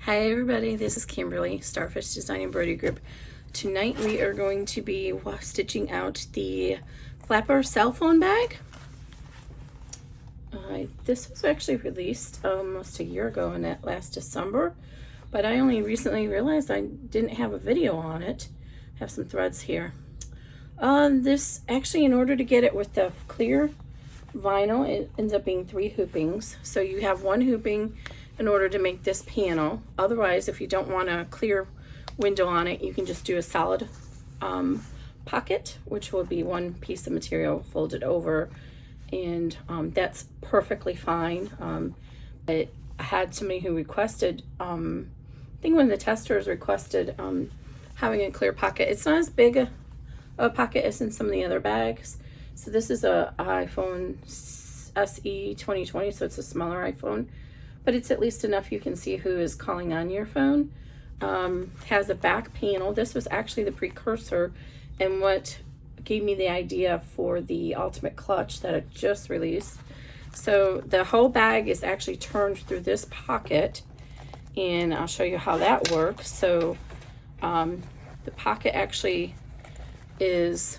Hi everybody, this is Kimberly, Starfish Design and Embroidery Group. Tonight we are going to be stitching out the flapper cell phone bag. This was actually released almost a year ago in that last December, but I only recently realized I didn't have a video on it. I have some threads here. This actually, in order to get it with the clear vinyl, it ends up being 3 hoopings. So you have 1 hooping in order to make this panel. Otherwise, if you don't want a clear window on it, you can just do a solid pocket, which will be 1 piece of material folded over, and that's perfectly fine. But I had somebody who requested, I think one of the testers requested having a clear pocket. It's not as big a pocket as in some of the other bags. So this is a iPhone SE 2020, so it's a smaller iPhone, but it's at least enough you can see who is calling on your phone. Has a back panel. This was actually the precursor and what gave me the idea for the ultimate clutch that I just released. So the whole bag is actually turned through this pocket, and I'll show you how that works. So the pocket actually is,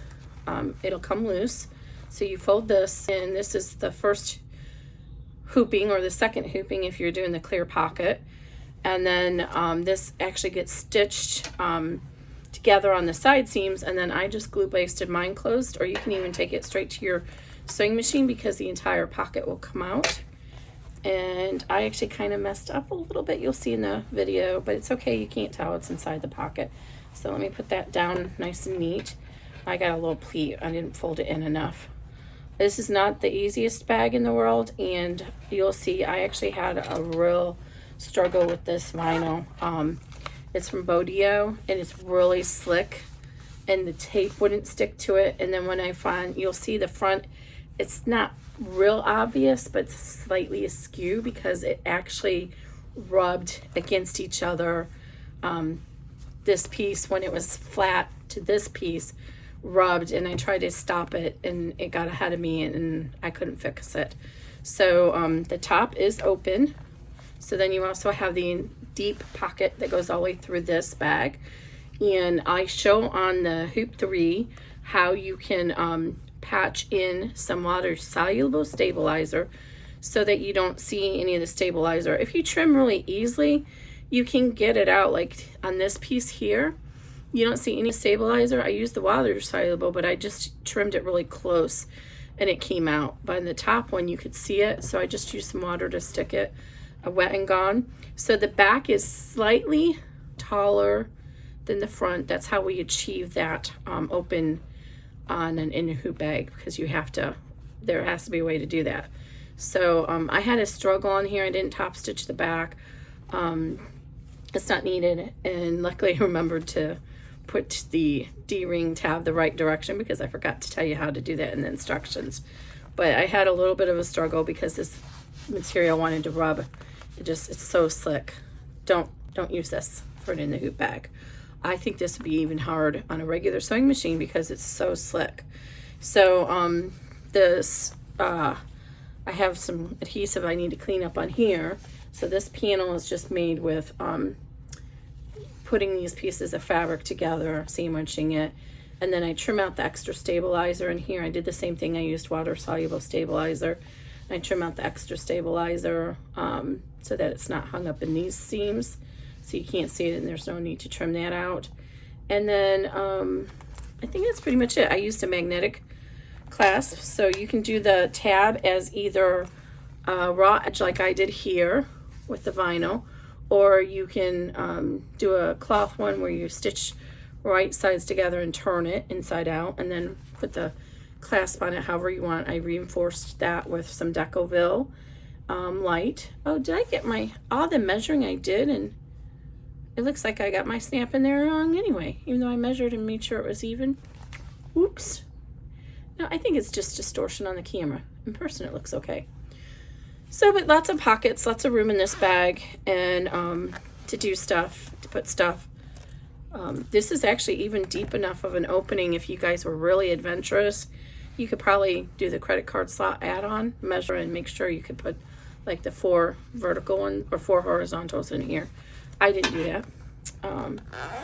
it'll come loose. So you fold this, and this is the first hooping or the second hooping if you're doing the clear pocket. And then this actually gets stitched together on the side seams, and then I just glue basted mine closed, or you can even take it straight to your sewing machine because the entire pocket will come out. And I actually kind of messed up a little bit, you'll see in the video, but it's okay, you can't tell it's inside the pocket. So let me put that down nice and neat. I got a little pleat, I didn't fold it in enough. This is not the easiest bag in the world, and you'll see I actually had a real struggle with this vinyl. It's from Bodio, and it's really slick, and the tape wouldn't stick to it. And then when I find, you'll see the front, it's not real obvious, but it's slightly askew because it actually rubbed against each other. This piece, when it was flat to this piece, rubbed, and I tried to stop it and it got ahead of me, and I couldn't fix it. So the top is open. So then you also have the deep pocket that goes all the way through this bag, and I show on the hoop 3 how you can patch in some water soluble stabilizer so that you don't see any of the stabilizer. If you trim really easily, you can get it out. Like on this piece here, you don't see any stabilizer. I used the water soluble, but I just trimmed it really close and it came out. But in the top one, you could see it, so I just used some water to stick it, wet and gone. So the back is slightly taller than the front. That's how we achieve that open on an in hoop bag, because you have to, there has to be a way to do that. So I had a struggle on here. I didn't top stitch the back. It's not needed, and luckily I remembered to put the D-ring tab the right direction because I forgot to tell you how to do that in the instructions. But I had a little bit of a struggle because this material wanted to rub. It's so slick. Don't use this for an in the hoop bag. I think this would be even hard on a regular sewing machine because it's so slick. So this I have some adhesive I need to clean up on here. So this panel is just made with putting these pieces of fabric together, sandwiching it, and then I trim out the extra stabilizer in here. I did the same thing. I used water soluble stabilizer. I trim out the extra stabilizer so that it's not hung up in these seams, so you can't see it, and there's no need to trim that out. And then I think that's pretty much it. I used a magnetic clasp, so you can do the tab as either raw edge like I did here with the vinyl, or you can do a cloth one where you stitch right sides together and turn it inside out, and then put the clasp on it however you want. I reinforced that with some Decoville light. Oh, did I get all the measuring I did, and it looks like I got my snap in there wrong anyway, even though I measured and made sure it was even. Oops. No, I think it's just distortion on the camera. In person it looks okay. So, but lots of pockets, lots of room in this bag, and to do stuff, to put stuff. This is actually even deep enough of an opening. If you guys were really adventurous, you could probably do the credit card slot add-on, measure and make sure you could put like the 4 vertical ones or 4 horizontals in here. I didn't do that.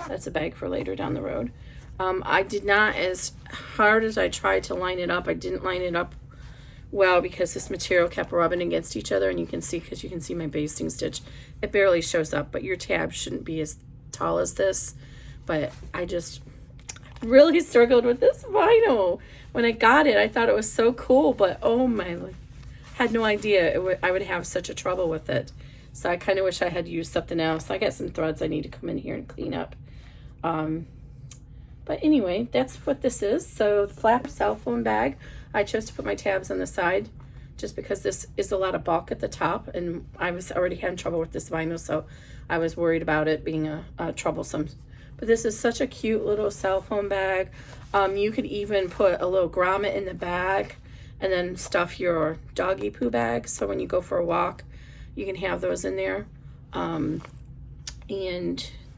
That's a bag for later down the road. I did not, as hard as I tried to line it up, I didn't line it up well because this material kept rubbing against each other, and you can see, because you can see my basting stitch, it barely shows up, but your tab shouldn't be as tall as this. But I just really struggled with this vinyl. When I got it, I thought it was so cool, but oh my, had no idea I would have such a trouble with it. So I kind of wish I had used something else. I got some threads I need to come in here and clean up. But anyway, that's what this is. So the flap cell phone bag. I chose to put my tabs on the side just because this is a lot of bulk at the top, and I was already having trouble with this vinyl, so I was worried about it being a troublesome. But this is such a cute little cell phone bag. You could even put a little grommet in the bag and then stuff your doggy poo bag. So when you go for a walk, you can have those in there. And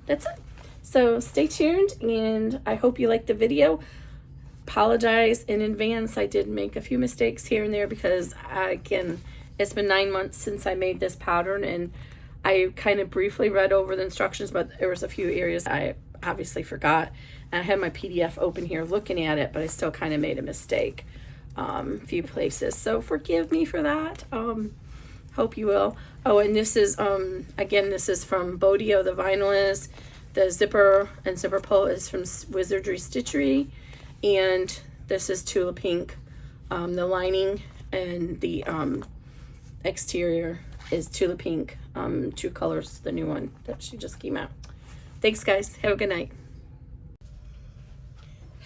that's it. So stay tuned, and I hope you liked the video. Apologize in advance. I did make a few mistakes here and there because, again, it's been 9 months since I made this pattern, and I kind of briefly read over the instructions, but there was a few areas I obviously forgot. And I had my PDF open here looking at it, but I still kind of made a mistake a few places. So forgive me for that. Hope you will. Oh, and this is, again, this is from Bodio, the vinyl is. The zipper and zipper pull is from Wizardry Stitchery. And this is Tula Pink. The lining and the exterior is Tula Pink. True Colors, the new one that she just came out. Thanks, guys. Have a good night.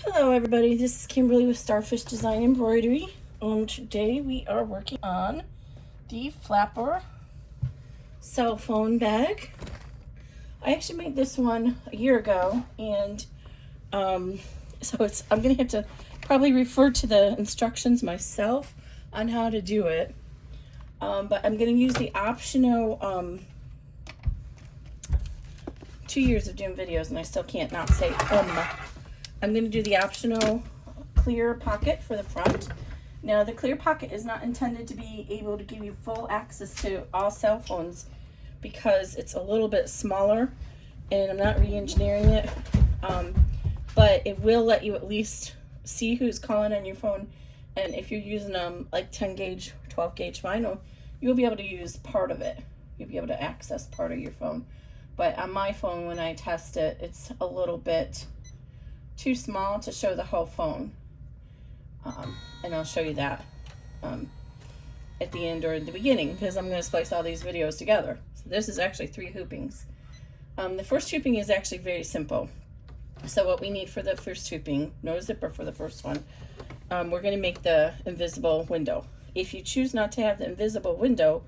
Hello, everybody. This is Kimberly with Starfish Design Embroidery. Today we are working on the flapper cell phone bag. I actually made this one a year ago, and so I'm gonna have to probably refer to the instructions myself on how to do it. But I'm gonna use the optional 2 years of doing videos, and I still can't not say I'm gonna do the optional clear pocket for the front. Now the clear pocket is not intended to be able to give you full access to all cell phones because it's a little bit smaller, and I'm not re-engineering it, but it will let you at least see who's calling on your phone. And if you're using like 10 gauge, 12 gauge vinyl, you'll be able to use part of it. You'll be able to access part of your phone. But on my phone, when I test it, it's a little bit too small to show the whole phone. And I'll show you that at the end or at the beginning, because I'm going to splice all these videos together. So this is actually 3 hoopings. The first hooping is actually very simple. So what we need for the first hooping, no zipper for the first one, we're going to make the invisible window. If you choose not to have the invisible window,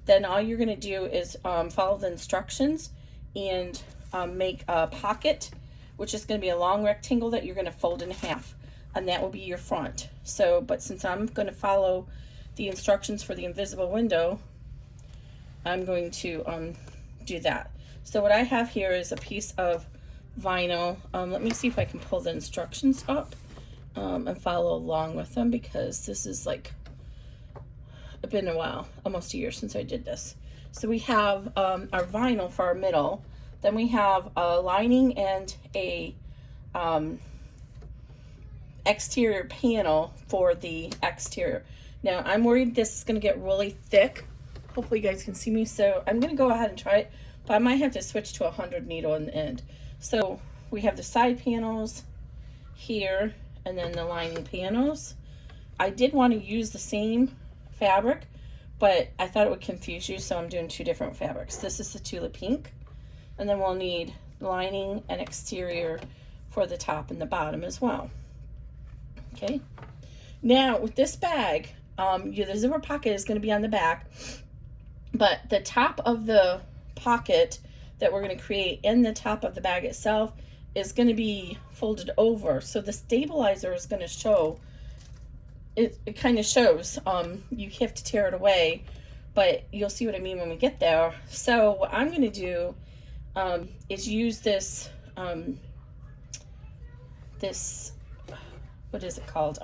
then all you're going to do is follow the instructions and make a pocket, which is going to be a long rectangle that you're going to fold in half, and that will be your front. So, but since I'm going to follow the instructions for the invisible window, I'm going to do that. So what I have here is a piece of vinyl. Let me see if I can pull the instructions up and follow along with them, because this is like, it's been a while, almost a year since I did this. So we have our vinyl for our middle, then we have a lining and a exterior panel for the exterior. Now I'm worried this is going to get really thick. Hopefully you guys can see me, so I'm going to go ahead and try it, but I might have to switch to 100 needle in the end. So we have the side panels here, and then the lining panels. I did want to use the same fabric, but I thought it would confuse you, so I'm doing 2 different fabrics. This is the Tula Pink, and then we'll need lining and exterior for the top and the bottom as well. Okay, now with this bag, the zipper pocket is going to be on the back, but the top of the pocket that we're going to create in the top of the bag itself is going to be folded over, so the stabilizer is going to show. It kind of shows. You have to tear it away, but you'll see what I mean when we get there. So what I'm going to do is use this what is it called?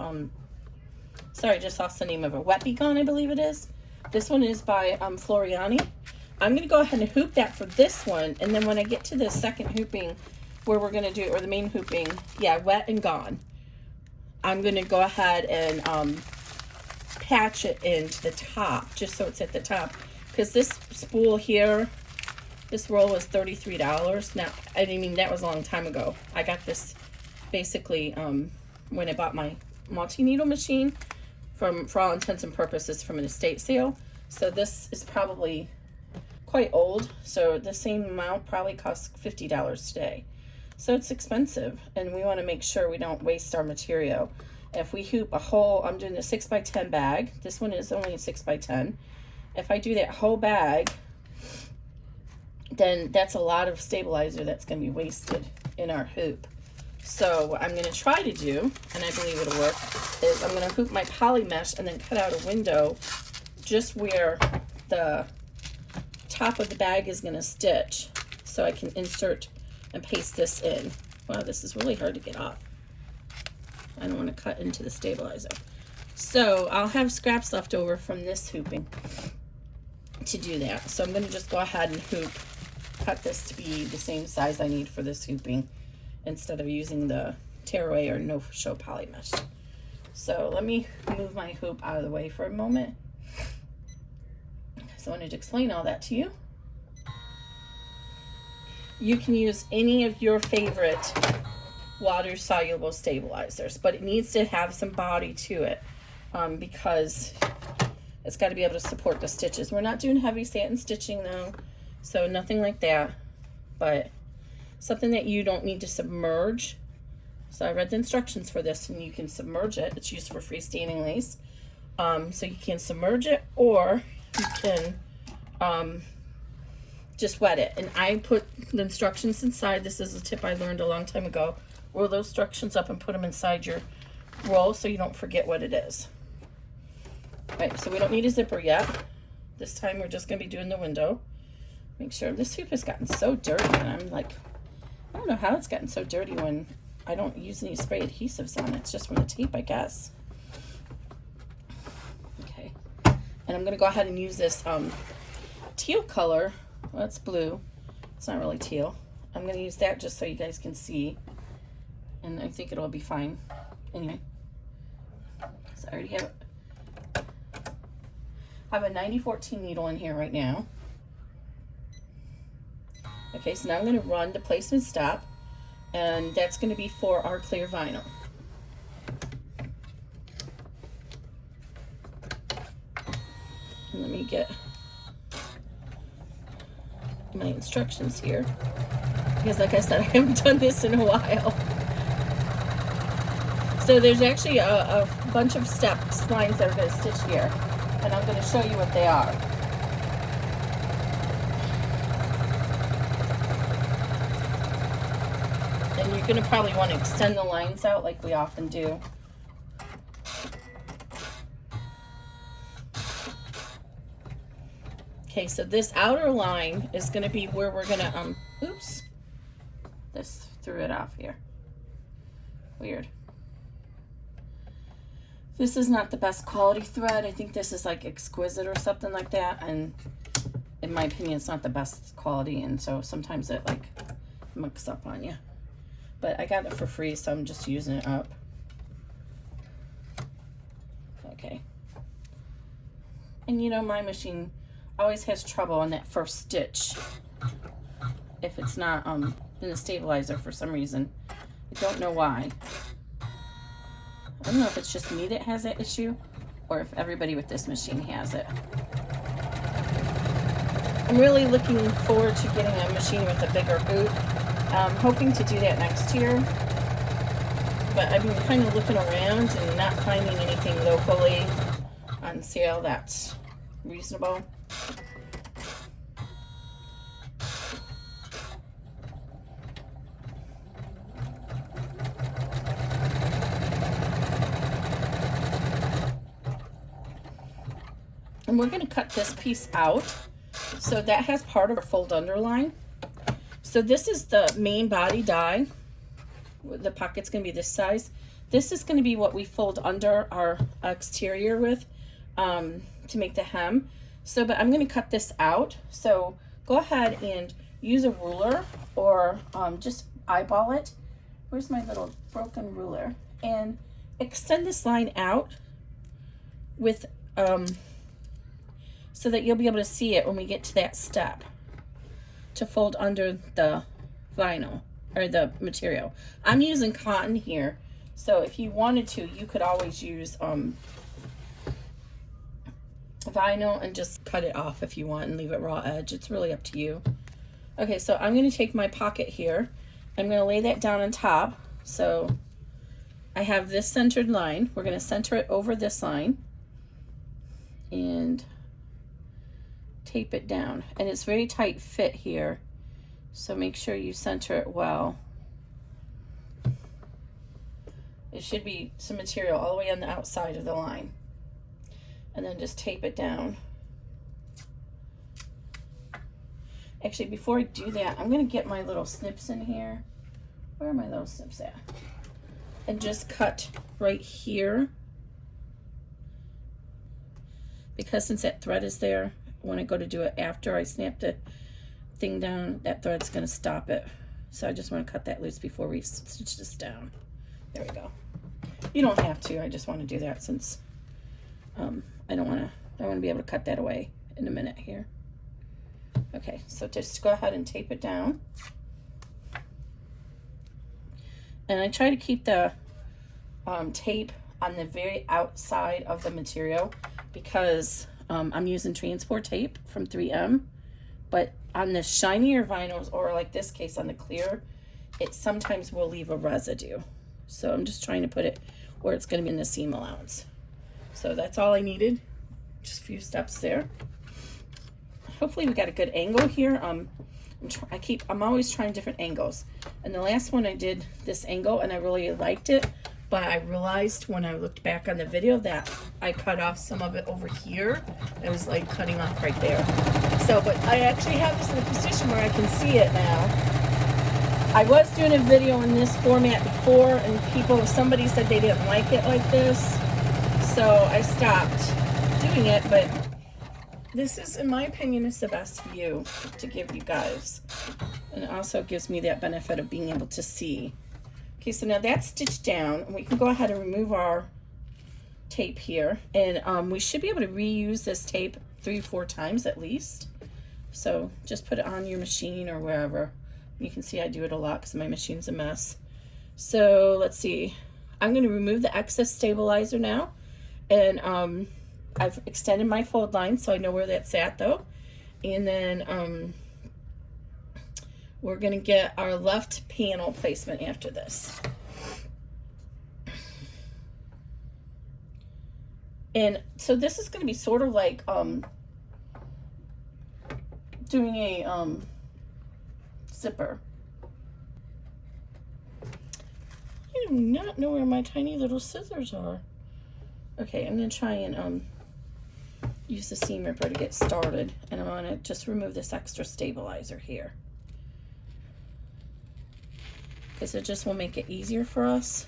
Sorry, I just lost the name of it. Wet Beacon, I believe it is. This one is by Floriani. I'm gonna go ahead and hoop that for this one, and then when I get to the second hooping where we're gonna do, or the main hooping, yeah, wet and gone, I'm gonna go ahead and patch it into the top, just so it's at the top, because this spool here, this roll was $33. Now, I mean, that was a long time ago. I got this basically when I bought my multi-needle machine for all intents and purposes from an estate sale. So this is probably quite old. So the same amount probably costs $50 today. So it's expensive, and we want to make sure we don't waste our material. If we hoop a whole, I'm doing a 6x10 bag. This one is only a 6x10. If I do that whole bag, then that's a lot of stabilizer that's going to be wasted in our hoop. So what I'm going to try to do, and I believe it'll work, is I'm going to hoop my poly mesh and then cut out a window just where the top of the bag is going to stitch, so I can insert and paste this in. Wow, this is really hard to get off. I don't want to cut into the stabilizer. So I'll have scraps left over from this hooping to do that. So I'm going to just go ahead and cut this to be the same size I need for this hooping, instead of using the tearaway or no show poly mesh. So let me move my hoop out of the way for a moment. So I wanted to explain all that to you. You can use any of your favorite water soluble stabilizers, but it needs to have some body to it, because it's got to be able to support the stitches. We're not doing heavy satin stitching though, so nothing like that, but something that you don't need to submerge. So I read the instructions for this, and you can submerge it. It's used for freestanding lace. So you can submerge it, or you can just wet it. And I put the instructions inside. This is a tip I learned a long time ago. Roll those instructions up and put them inside your roll so you don't forget what it is. All right, so we don't need a zipper yet. This time we're just going to be doing the window. Make sure this hoop has gotten so dirty, and I'm like, I don't know how it's gotten so dirty when I don't use any spray adhesives on it. It's just from the tape, I guess. Okay, and I'm going to go ahead and use this teal color. Well, it's blue. It's not really teal. I'm going to use that just so you guys can see, and I think it'll be fine. Anyway, so I already have I have a 9014 needle in here right now. Okay, so now I'm going to run the placement stop, and that's going to be for our clear vinyl. And let me get my instructions here, because like I said, I haven't done this in a while. So there's actually a bunch of steps, lines that are going to stitch here, and I'm going to show you what they are. And you're going to probably want to extend the lines out like we often do. Okay, so this outer line is going to be where we're going to, oops, this threw it off here. Weird. This is not the best quality thread. I think this is like Exquisite or something like that, and in my opinion, it's not the best quality, and so sometimes it like mucks up on you. But I got it for free, so I'm just using it up. Okay. And you know, my machine always has trouble on that first stitch if it's not in the stabilizer for some reason. I don't know why. I don't know if it's just me that has that issue, or if everybody with this machine has it. I'm really looking forward to getting a machine with a bigger hoop. I'm hoping to do that next year, but I've been kind of looking around and not finding anything locally on sale that's reasonable. And we're going to cut this piece out. So that has part of our fold underline. So this is the main body die. The pocket's going to be this size. This is going to be what we fold under our exterior with to make the hem. So, but I'm going to cut this out. So go ahead and use a ruler or just eyeball it. Where's my little broken ruler? And extend this line out with, so that you'll be able to see it when we get to that step to fold under the vinyl or the material. I'm using cotton here. So if you wanted to, you could always use vinyl and just cut it off if you want and leave it raw edge. It's really up to you. Okay, so I'm going to take my pocket here. I'm going to lay that down on top. So I have this centered line. We're going to center it over this line and tape it down. And it's very tight fit here, so make sure you center it well. It should be some material all the way on the outside of the line. And then just tape it down. Actually, before I do that, I'm going to get my little snips in here. Where are my little snips at? And just cut right here. Because since that thread is there, when I go to do it after I snap the thing down, that thread's going to stop it. So I just want to cut that loose before we stitch this down. There we go. You don't have to. I just want to do that since I want to be able to cut that away in a minute here. Okay, so just go ahead and tape it down. And I try to keep the tape on the very outside of the material because I'm using transport tape from 3M, but on the shinier vinyls, or like this case on the clear, it sometimes will leave a residue. So I'm just trying to put it where it's going to be in the seam allowance. So that's all I needed. Just a few steps there. Hopefully we got a good angle here. I'm always trying different angles. And the last one I did this angle and I really liked it, but I realized when I looked back on the video that I cut off some of it over here. It was like cutting off right there. So, but I actually have this in a position where I can see it now. I was doing a video in this format before and somebody said they didn't like it like this. So I stopped doing it, but this is, in my opinion, is the best view to give you guys. And it also gives me that benefit of being able to see. Okay, so now that's stitched down. And we can go ahead and remove our tape here. And we should be able to reuse this tape 3 or 4 times at least. So just put it on your machine or wherever. You can see I do it a lot because my machine's a mess. So let's see. I'm going to remove the excess stabilizer now. And I've extended my fold line so I know where that's at though. And then we're going to get our left panel placement after this. And so this is going to be sort of like doing a zipper. I do not know where my tiny little scissors are. Okay, I'm going to try and use the seam ripper to get started, and I'm going to just remove this extra stabilizer here because it just will make it easier for us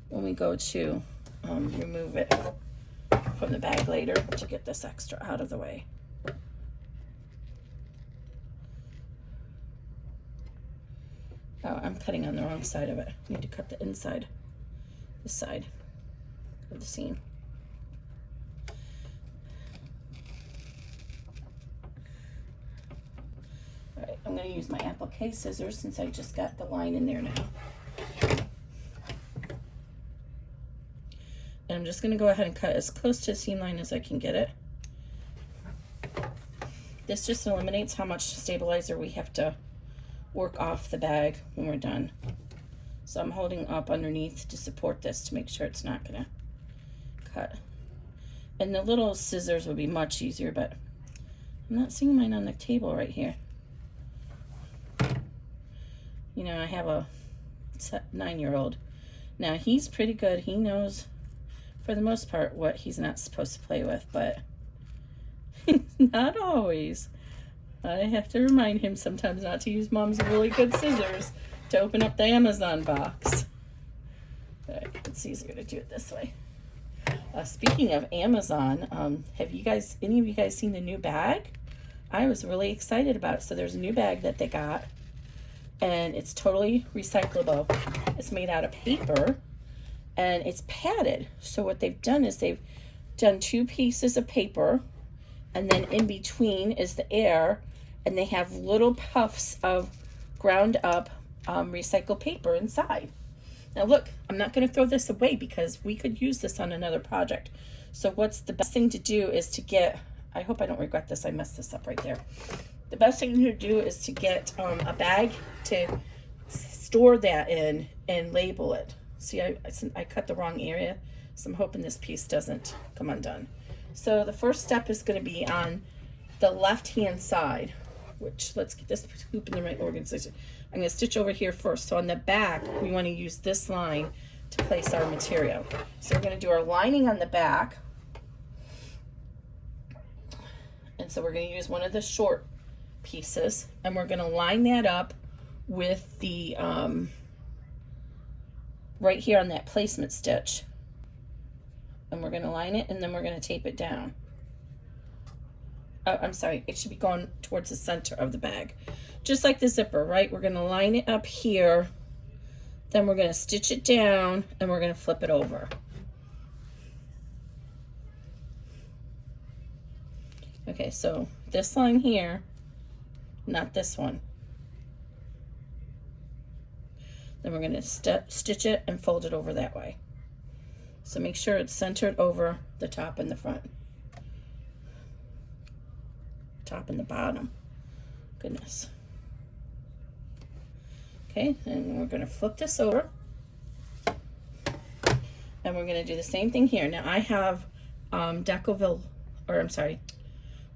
when we go to remove it from the bag later to get this extra out of the way. Oh, I'm cutting on the wrong side of it. I need to cut the inside, this side of the seam. All right, I'm going to use my applique scissors since I just got the line in there now. And I'm just going to go ahead and cut as close to the seam line as I can get it. This just eliminates how much stabilizer we have to work off the bag when we're done. So I'm holding up underneath to support this to make sure it's not going to cut. And the little scissors would be much easier, but I'm not seeing mine on the table right here. You know, I have a 9-year-old. Now he's pretty good. He knows for the most part what he's not supposed to play with, but not always. I have to remind him sometimes not to use Mom's really good scissors to open up the Amazon box. But it's easier to do it this way. Speaking of Amazon, have any of you guys seen the new bag? I was really excited about it. So there's a new bag that they got, and it's totally recyclable. It's made out of paper, and it's padded. So what they've done is they've done 2 pieces of paper, and then in between is the air, and they have little puffs of ground up recycled paper inside. Now look, I'm not going to throw this away because we could use this on another project. So what's the best thing to do is to get, I hope I don't regret this, I messed this up right there. The best thing to do is to get a bag to store that in and label it. See, I cut the wrong area, so I'm hoping this piece doesn't come undone. So the first step is going to be on the left-hand side, which, let's get this hoop in the right organization. I'm going to stitch over here first. So on the back, we want to use this line to place our material. So we're going to do our lining on the back. And so we're going to use one of the short pieces, and we're going to line that up with the, right here on that placement stitch. And we're going to line it, and then we're going to tape it down. Oh, I'm sorry, it should be going towards the center of the bag. Just like the zipper, right? We're going to line it up here, then we're going to stitch it down, and we're going to flip it over. Okay, so this line here, not this one. Then we're going to stitch it and fold it over that way. So make sure it's centered over the top and the front. Top and the bottom. Goodness. Okay, and we're going to flip this over. And we're going to do the same thing here. Now I have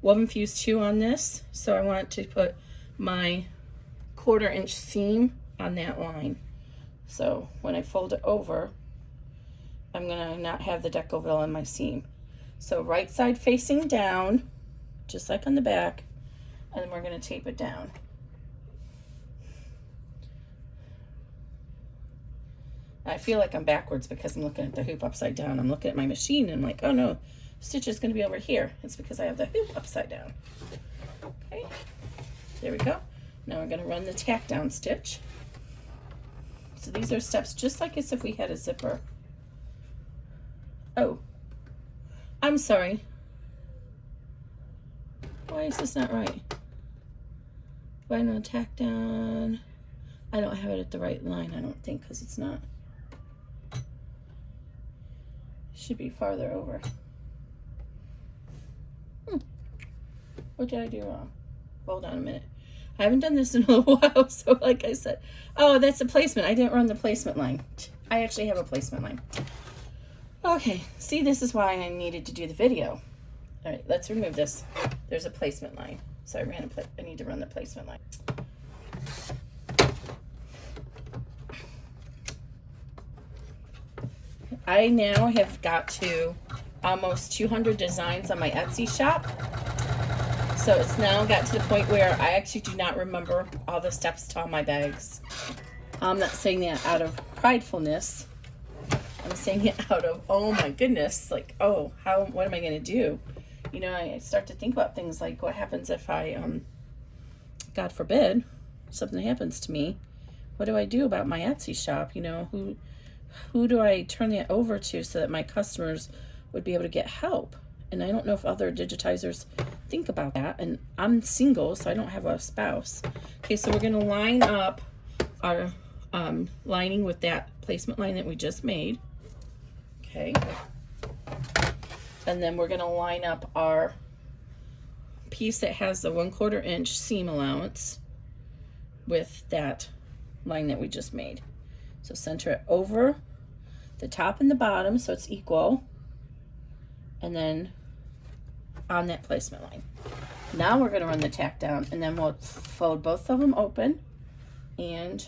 Woven Fuse 2 on this. So I want to put my 1/4 inch seam on that line. So when I fold it over, I'm going to not have the Decoville on my seam. So right side facing down, just like on the back, and then we're going to tape it down. I feel like I'm backwards because I'm looking at the hoop upside down. I'm looking at my machine and I'm like, oh no, stitch is going to be over here. It's because I have the hoop upside down. Okay, there we go. Now we're going to run the tack down stitch. So these are steps just like as if we had a zipper. Oh, I'm sorry. Why is this not right? Why not tack down? I don't have it at the right line, I don't think, because it's not. Should be farther over. What did I do wrong? Hold on a minute. I haven't done this in a while, so like I said, oh, that's the placement. I didn't run the placement line. I actually have a placement line. Okay, see, this is why I needed to do the video. All right, let's remove this. There's a placement line. So I need to run the placement line. I now have got to almost 200 designs on my Etsy shop. So it's now got to the point where I actually do not remember all the steps to all my bags. I'm not saying that out of pridefulness. I'm saying it out of, oh my goodness, like, oh, what am I going to do? You know, I start to think about things like, what happens if I, God forbid, something happens to me? What do I do about my Etsy shop? You know, who do I turn that over to so that my customers would be able to get help? And I don't know if other digitizers think about that. And I'm single, so I don't have a spouse. Okay, so we're going to line up our lining with that placement line that we just made. Okay. And then we're going to line up our piece that has the 1/4 inch seam allowance with that line that we just made. So center it over the top and the bottom so it's equal, and then on that placement line. Now we're going to run the tack down, and then we'll fold both of them open, and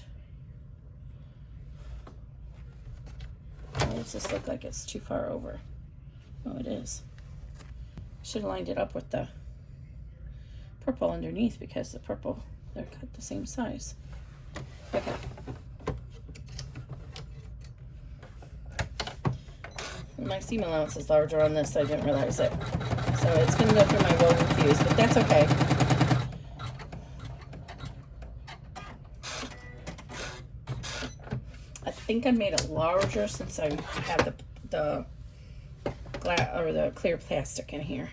why does this look like it's too far over? Oh, it is. Should have lined it up with the purple underneath because the purple, they're cut the same size. Okay. My seam allowance is larger on this, so I didn't realize it. So it's going to go through my woven fuse, but that's okay. I think I made it larger since I had the clear plastic in here.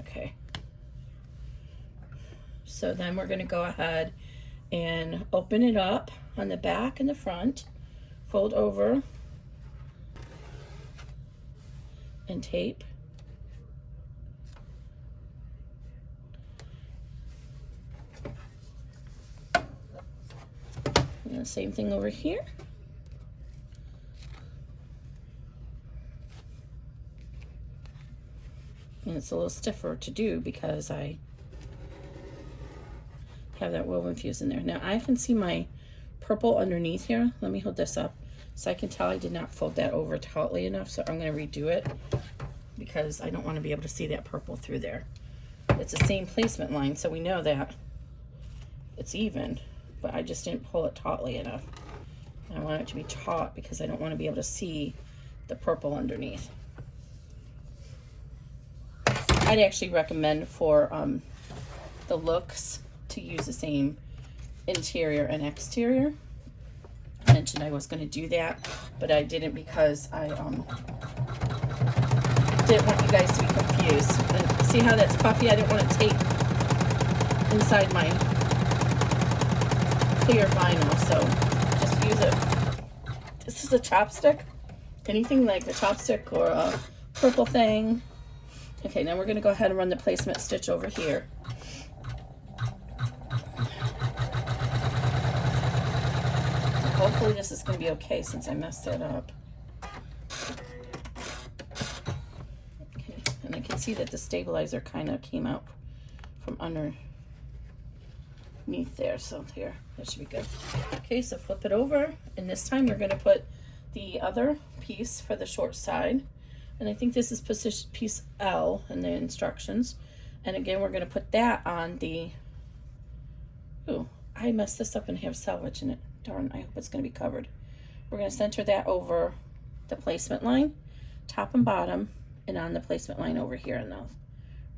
Okay. So then we're going to go ahead and open it up on the back and the front, fold over, and tape. And the same thing over here. And it's a little stiffer to do because I have that woven fuse in there. Now I can see my purple underneath here. Let me hold this up so I can tell I did not fold that over tautly enough, so I'm going to redo it because I don't want to be able to see that purple through there. It's the same placement line, so we know that it's even, but I just didn't pull it tautly enough. I want it to be taut because I don't want to be able to see the purple underneath. I'd actually recommend for the looks to use the same interior and exterior. I mentioned I was going to do that, but I didn't because I didn't want you guys to be confused. And see how that's puffy? I didn't want to tape inside my clear vinyl, so just use it. This is a chopstick. Anything like the chopstick or a purple thing. Okay, now we're going to go ahead and run the placement stitch over here. Hopefully this is going to be okay since I messed it up. Okay, and I can see that the stabilizer kind of came out from underneath there, so here, that should be good. Okay, so flip it over, and this time you're going to put the other piece for the short side, and I think this is position piece L in the instructions, and again we're going to put that on the, ooh, I messed this up and have selvage in it. Darn, I hope it's going to be covered. We're going to center that over the placement line, top and bottom, and on the placement line over here on the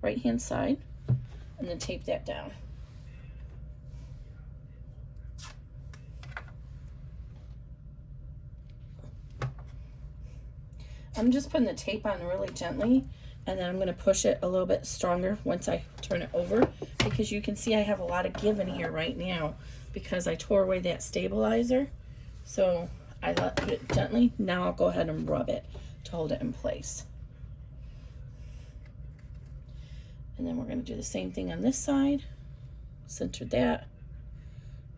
right hand side, and then tape that down. I'm just putting the tape on really gently, and then I'm going to push it a little bit stronger once I turn it over, because you can see I have a lot of give in here right now because I tore away that stabilizer. So I let it gently. Now I'll go ahead and rub it to hold it in place. And then we're going to do the same thing on this side. Center that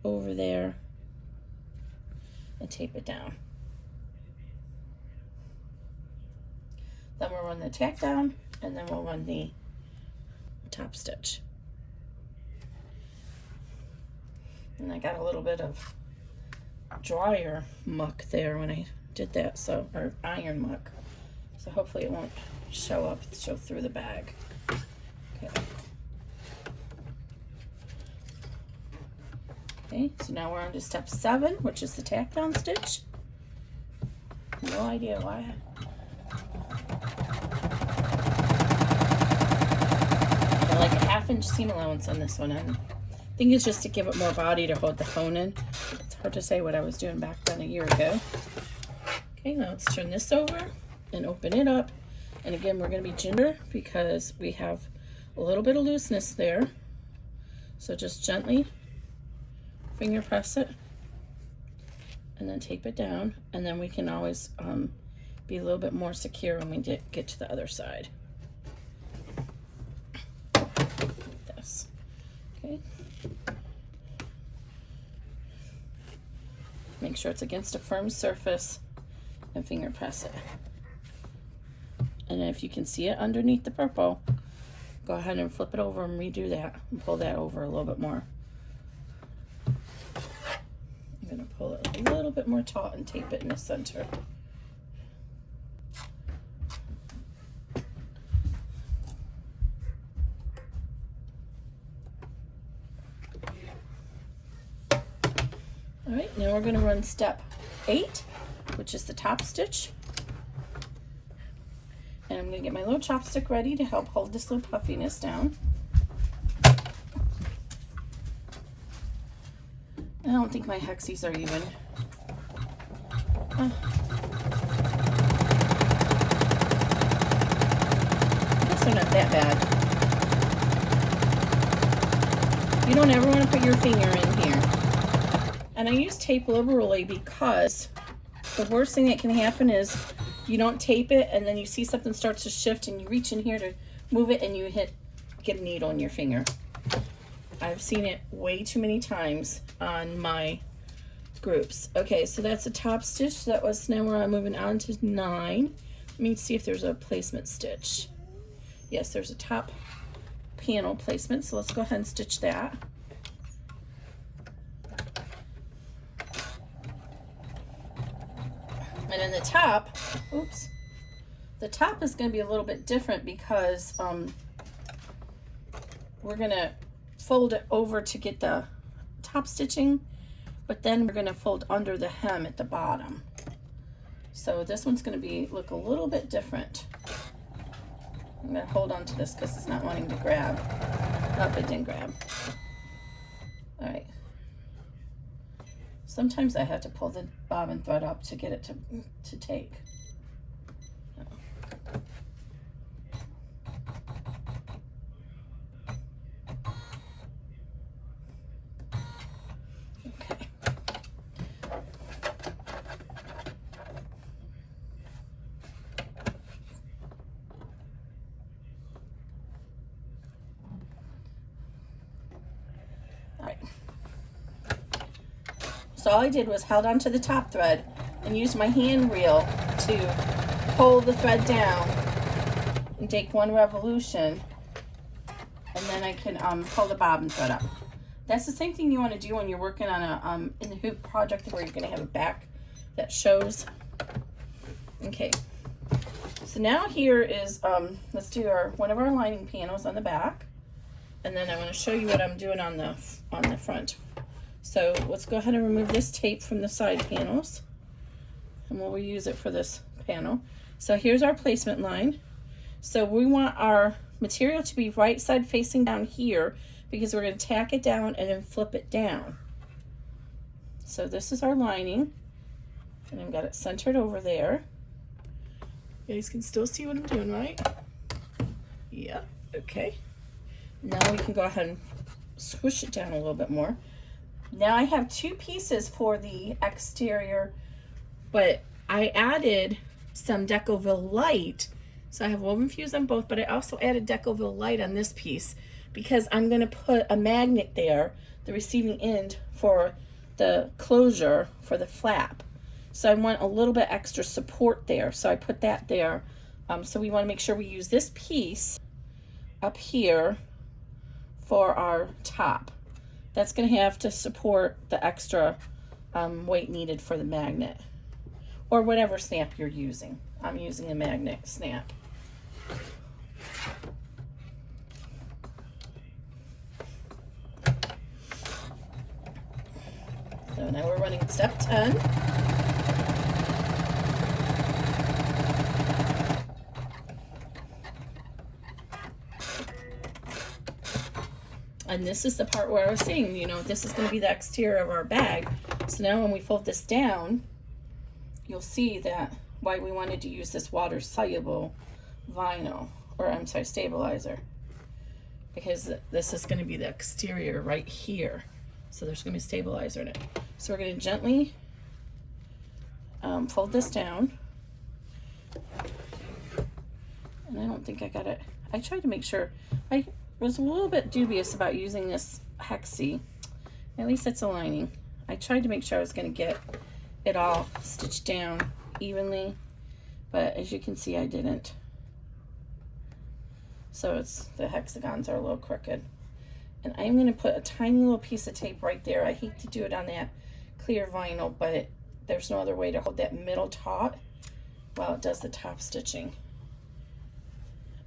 over there and tape it down. Then we'll run the tack down, and then we'll run the top stitch. And I got a little bit of dryer muck there when I did that, so, or iron muck. So hopefully it won't show through the bag. Okay. Okay, so now we're on to step 7, which is the tack down stitch. No idea why. I like a 1/2 inch seam allowance on this one. I think it's just to give it more body to hold the phone in. It's hard to say what I was doing back then a year ago. Okay, now let's turn this over and open it up. And again, we're going to be ginger because we have a little bit of looseness there. So just gently finger press it and then tape it down. And then we can always be a little bit more secure when we get to the other side. Like this. Okay. Make sure it's against a firm surface and finger press it. And if you can see it underneath the purple, go ahead and flip it over and redo that and pull that over a little bit more. I'm going to pull it a little bit more taut and tape it in the center. All right, now we're going to run step 8, which is the top stitch. And I'm going to get my little chopstick ready to help hold this little puffiness down. I don't think my hexies are even. I guess they're not that bad. You don't ever want to put your finger in here. And I use tape liberally because the worst thing that can happen is you don't tape it and then you see something starts to shift and you reach in here to move it and you get a needle in your finger. I've seen it way too many times on my groups. Okay, so that's a top stitch. That was, now we're moving on to 9. Let me see if there's a placement stitch. Yes, there's a top panel placement, so let's go ahead and stitch that. And then the top, oops, the top is going to be a little bit different because we're going to fold it over to get the top stitching, but then we're going to fold under the hem at the bottom. So this one's going to look a little bit different. I'm going to hold on to this because it's not wanting to grab. Nope, it didn't grab. All right. Sometimes I have to pull the bobbin thread up to get it to take. Okay. All right. So all I did was held onto the top thread and used my hand reel to pull the thread down and take one revolution, and then I can pull the bobbin thread up. That's the same thing you want to do when you're working on a in the hoop project where you're going to have a back that shows. Okay, so now here is let's do one of our lining panels on the back, and then I want to show you what I'm doing on the front. So let's go ahead and remove this tape from the side panels, and we'll reuse it for this panel. So here's our placement line. So we want our material to be right side facing down here because we're going to tack it down and then flip it down. So this is our lining, and I've got it centered over there. You guys can still see what I'm doing, right? Yeah, okay. Now we can go ahead and squish it down a little bit more. Now I have 2 pieces for the exterior, but I added some Decoville Light. So I have woven fuse on both, but I also added Decoville Light on this piece because I'm going to put a magnet there, the receiving end, for the closure for the flap. So I want a little bit extra support there. So I put that there. So we want to make sure we use this piece up here for our top. That's going to have to support the extra weight needed for the magnet, or whatever snap you're using. I'm using a magnet snap. So now we're running step 10. And this is the part where I was saying, you know, this is going to be the exterior of our bag. So now when we fold this down, you'll see that why we wanted to use this water soluble vinyl, or I'm sorry, stabilizer, because this is going to be the exterior right here. So there's going to be stabilizer in it. So we're going to gently fold this down. And I don't think I got it. I tried to make sure. I was a little bit dubious about using this hexie. At least it's aligning. I tried to make sure I was going to get it all stitched down evenly, but as you can see, I didn't. So the hexagons are a little crooked. And I'm going to put a tiny little piece of tape right there. I hate to do it on that clear vinyl, but there's no other way to hold that middle taut while it does the top stitching.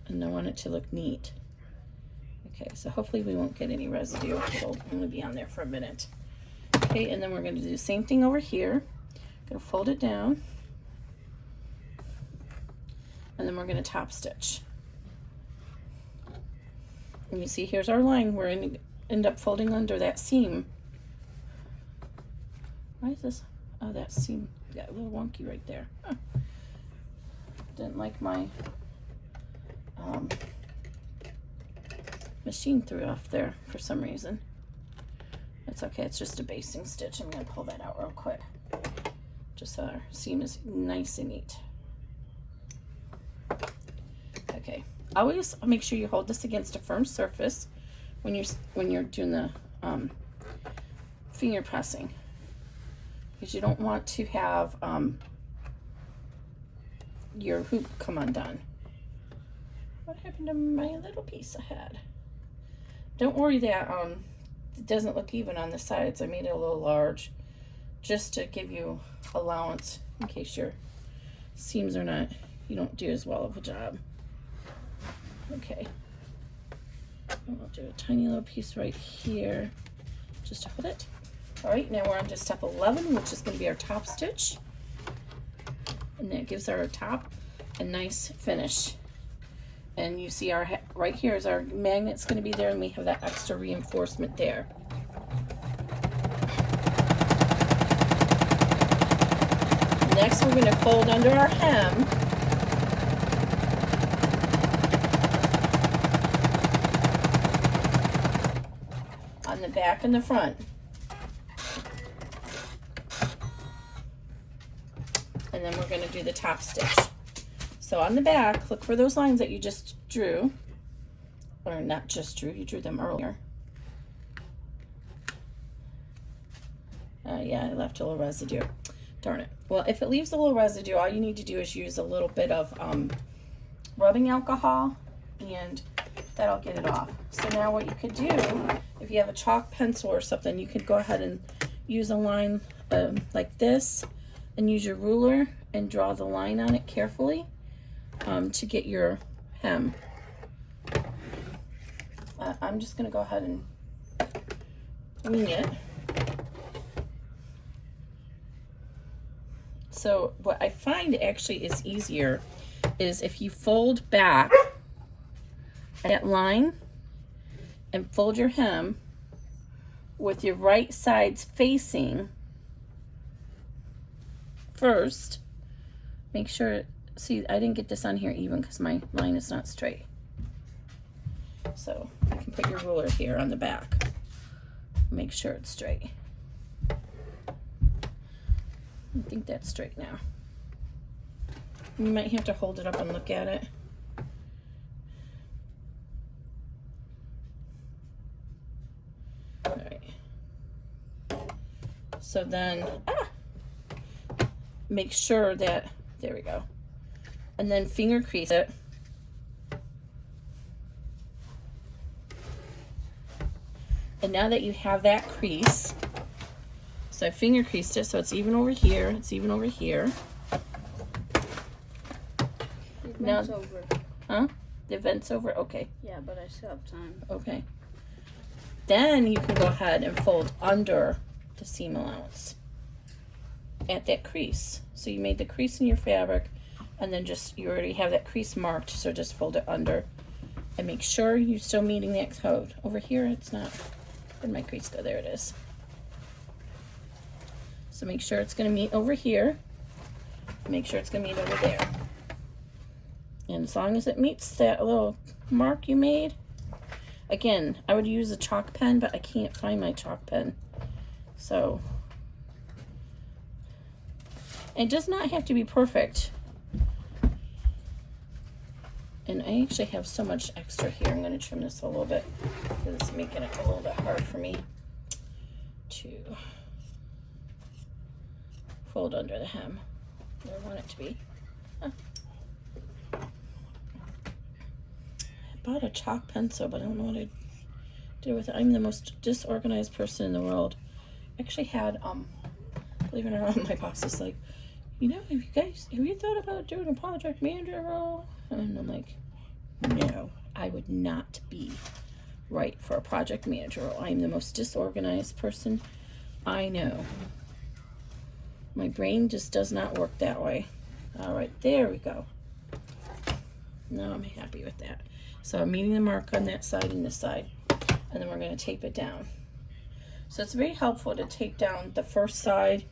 And I want it to look neat. Okay, so hopefully we won't get any residue. It'll only be on there for a minute. Okay, and then we're going to do the same thing over here. Going to fold it down. and then we're going to top stitch. And you see, here's our line. We're going to end up folding under that seam. Why is this? Oh, that seam got a little wonky right there. Huh. Didn't like my machine threw off there for some reason. It's okay, it's just a basting stitch. I'm going to pull that out real quick, just so our seam is nice and neat. Okay, always make sure you hold this against a firm surface when you're doing the finger pressing, because you don't want to have your hoop come undone. What happened to my little piece I had? Don't worry that it doesn't look even on the sides. I made it a little large just to give you allowance in case your seams are not, you don't do as well of a job. Okay, I'll do a tiny little piece right here just to hold it. All right, now we're on to step 11, which is going to be our top stitch, and that gives our top a nice finish. And you see our right here is our magnet's going to be there, and we have that extra reinforcement there. Next, we're going to fold under our hem. On the back and the front. And then we're going to do the top stitch. So on the back, look for those lines that you just drew, or not just drew, you drew them earlier. Yeah, I left a little residue. Darn it. Well, if it leaves a little residue, all you need to do is use a little bit of rubbing alcohol, and that'll get it off. So now what you could do, if you have a chalk pencil or something, you could go ahead and use a line like this, and use your ruler and draw the line on it carefully. To get your hem. I'm just going to go ahead and wing it. So what I find actually is easier is if you fold back that line and fold your hem with your right sides facing first. Make sure, see, I didn't get this on here even because my line is not straight. So you can put your ruler here on the back. Make sure it's straight. I think that's straight now. You might have to hold it up and look at it. All right. So then, make sure that, there we go. And then finger crease it. And now that you have that crease, so I finger creased it so it's even over here, it's even over here. The vent's over. Huh? The vent's over? Okay. Yeah, but I still have time. Okay. Then you can go ahead and fold under the seam allowance at that crease. So you made the crease in your fabric, and then just, you already have that crease marked, so just fold it under and make sure you're still meeting that code. Over here, it's not. Where'd my crease go? There it is. So make sure it's going to meet over here. Make sure it's going to meet over there. And as long as it meets that little mark you made, again, I would use a chalk pen, but I can't find my chalk pen. So, it does not have to be perfect. And I actually have so much extra here. I'm going to trim this a little bit because it's making it a little bit hard for me to fold under the hem where I want it to be. Huh. I bought a chalk pencil, but I don't know what I did with it. I'm the most disorganized person in the world. I actually had, believe it or not, my boss is like, you know, have you thought about doing a project manager role? And I'm like, no, I would not be right for a project manager role. I'm the most disorganized person I know. My brain just does not work that way. All right, there we go. Now I'm happy with that. So I'm meeting the mark on that side and this side, and then we're going to tape it down. So it's very helpful to tape down the first side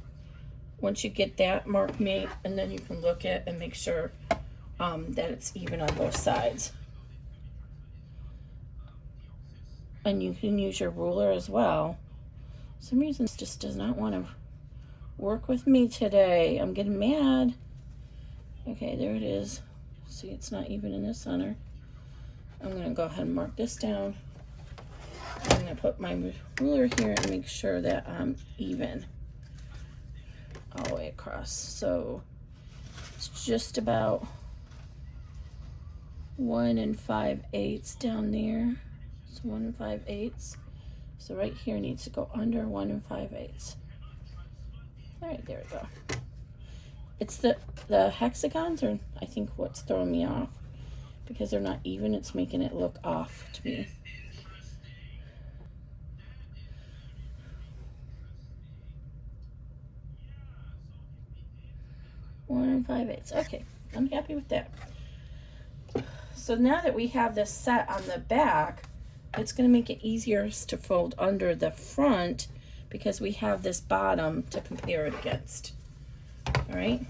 once you get that mark made, and then you can look at and make sure that it's even on both sides. And you can use your ruler as well. For some reason this just does not want to work with me today. I'm getting mad. Okay, there it is. See, it's not even in the center. I'm going to go ahead and mark this down. I'm going to put my ruler here and make sure that I'm even all the way across. So it's just about 1 5/8 down there. So 1 5/8. So right here needs to go under 1 5/8. All right, there we go. It's the hexagons are, I think, what's throwing me off, because they're not even. It's making it look off to me. One 5/8. Okay, I'm happy with that. So now that we have this set on the back, it's going to make it easier to fold under the front because we have this bottom to compare it against. All right.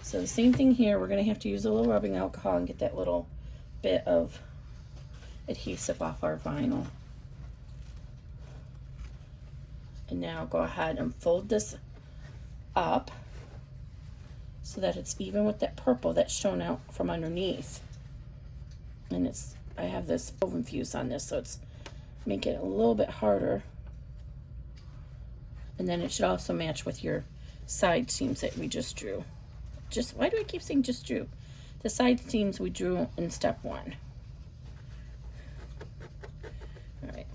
So the same thing here. We're going to have to use a little rubbing alcohol and get that little bit of adhesive off our vinyl. And now go ahead and fold this up so that it's even with that purple that's shown out from underneath. And I have this woven fuse on this, so it's make it a little bit harder. And then it should also match with your side seams that we just drew. Why do I keep saying just drew? The side seams we drew in step 1. All right.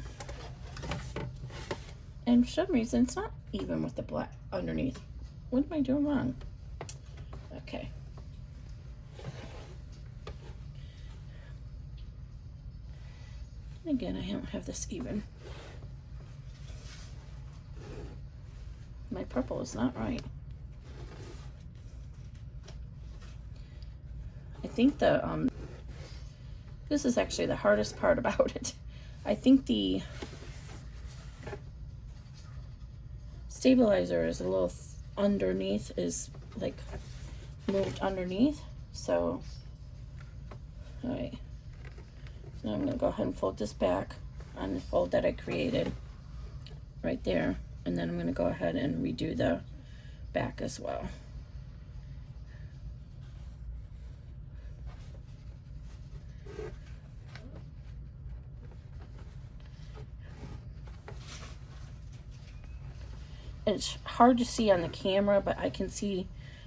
And for some reason, it's not even with the black underneath. What am I doing wrong? Okay. Again, I don't have this even. My purple is not right. I think this is actually the hardest part about it. I think the stabilizer is a little underneath, is like moved underneath. So, all right. So now I'm going to go ahead and fold this back on the fold that I created right there. And then I'm going to go ahead and redo the back as well. It's hard to see on the camera, but I can see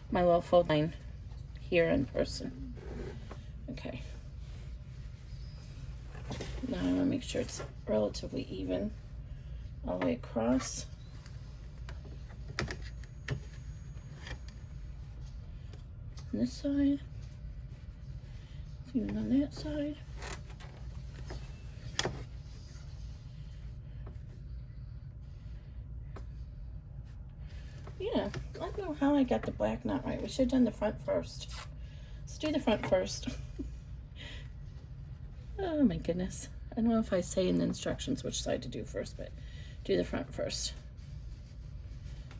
my little fold line here in person. Okay. Now I want to make sure it's relatively even all the way across. On this side, even on that side. Yeah, I don't know how I got the black knot right. We should have done the front first. Let's do the front first. Oh my goodness. I don't know if I say in the instructions which side to do first, but do the front first.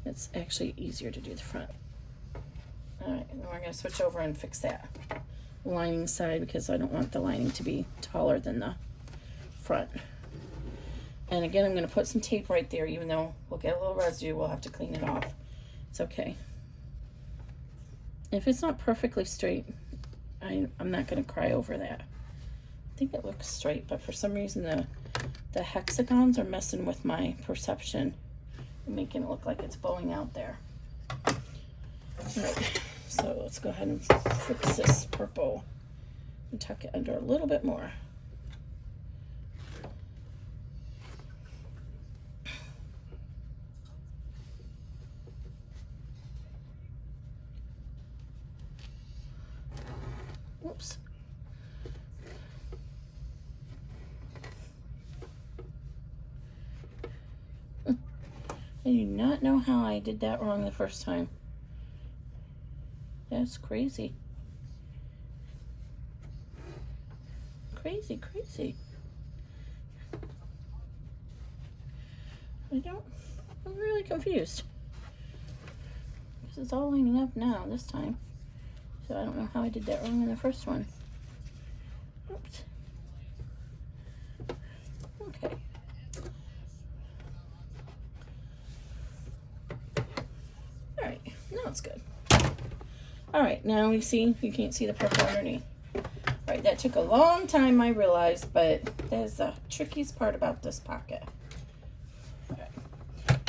It's actually easier to do the front. All right, and then we're going to switch over and fix that lining side because I don't want the lining to be taller than the front. And again, I'm going to put some tape right there, even though we'll get a little residue. We'll have to clean it off. It's okay. If it's not perfectly straight, I'm not going to cry over that. I think it looks straight, but for some reason the hexagons are messing with my perception and making it look like it's bowing out there. All right, so let's go ahead and fix this purple and tuck it under a little bit more. Whoops. I do not know how I did that wrong the first time. That's crazy. crazy, crazy. I'm really confused. Because it's all lining up now this time. So I don't know how I did that wrong in the first one. Oops. Okay. Alright, now it's good. Alright, now you can't see the purple underneath. Alright, that took a long time, I realized, but that is the trickiest part about this pocket. Alright,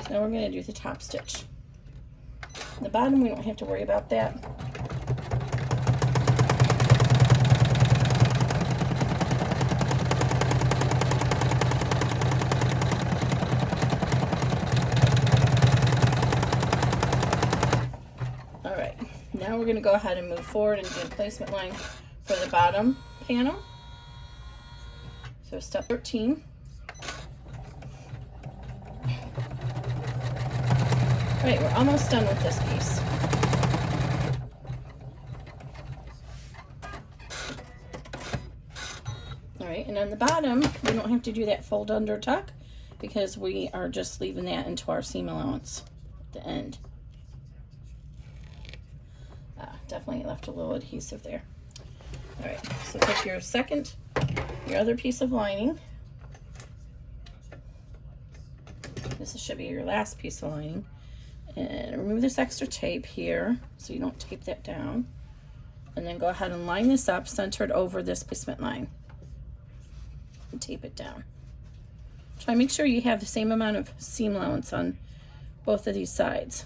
so now we're going to do the top stitch. The bottom, we don't have to worry about that. Alright, now we're going to go ahead and move forward and do the placement line for the bottom panel. So step 13. Alright, we're almost done with this piece. Alright, and on the bottom, we don't have to do that fold under tuck because we are just leaving that into our seam allowance at the end. Definitely left a little adhesive there. Alright, so take your other piece of lining. This should be your last piece of lining. And remove this extra tape here so you don't tape that down. And then go ahead and line this up centered over this placement line. And tape it down. Try to make sure you have the same amount of seam allowance on both of these sides.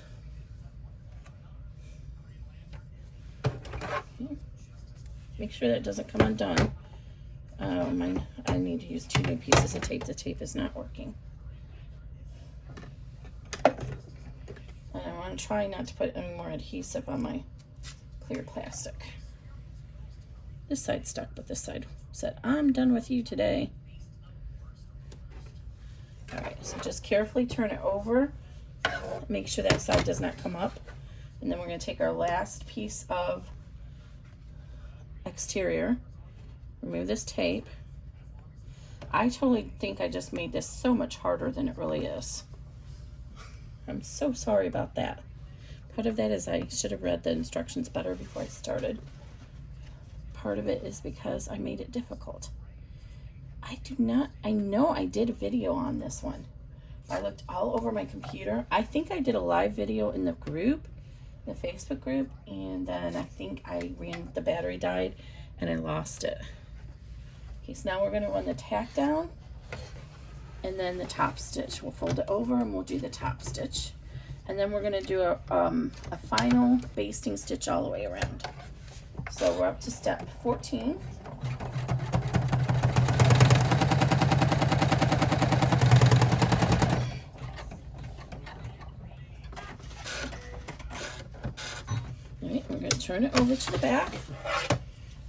Make sure that doesn't come undone. I need to use 2 new pieces of tape. The tape is not working. And I want to try not to put any more adhesive on my clear plastic. This side stuck, but this side said, I'm done with you today. Alright, so just carefully turn it over. Make sure that side does not come up. And then we're going to take our last piece of exterior, remove this tape. I totally think I just made this so much harder than it really is. I'm so sorry about that. Part of that is I should have read the instructions better before I started. Part of it is because I made it difficult. I know I did a video on this one. I looked all over my computer. I think I did a live video in the group, the Facebook group, and then I think the battery died and I lost it. Okay, so now we're going to run the tack down and then the top stitch. We'll fold it over and we'll do the top stitch. And then we're going to do a final basting stitch all the way around. So we're up to step 14. We're going to turn it over to the back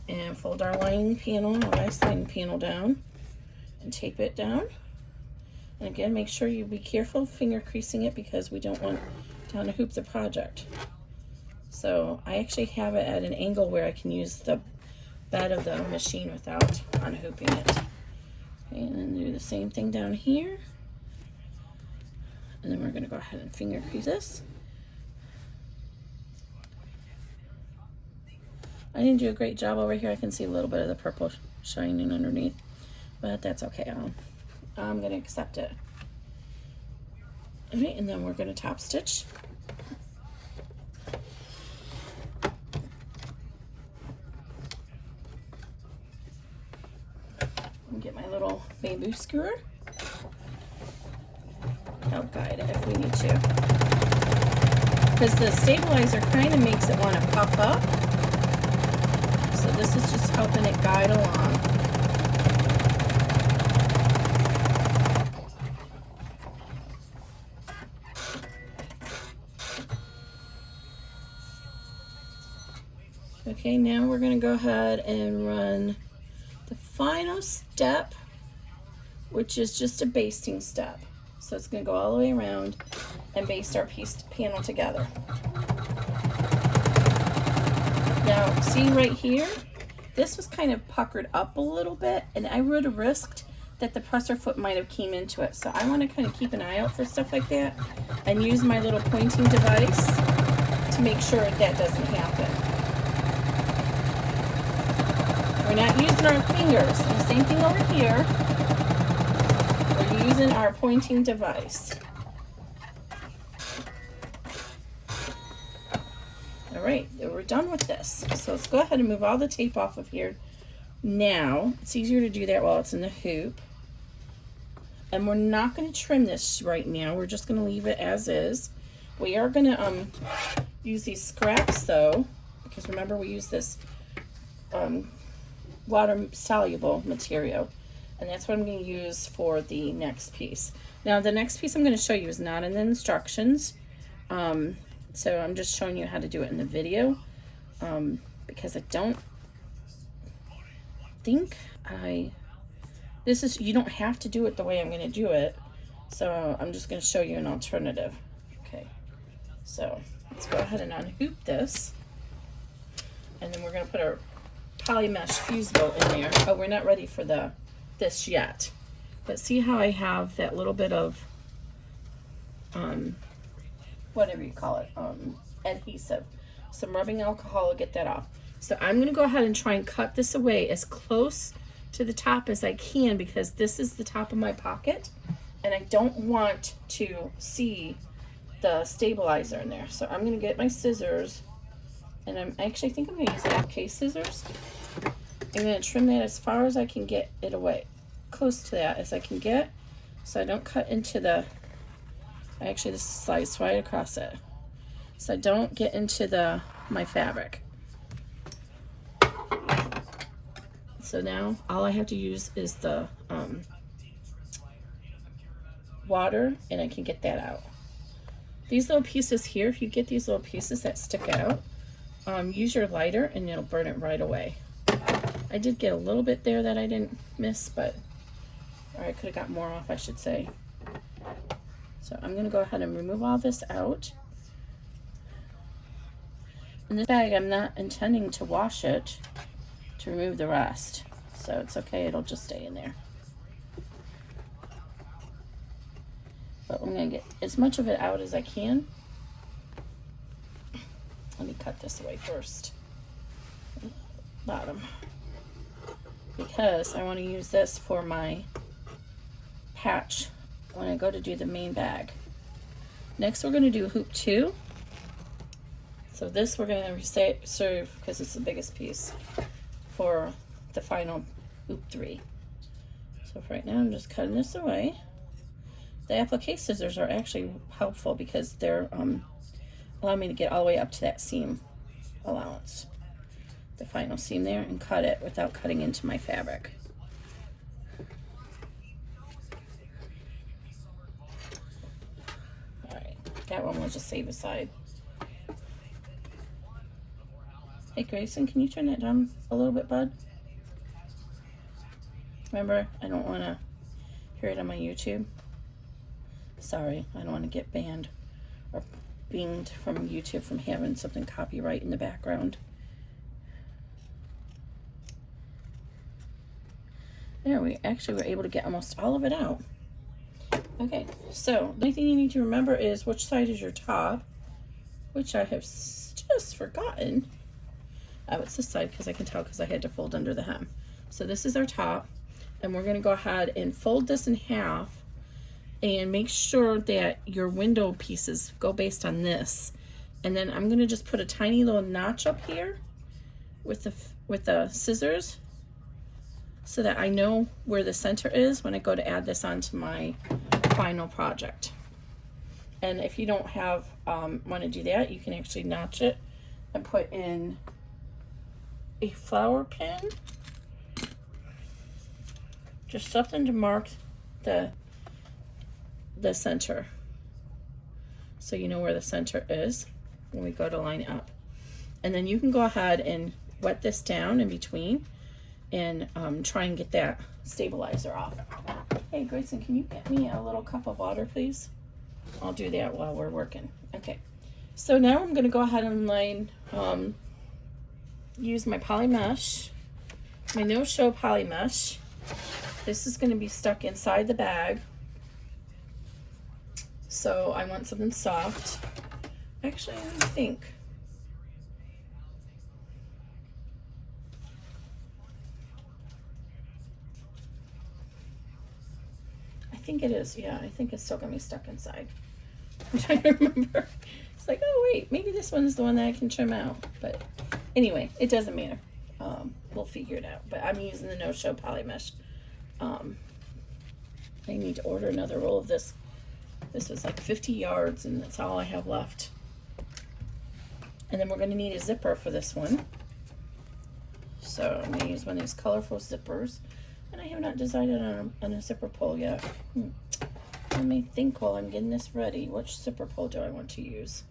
and fold our lining panel, our last lining panel down and tape it down. And again, make sure you be careful finger creasing it because we don't want to hoop the project. So I actually have it at an angle where I can use the bed of the machine without unhooping it. Okay, and then do the same thing down here. And then we're going to go ahead and finger crease this. I didn't do a great job over here. I can see a little bit of the purple shining underneath, but that's okay. I'm going to accept it. All right, and then we're going to top stitch. And get my little bamboo skewer. Help guide it if we need to. Because the stabilizer kind of makes it want to puff up. So this is just helping it guide along. Okay, now we're going to go ahead and run the final step, which is just a basting step. So it's going to go all the way around and baste our panel together. Now, see right here, this was kind of puckered up a little bit, and I would have risked that the presser foot might have came into it. So I want to kind of keep an eye out for stuff like that and use my little pointing device to make sure that doesn't happen. We're not using our fingers. And the same thing over here. We're using our pointing device. All right, we're done with this. So let's go ahead and move all the tape off of here. Now, it's easier to do that while it's in the hoop. And we're not going to trim this right now. We're just going to leave it as is. We are going to use these scraps though, because remember we use this water soluble material, and that's what I'm going to use for the next piece. Now the next piece I'm going to show you is not in the instructions, so I'm just showing you how to do it in the video, because I don't think you don't have to do it the way I'm going to do it, so I'm just going to show you an alternative. Okay, so let's go ahead and unhoop this, and then we're going to put our poly mesh fuse bolt in there. Oh, we're not ready for this yet, but see how I have that little bit of whatever you call it, adhesive, some rubbing alcohol to get that off. So I'm going to go ahead and try and cut this away as close to the top as I can, because this is the top of my pocket and I don't want to see the stabilizer in there. So I'm going to get my scissors, and I think I'm going to use the applique scissors. I'm going to trim that as far as I can get it away, close to that as I can get, so I don't cut into actually this slides right across it, so I don't get into my fabric. So now all I have to use is the water, and I can get that out. These little pieces here, if you get these little pieces that stick out, use your lighter and it'll burn it right away. I did get a little bit there that I didn't miss, or I could have got more off, I should say. So I'm going to go ahead and remove all this out. In this bag, I'm not intending to wash it to remove the rest, so it's okay, it'll just stay in there. But I'm going to get as much of it out as I can. Let me cut this away first. Bottom. Because I want to use this for my patch when I go to do the main bag. Next we're going to do hoop 2. So this we're going to reserve, because it's the biggest piece, for the final hoop 3. So for right now I'm just cutting this away. The applique scissors are actually helpful because they're allow me to get all the way up to that seam allowance, the final seam there, and cut it without cutting into my fabric. Alright, that one we'll just save aside. Hey Grayson, can you turn that down a little bit, bud? Remember, I don't want to hear it on my YouTube. Sorry, I don't want to get banned or binged from YouTube from having something copyright in the background. There, we actually were able to get almost all of it out. Okay, so the only thing you need to remember is which side is your top, which I have just forgotten. Oh, it's this side, because I can tell because I had to fold under the hem. So this is our top, and we're going to go ahead and fold this in half and make sure that your window pieces go based on this. And then I'm going to just put a tiny little notch up here with the scissors, so that I know where the center is when I go to add this onto my final project. And if you don't have want to do that, you can actually notch it and put in a flower pin, just something to mark the center, so you know where the center is when we go to line up. And then you can go ahead and wet this down in between and try and get that stabilizer off. Hey Grayson, can you get me a little cup of water, please? I'll do that while we're working. Okay, so now I'm going to go ahead and use my poly mesh my no-show poly mesh. This is going to be stuck inside the bag. So I want something soft. Actually, I think. I think it is, yeah. I think it's still going to be stuck inside. I'm trying to remember. It's like, oh wait, maybe this one's the one that I can trim out. But anyway, it doesn't matter. We'll figure it out. But I'm using the no-show poly mesh. I need to order another roll of this. This was like 50 yards and that's all I have left. And then we're going to need a zipper for this one. So I'm going to use one of these colorful zippers. And I have not decided on a zipper pull yet. Let me think while I'm getting this ready. Which zipper pull do I want to use?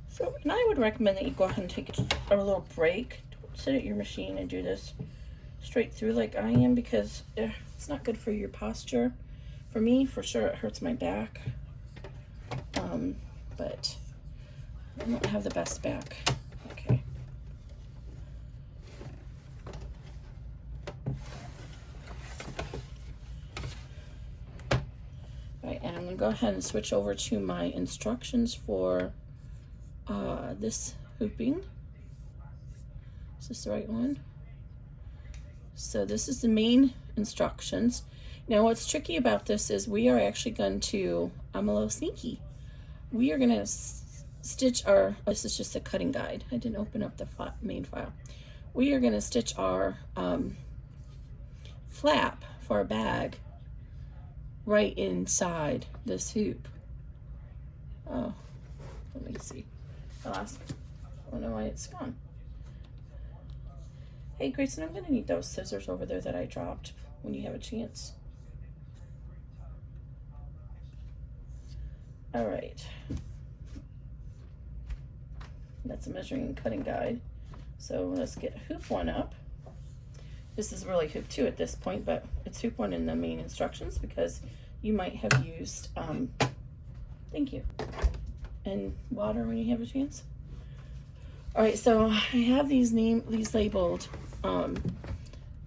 So, and I would recommend that you go ahead and take a little break. Don't sit at your machine and do this straight through like I am, because it's not good for your posture. For me, for sure, it hurts my back. But I don't have the best back. Okay. Right, and I'm going to go ahead and switch over to my instructions for this hooping. Is this the right one? So this is the main instructions. Now what's tricky about this is we are actually going to, I'm a little sneaky. We are going to stitch our, this is just a cutting guide. I didn't open up the main file. We are going to stitch our flap for our bag right inside this hoop. Oh, let me see. I don't know why it's gone. Hey Grayson, I'm gonna need those scissors over there that I dropped when you have a chance. All right. That's a measuring and cutting guide. So let's get hoop 1 up. This is really hoop 2 at this point, but it's hoop 1 in the main instructions because you might have used, thank you, and water when you have a chance. All right, so I have these labeled,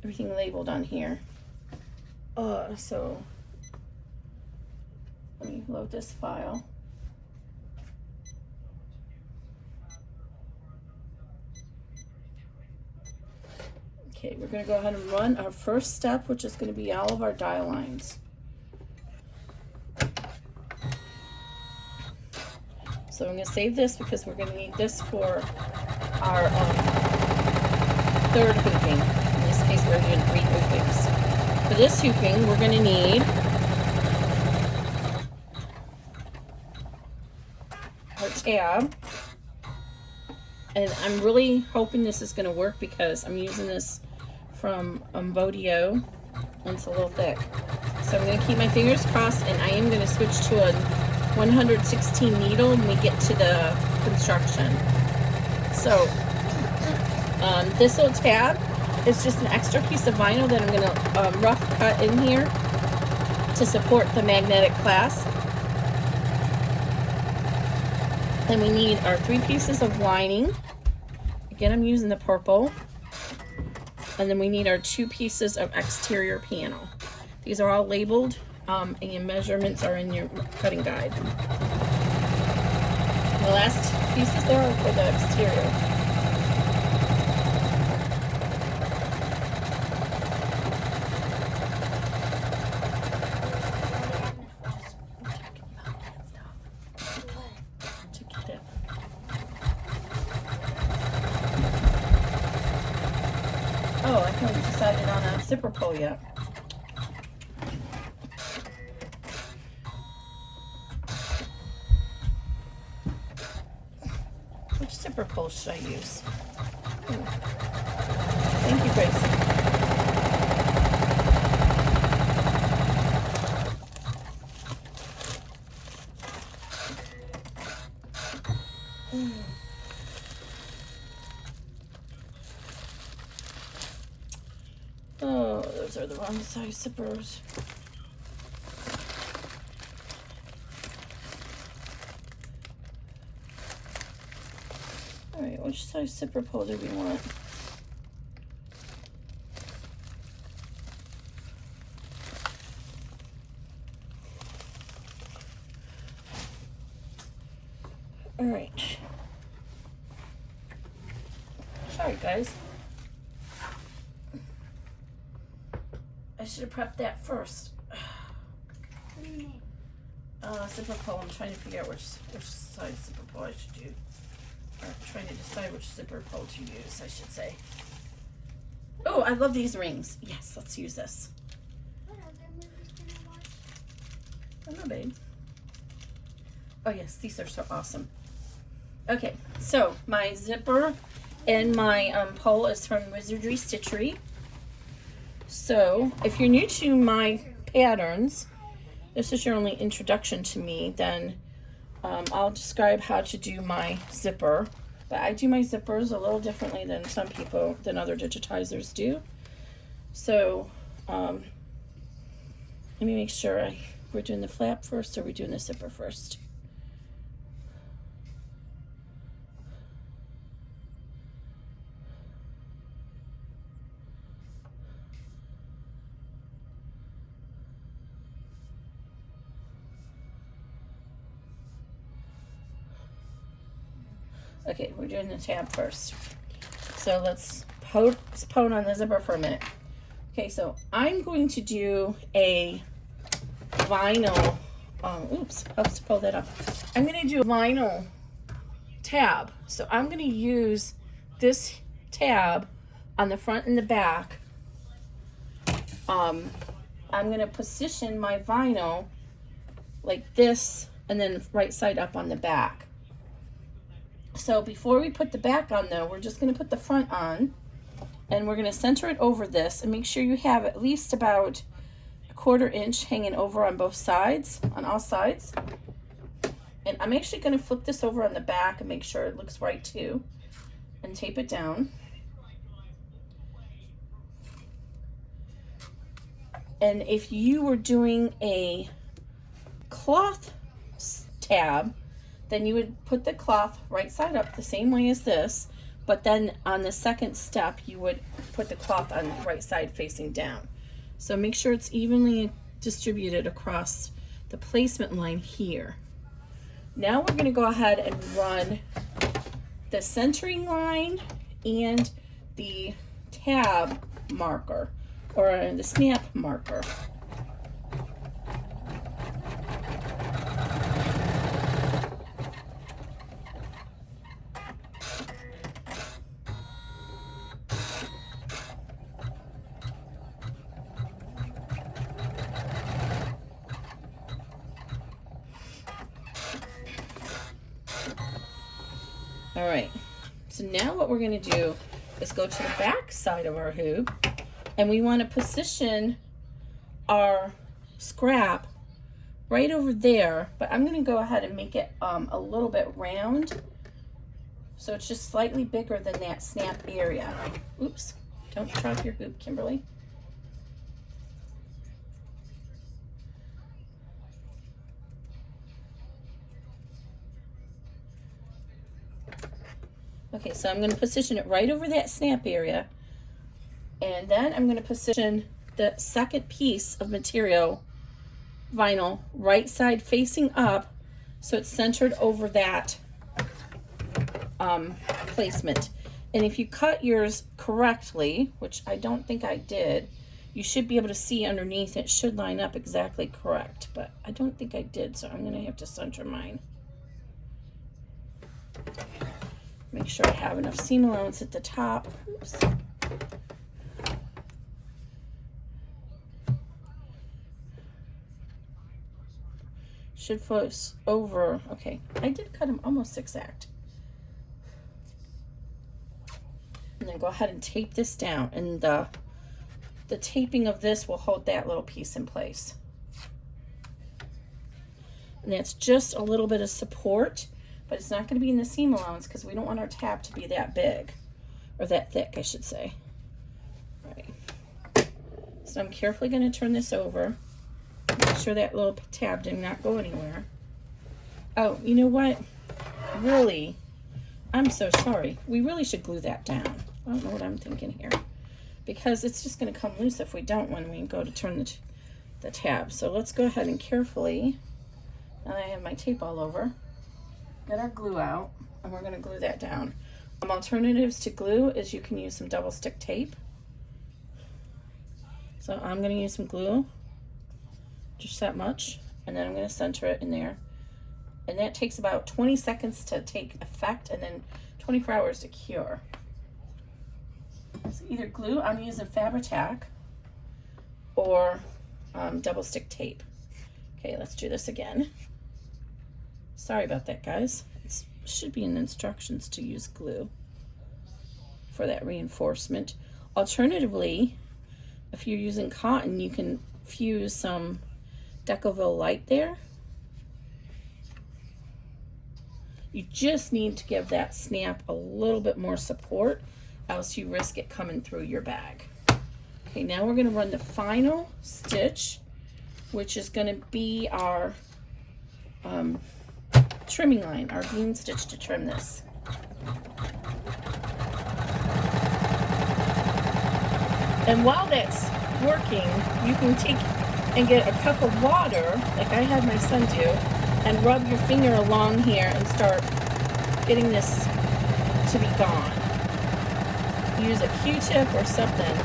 everything labeled on here. So let me load this file. Okay, we're gonna go ahead and run our first step, which is gonna be all of our die lines. So I'm going to save this because we're going to need this for our third hooping. In this case, we're doing 3 hoopings. For this hooping, we're going to need our tab. And I'm really hoping this is going to work because I'm using this from Bodio, and it's a little thick. So I'm going to keep my fingers crossed, and I am going to switch to a 116 needle when we get to the construction. So this little tab is just an extra piece of vinyl that I'm going to rough cut in here to support the magnetic clasp. Then we need our 3 pieces of lining. Again, I'm using the purple. And then we need our 2 pieces of exterior panel. These are all labeled. And your measurements are in your cutting guide. The last pieces there are for the exterior. Oh, I haven't decided on a zipper pull yet. Which zipper pull should I use? Thank you, Grace. Oh, those are the wrong size zippers. Alright, which size zipper pull do we want? All right. Sorry, guys. I should have prepped that first. What do you mean? Zipper pull. I'm trying to figure out which side zipper pull I should do. Or trying to decide which zipper pull to use, I should say. Oh, I love these rings. Yes, let's use this. What other movies can I watch? I don't know, babe. Oh yes, these are so awesome. Okay, so my zipper and my pole is from Wizardry Stitchery. So if you're new to my patterns, this is your only introduction to me, then I'll describe how to do my zipper. But I do my zippers a little differently than some people, than other digitizers do. So let me make sure we're doing the flap first, or we're doing the zipper first. Okay, we're doing the tab first. So let's pone on the zipper for a minute. Okay, so I'm going to do a vinyl, oops, helps to pull that up. I'm gonna do a vinyl tab. So I'm gonna use this tab on the front and the back. I'm gonna position my vinyl like this, and then right side up on the back. So before we put the back on though, we're just gonna put the front on, and we're gonna center it over this, and make sure you have at least about a 1/4 inch hanging over on both sides, on all sides. And I'm actually gonna flip this over on the back and make sure it looks right too, and tape it down. And if you were doing a cloth tab, then you would put the cloth right side up the same way as this, but then on the second step, you would put the cloth on the right side facing down. So make sure it's evenly distributed across the placement line here. Now we're gonna go ahead and run the centering line and the tab marker, or the snap marker. All right, so now what we're gonna do is go to the back side of our hoop, and we wanna position our scrap right over there, but I'm gonna go ahead and make it a little bit round, so it's just slightly bigger than that snap area. Oops, don't drop your hoop, Kimberly. Okay, so I'm going to position it right over that snap area, and then I'm going to position the second piece of material, vinyl, right side facing up, so it's centered over that placement. And if you cut yours correctly, which I don't think I did, you should be able to see underneath. It should line up exactly correct, but I don't think I did, so I'm going to have to center mine. Make sure I have enough seam allowance at the top. Oops. Should float over. Okay, I did cut them almost exact. And then go ahead and tape this down, and the taping of this will hold that little piece in place. And that's just a little bit of support, but it's not going to be in the seam allowance because we don't want our tab to be that big, or that thick, I should say. All right. So I'm carefully going to turn this over. Make sure that little tab did not go anywhere. Oh, you know what? Really, I'm so sorry. We really should glue that down. I don't know what I'm thinking here, because it's just going to come loose if we don't when we go to turn the tab. So let's go ahead and carefully, now that I have my tape all over, get our glue out, and we're gonna glue that down. Alternatives to glue is you can use some double stick tape. So I'm gonna use some glue, just that much, and then I'm gonna center it in there. And that takes about 20 seconds to take effect, and then 24 hours to cure. So either glue, I'm using Fabri-Tac, or double stick tape. Okay, let's do this again. Sorry about that, guys. It should be in the instructions to use glue for that reinforcement. Alternatively, if you're using cotton, you can fuse some Decovil Light there. You just need to give that snap a little bit more support, else you risk it coming through your bag. Okay, now we're gonna run the final stitch, which is gonna be our trimming line, our bean stitch to trim this. And while that's working, you can take and get a cup of water, like I had my son do, and rub your finger along here and start getting this to be gone. Use a Q-tip or something.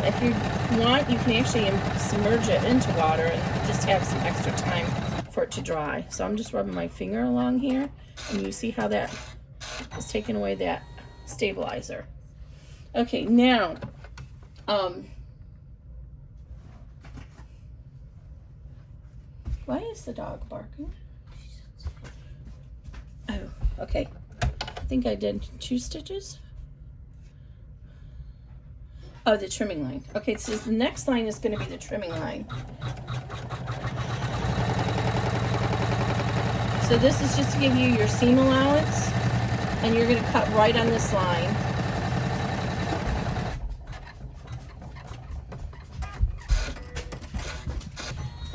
If you want, you can actually submerge it into water and just have some extra time for it to dry. So I'm just rubbing my finger along here, and you see how that is taking away that stabilizer. Okay, now, why is the dog barking? Oh, okay. I think I did 2 stitches. Oh, the trimming line. Okay, so the next line is going to be the trimming line. So this is just to give you your seam allowance, and you're going to cut right on this line.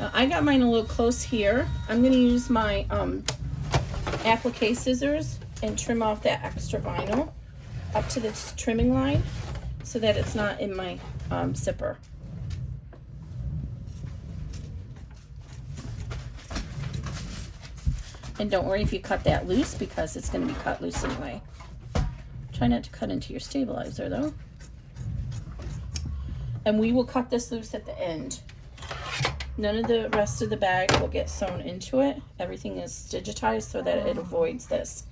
Now, I got mine a little close here. I'm going to use my applique scissors and trim off that extra vinyl up to this trimming line, so that it's not in my zipper. And don't worry if you cut that loose, because it's going to be cut loose anyway. Try not to cut into your stabilizer though. And we will cut this loose at the end. None of the rest of the bag will get sewn into it. Everything is digitized so that it avoids this.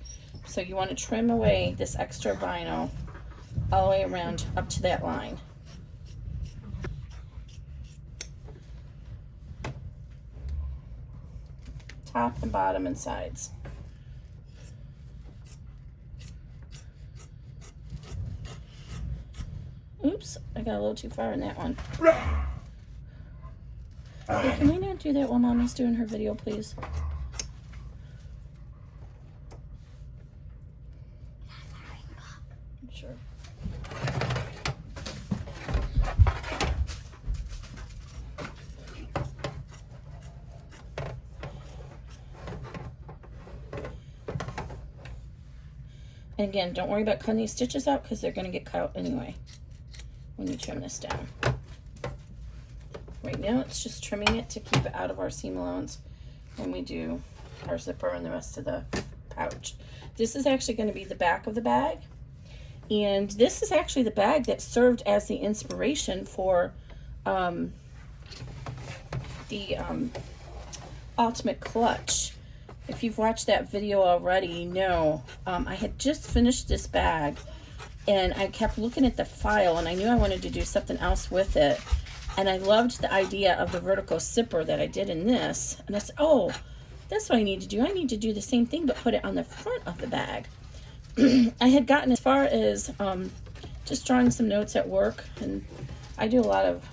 So you want to trim away this extra vinyl all the way around up to that line. Top and bottom and sides. Oops, I got a little too far in that one. Hey, can we not do that while Mama's doing her video, please? Sure. And again, don't worry about cutting these stitches out, because they're going to get cut out anyway when you trim this down. Right now it's just trimming it to keep it out of our seam allowance when we do our zipper and the rest of the pouch. This is actually going to be the back of the bag, and this is actually the bag that served as the inspiration for the Ultimate Clutch. If you've watched that video already, you know I had just finished this bag, and I kept looking at the file, and I knew I wanted to do something else with it. And I loved the idea of the vertical zipper that I did in this. And I said, oh, that's what I need to do. I need to do the same thing, but put it on the front of the bag. I had gotten as far as just drawing some notes at work. And I do a lot of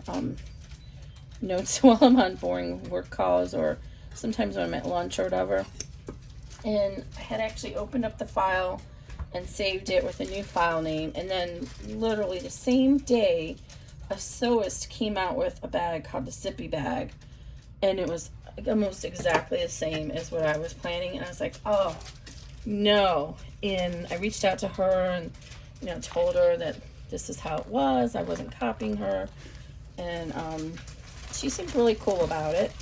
notes while I'm on boring work calls, or sometimes when I'm at lunch or whatever. And I had actually opened up the file and saved it with a new file name. And then literally the same day, a sewist came out with a bag called the Zippy Bag, and it was almost exactly the same as what I was planning. And I was like, oh no. And I reached out to her and, you know, told her that this is how it was. I wasn't copying her, and she seemed really cool about it.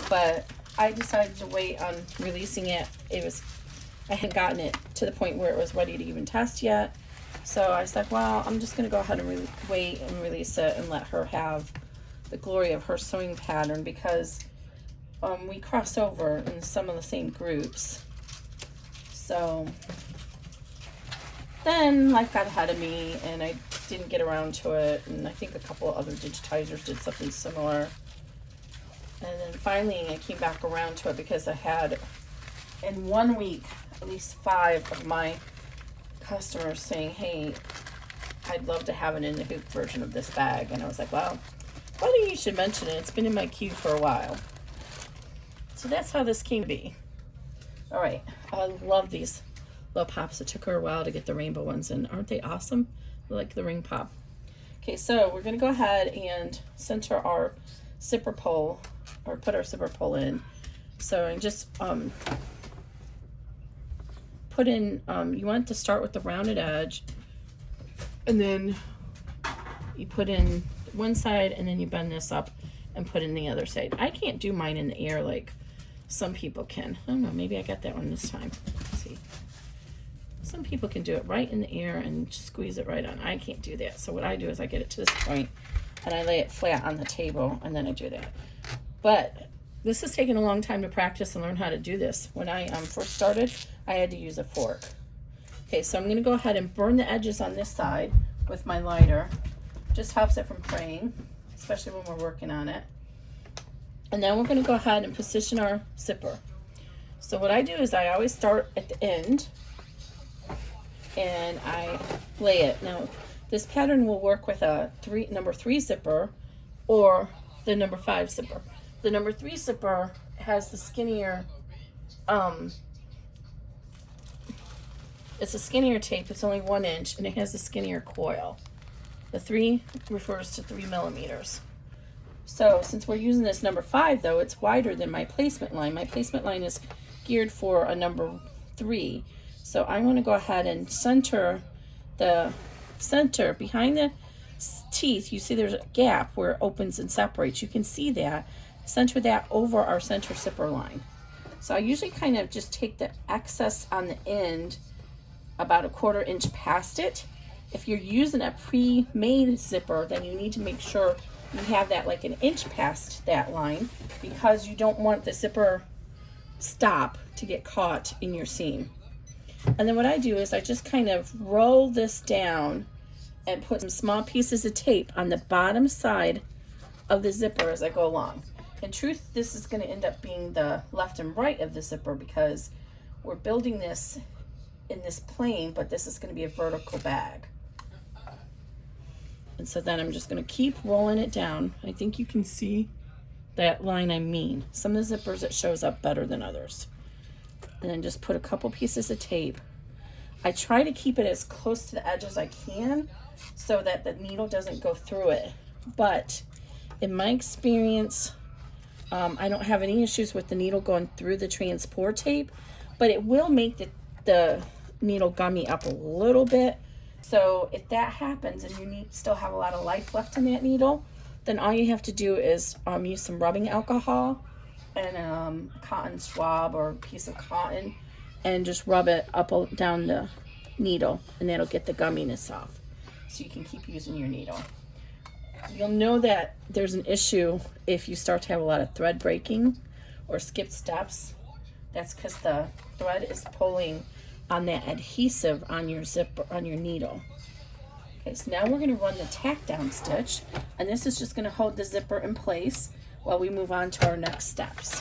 But I decided to wait on releasing it. I hadn't gotten it to the point where it was ready to even test yet. So I said, well, I'm just going to go ahead and wait and release it and let her have the glory of her sewing pattern, because we cross over in some of the same groups. So then life got ahead of me and I didn't get around to it, and I think a couple of other digitizers did something similar. And then finally I came back around to it because I had in 1 week at least 5 of my customers saying, hey, I'd love to have an in the hoop version of this bag. And I was like, well, funny you should mention it. It's been in my queue for a while. So that's how this came to be. All right, I love these little pops. It took her a while to get the rainbow ones in. Aren't they awesome? I like the ring pop. Okay, so we're gonna go ahead and center our zipper pull, or put our zipper pull in. So I just put in, you want to start with the rounded edge, and then you put in one side, and then you bend this up and put in the other side. I can't do mine in the air like some people can. I don't know, maybe I got that one this time. Let's see. Some people can do it right in the air and squeeze it right on. I can't do that. So what I do is I get it to this point and I lay it flat on the table, and then I do that. But this has taken a long time to practice and learn how to do this. When I first started, I had to use a fork. Okay, so I'm gonna go ahead and burn the edges on this side with my lighter. Just helps it from fraying, especially when we're working on it. And then we're gonna go ahead and position our zipper. So what I do is I always start at the end and I lay it. Now, this pattern will work with a number 3 zipper or the number 5 zipper. The number 3 zipper has the skinnier, it's a skinnier tape. It's only 1 inch and it has a skinnier coil. The 3 refers to 3 millimeters. So since we're using this number 5 though, it's wider than my placement line. My placement line is geared for a number 3. So I want to go ahead and center the center behind the teeth. You see there's a gap where it opens and separates. You can see that. Center that over our center zipper line. So I usually kind of just take the excess on the end about a 1/4 inch past it. If you're using a pre-made zipper, then you need to make sure you have that like 1 inch past that line, because you don't want the zipper stop to get caught in your seam. And then what I do is I just kind of roll this down and put some small pieces of tape on the bottom side of the zipper as I go along. In truth, this is going to end up being the left and right of the zipper because we're building this in this plane, but this is going to be a vertical bag. And so then I'm just going to keep rolling it down. I think you can see that line I mean. Some of the zippers it shows up better than others. And then just put a couple pieces of tape. I try to keep it as close to the edge as I can so that the needle doesn't go through it. But in my experience, I don't have any issues with the needle going through the transport tape, but it will make the needle gummy up a little bit. So if that happens and you still have a lot of life left in that needle, then all you have to do is use some rubbing alcohol and a cotton swab or a piece of cotton and just rub it up down the needle, and that'll get the gumminess off so you can keep using your needle. You'll know that there's an issue if you start to have a lot of thread breaking or skipped steps. That's because the thread is pulling on that adhesive on your zipper, on your needle. Okay, so now we're going to run the tack down stitch, and this is just going to hold the zipper in place while we move on to our next steps.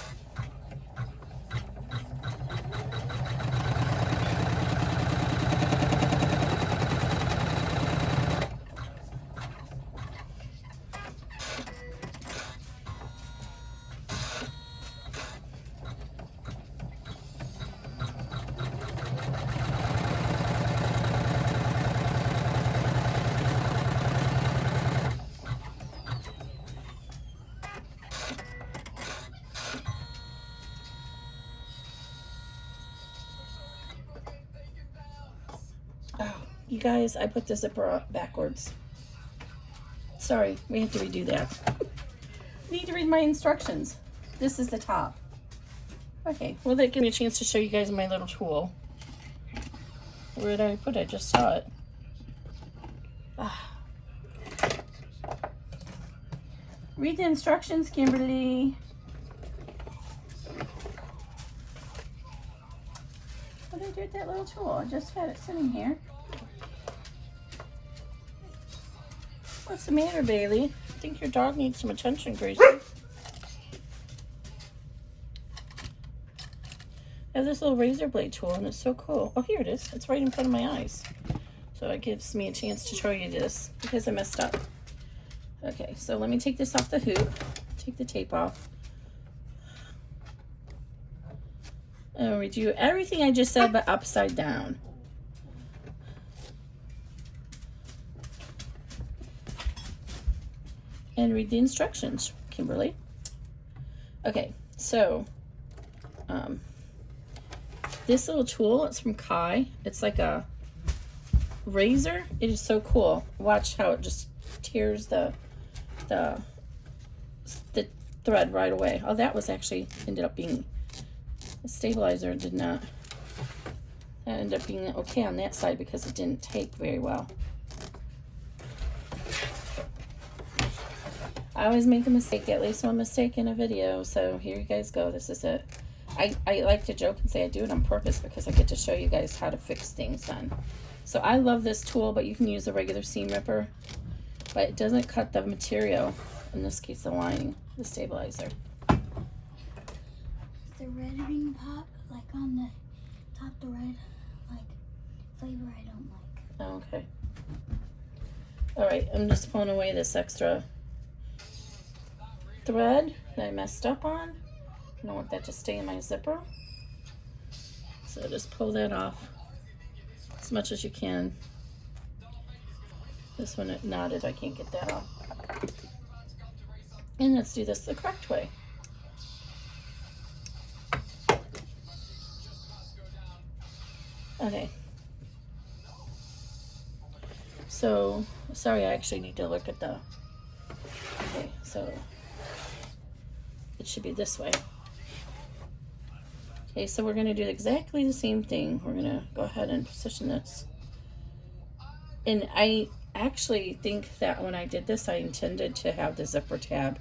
You guys, I put the zipper up backwards. Sorry, we have to redo that. Need to read my instructions. This is the top. Okay, well that gives me a chance to show you guys my little tool. Where did I put it? I just saw it. Read the instructions, Kimberly. What did I do with that little tool? I just had it sitting here. What's the matter, Bailey? I think your dog needs some attention, Gracie. I have this little razor blade tool and it's so cool. Oh, here it is. It's right in front of my eyes. So it gives me a chance to show you this because I messed up. Okay, so let me take this off the hoop. Take the tape off. And redo everything I just said but upside down. And read the instructions, Kimberly. Okay, so this little tool, it's from Kai. It's like a razor. It is so cool. Watch how it just tears the thread right away. Oh, that was actually ended up being a stabilizer. Did not. That ended up being okay on that side because it didn't tape very well. I always make a mistake, at least one mistake in a video. So here you guys go. This is it. I like to joke and say I do it on purpose because I get to show you guys how to fix things then. So I love this tool, but you can use a regular seam ripper. But it doesn't cut the material, in this case the lining, the stabilizer. The red ring pop, like on the top, the red, like, flavor I don't like. Oh, okay. Alright, I'm just pulling away this extra thread that I messed up on. I don't want that to stay in my zipper. So just pull that off as much as you can. This one it knotted, I can't get that off. And let's do this the correct way. Okay. So, sorry, I actually need to look at the, okay, so it should be this way. Okay, so we're gonna do exactly the same thing. We're gonna go ahead and position this. And I actually think that when I did this, I intended to have the zipper tab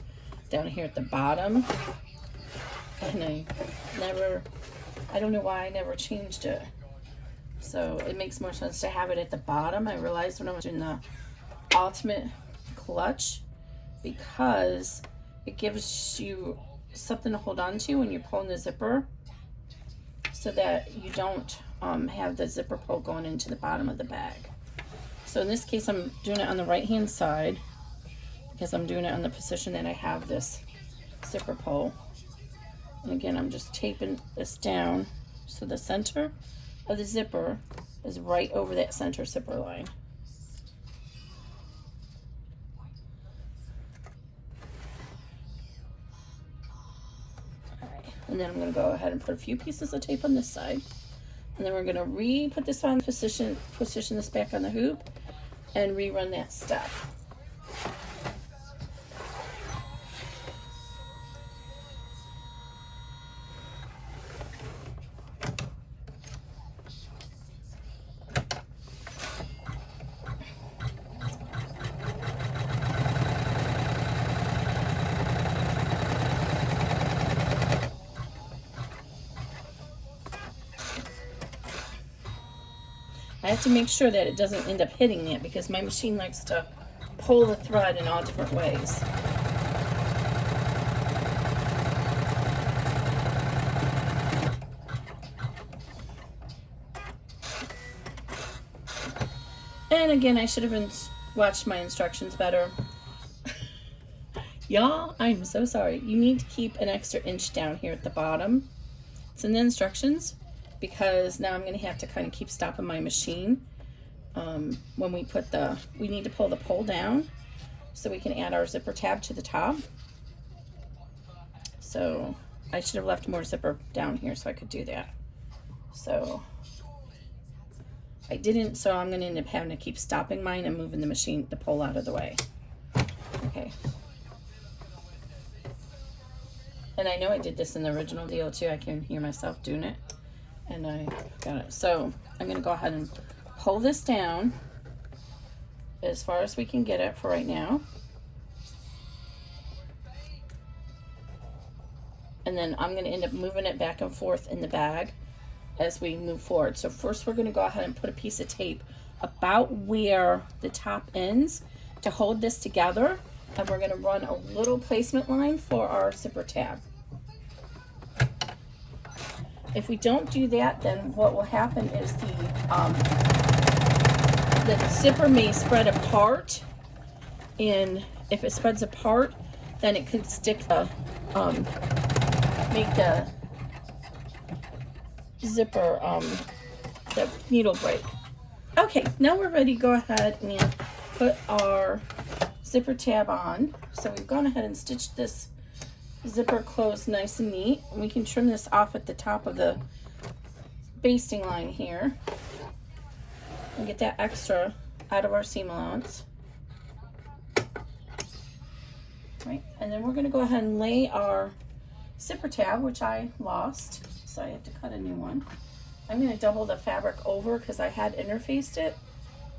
down here at the bottom. And I don't know why I never changed it. So it makes more sense to have it at the bottom. I realized when I was doing the ultimate clutch, because it gives you something to hold on to when you're pulling the zipper, so that you don't have the zipper pull going into the bottom of the bag. So in this case, I'm doing it on the right hand side because I'm doing it on the position that I have this zipper pull. And again, I'm just taping this down so the center of the zipper is right over that center zipper line. And then I'm going to go ahead and put a few pieces of tape on this side. And then we're going to re-put this on position this back on the hoop, and rerun that step. I have to make sure that it doesn't end up hitting it because my machine likes to pull the thread in all different ways. And again, I should have watched my instructions better. Y'all, I'm so sorry. You need to keep an extra inch down here at the bottom. It's in the instructions, because now I'm going to have to kind of keep stopping my machine when we put we need to pull the pole down so we can add our zipper tab to the top. So I should have left more zipper down here so I could do that. So I didn't, so I'm going to end up having to keep stopping mine and moving the pole out of the way. Okay. And I know I did this in the original deal too. I can hear myself doing it. And I got it. So I'm going to go ahead and pull this down as far as we can get it for right now. And then I'm going to end up moving it back and forth in the bag as we move forward. So first we're going to go ahead and put a piece of tape about where the top ends to hold this together. And we're going to run a little placement line for our zipper tab. If we don't do that, then what will happen is the zipper may spread apart, and if it spreads apart, then it could stick the make the zipper the needle break. Okay, now we're ready to go ahead and put our zipper tab on. So we've gone ahead and stitched this zipper closed nice and neat. And we can trim this off at the top of the basting line here and get that extra out of our seam allowance. Right, and then we're going to go ahead and lay our zipper tab, which I lost, so I have to cut a new one. I'm going to double the fabric over because I had interfaced it,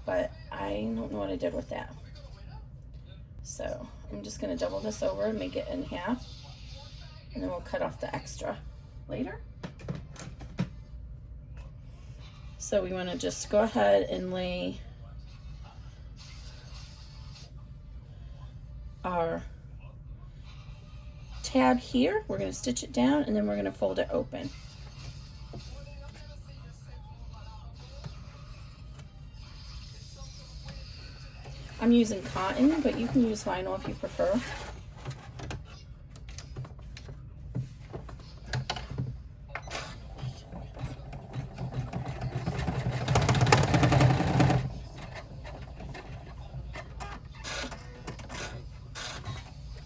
but I don't know what I did with that. So I'm just going to double this over and make it in half, and then we'll cut off the extra later. So we want to just go ahead and lay our tab here. We're going to stitch it down, and then we're going to fold it open. I'm using cotton, but you can use vinyl if you prefer.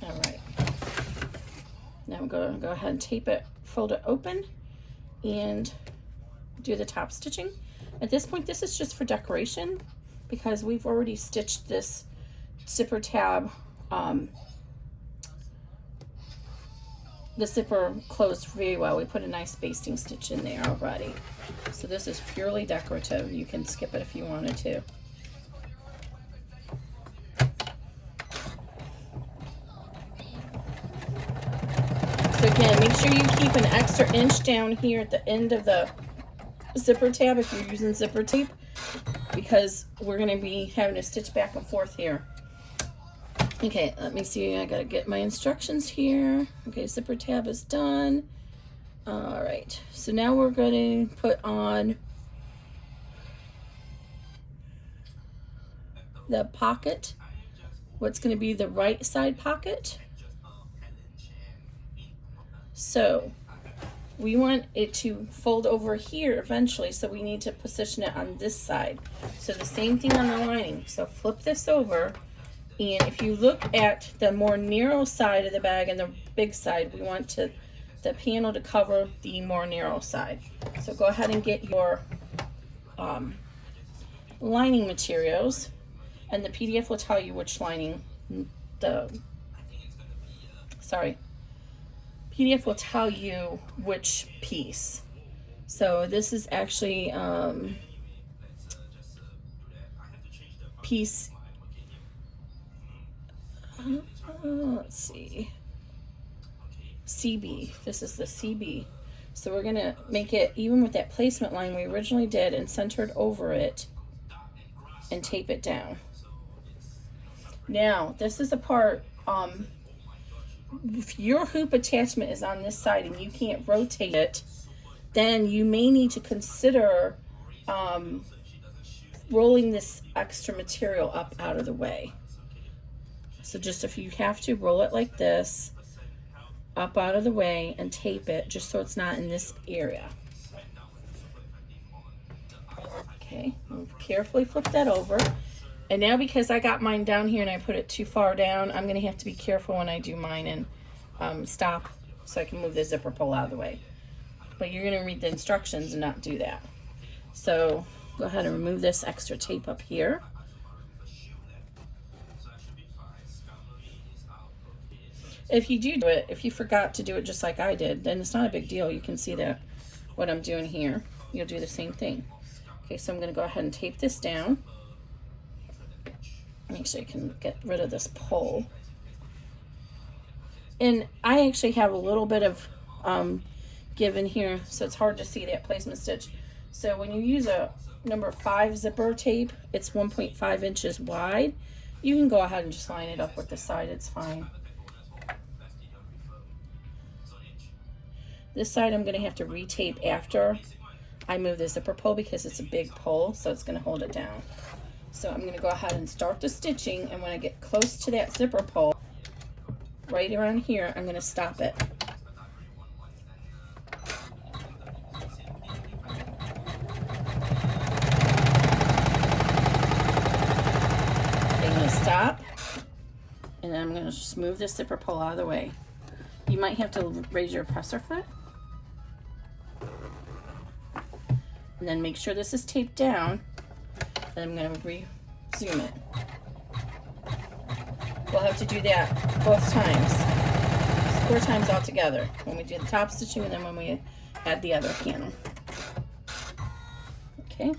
All right. Now I'm going to go ahead and tape it, fold it open, and do the top stitching. At this point, this is just for decoration, because we've already stitched this zipper tab, the zipper closed very well. We put a nice basting stitch in there already. So this is purely decorative. You can skip it if you wanted to. So again, make sure you keep an extra inch down here at the end of the zipper tab if you're using zipper tape, because we're going to be having to stitch back and forth here. Okay, let me see. I got to get my instructions here. Okay, zipper tab is done. All right, so now we're going to put on the pocket, what's going to be the right side pocket. So we want it to fold over here eventually, so we need to position it on this side. So the same thing on the lining. So flip this over, and if you look at the more narrow side of the bag and the big side, we want the panel to cover the more narrow side. So go ahead and get your lining materials, and the PDF will tell you which lining PDF will tell you which piece. So this is actually piece, let's see, CB. This is the CB. So we're going to make it even with that placement line we originally did and centered over it and tape it down. Now, this is a part, if your hoop attachment is on this side and you can't rotate it, then you may need to consider rolling this extra material up out of the way. So just if you have to, roll it like this, up out of the way, and tape it just so it's not in this area. Okay, I'll carefully flip that over. And now, because I got mine down here and I put it too far down, I'm going to have to be careful when I do mine and stop so I can move the zipper pull out of the way. But you're going to read the instructions and not do that. So go ahead and remove this extra tape up here. If you do it, if you forgot to do it just like I did, then it's not a big deal. You can see that what I'm doing here. You'll do the same thing. Okay, so I'm going to go ahead and tape this down. Make sure you can get rid of this pole. And I actually have a little bit of give in here, so it's hard to see that placement stitch. So when you use a number 5 zipper tape, it's 1.5 inches wide. You can go ahead and just line it up with the side, it's fine. This side I'm going to have to retape after I move the zipper pole because it's a big pole, so it's going to hold it down. So I'm going to go ahead and start the stitching, and when I get close to that zipper pole, right around here, I'm going to stop it. I'm going to stop, and then I'm going to just move this zipper pole out of the way. You might have to raise your presser foot. And then make sure this is taped down. And I'm going to resume it. We'll have to do that both times. 4 times all together. When we do the top stitching and then when we add the other panel. Okay.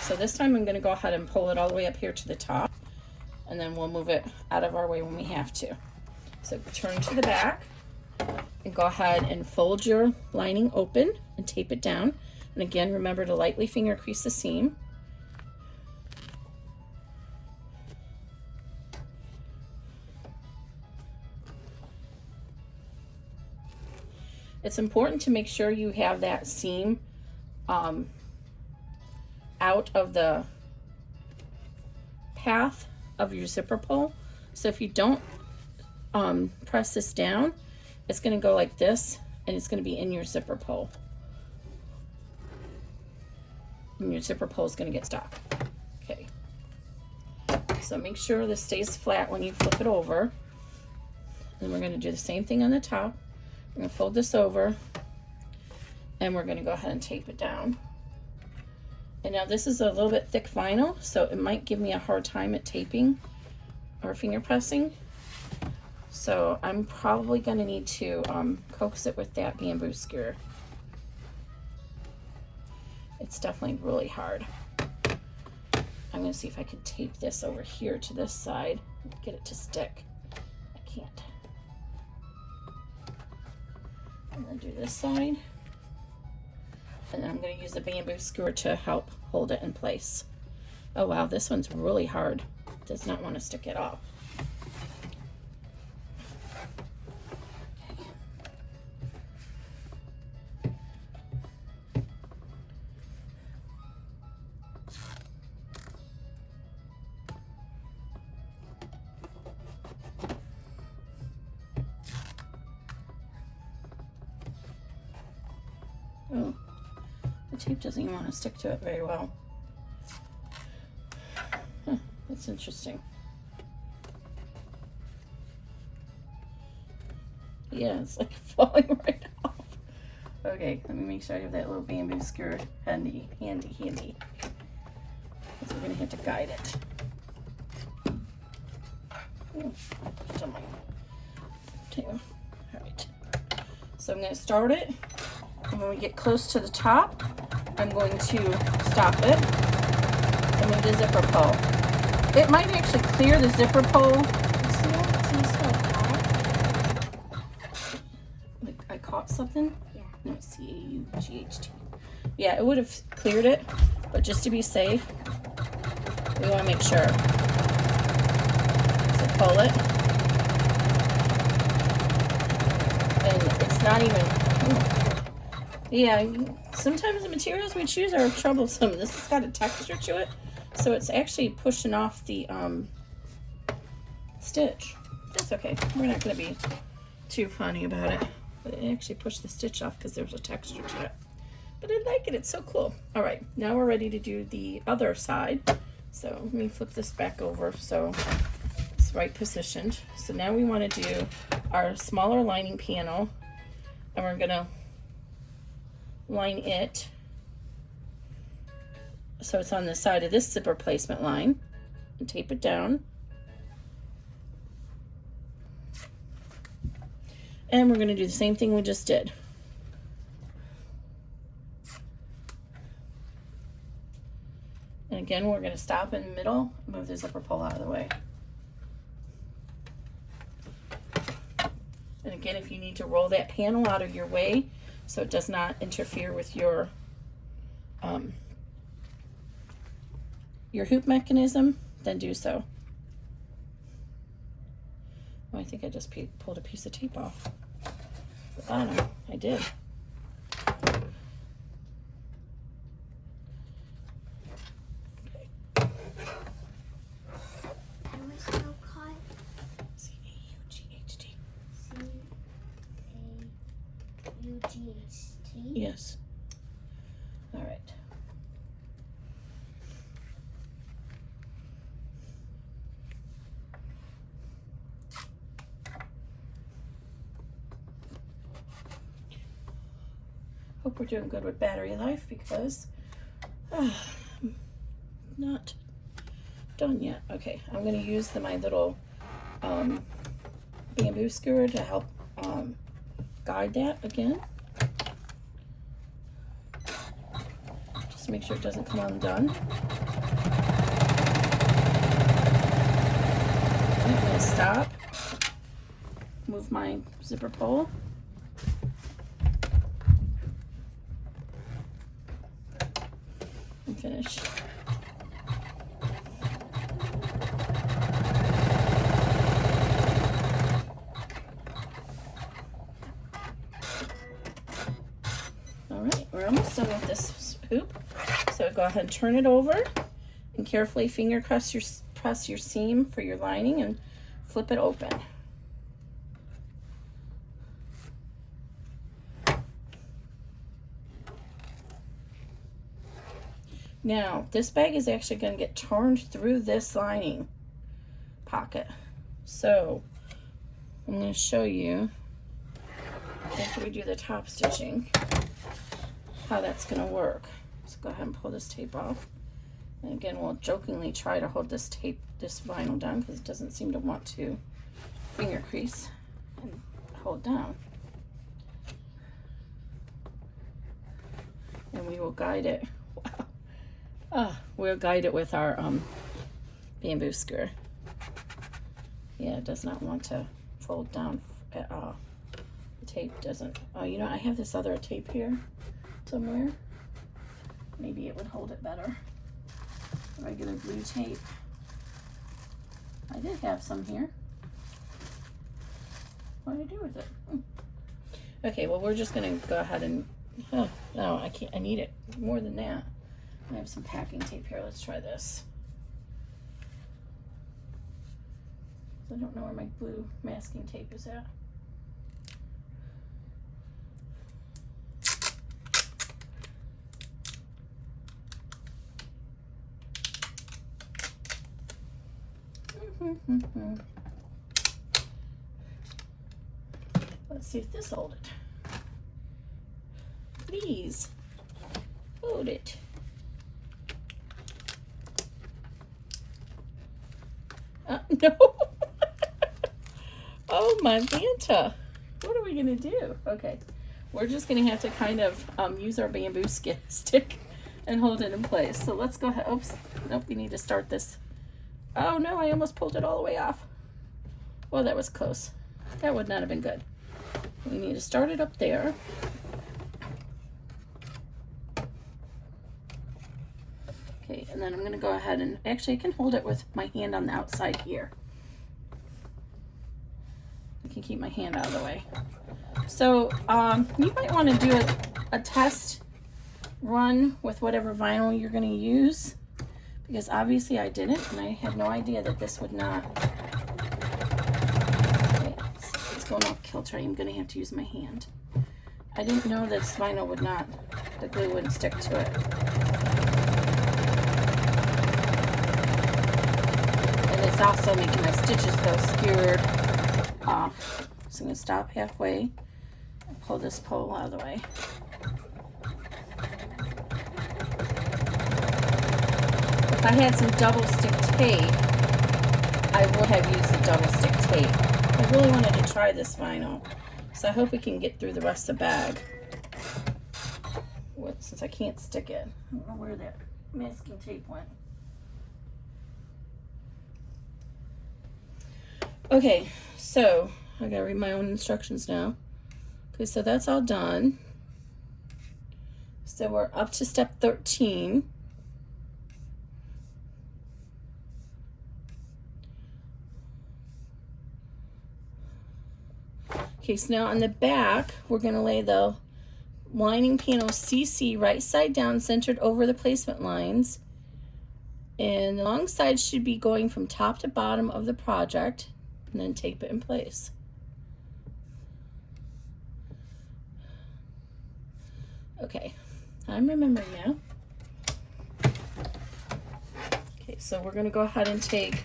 So this time I'm going to go ahead and pull it all the way up here to the top. And then we'll move it out of our way when we have to. So turn to the back. And go ahead and fold your lining open and tape it down. And again, remember to lightly finger crease the seam. It's important to make sure you have that seam out of the path of your zipper pull. So if you don't press this down, it's going to go like this, and it's going to be in your zipper pull. And your zipper pull is going to get stuck. Okay. So make sure this stays flat when you flip it over. And we're going to do the same thing on the top. We're going to fold this over, and we're going to go ahead and tape it down. And now this is a little bit thick vinyl, so it might give me a hard time at taping or finger pressing. So I'm probably going to need to coax it with that bamboo skewer. It's definitely really hard. I'm going to see if I can tape this over here to this side, get it to stick. I can't. I'm going to do this side. And then I'm going to use the bamboo skewer to help hold it in place. Oh wow, this one's really hard. It does not want to stick it off. Oh, the tape doesn't even want to stick to it very well. Huh, that's interesting. Yeah, it's like falling right off. Okay, let me make sure I have that little bamboo skewer handy. So we're gonna have to guide it. Oh, just on my tail. All right. So I'm gonna start it. And when we get close to the top, I'm going to stop it and move the zipper pull. It might actually clear the zipper pull. See that? See, like I caught something? Yeah. No, C-A-U-G-H-T. Yeah, it would have cleared it, but just to be safe, we want to make sure. So pull it. And it's not even... Ooh. Yeah, sometimes the materials we choose are troublesome. This has got a texture to it, so it's actually pushing off the stitch. That's okay. We're not going to be too funny about it. But it actually pushed the stitch off because there's a texture to it. But I like it. It's so cool. All right, now we're ready to do the other side. So let me flip this back over so it's right positioned. So now we want to do our smaller lining panel, and we're going to line it so it's on the side of this zipper placement line and tape it down. And we're going to do the same thing we just did. And again, we're going to stop in the middle and move the zipper pull out of the way. And again, if you need to roll that panel out of your way so it does not interfere with your hoop mechanism, then do so. Oh, I think I just pulled a piece of tape off. I don't know, I did. C-A-U-G-H-T. C-A-U-G-H-T? Yes. All right. Hope we're doing good with battery life because I'm not done yet. Okay, I'm going to use my little bamboo skewer to help guide that again. Just to make sure it doesn't come undone. I'm going to stop, move my zipper pull. And finish. Alright, we're almost done with this hoop. So go ahead and turn it over and carefully finger press your seam for your lining and flip it open. Now, this bag is actually going to get turned through this lining pocket. So, I'm going to show you, after we do the top stitching, how that's going to work. So go ahead and pull this tape off. And again, we'll jokingly try to hold this vinyl down because it doesn't seem to want to finger crease and hold down. And we will guide it. Wow. We'll guide it with our bamboo skewer. Yeah, it does not want to fold down at all. The tape doesn't. Oh, you know, I have this other tape here somewhere. Maybe it would hold it better. Regular blue tape. I did have some here. What do I do with it? Okay, well, we're just going to go ahead and... Oh, no, I can't. I need it more than that. I have some packing tape here. Let's try this. I don't know where my blue masking tape is at. Let's see if this holds it. Please hold it. No. Oh my Vanta. What are we gonna do? Okay, we're just gonna have to kind of use our bamboo stick and hold it in place. So let's go ahead. Oops. Nope. We need to start this. Oh no! I almost pulled it all the way off. Well, that was close. That would not have been good. We need to start it up there. Okay, and then I'm going to go ahead and actually I can hold it with my hand on the outside here. I can keep my hand out of the way. So you might want to do a test run with whatever vinyl you're going to use, because obviously I didn't, and I had no idea that this would not. Okay, it's going off kilter. I'm going to have to use my hand. I didn't know this vinyl would not, the glue wouldn't stick to it. It's also making my stitches go skewered off. So I'm going to stop halfway and pull this pole out of the way. If I had some double stick tape, I would have used the double stick tape. I really wanted to try this vinyl. So I hope we can get through the rest of the bag. Since I can't stick it. I don't know where that masking tape went. Okay, so I gotta read my own instructions now. Okay, so that's all done. So we're up to step 13. Okay, so now on the back, we're gonna lay the lining panel CC right side down, centered over the placement lines. And the long side should be going from top to bottom of the project, and then tape it in place. Okay, I'm remembering now. Okay, so we're gonna go ahead and take,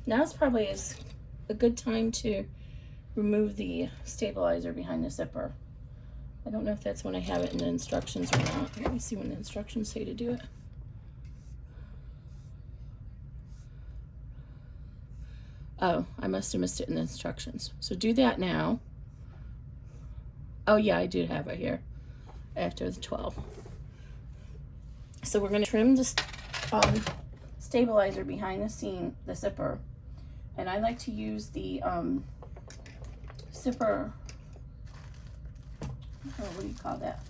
now's probably a good time to remove the stabilizer behind the zipper. I don't know if that's when I have it in the instructions or not. Let me see when the instructions say to do it. Oh, I must have missed it in the instructions. So do that now. Oh yeah, I do have it here after the 12. So we're going to trim the stabilizer behind the seam, the zipper. And I like to use the zipper, oh, what do you call that?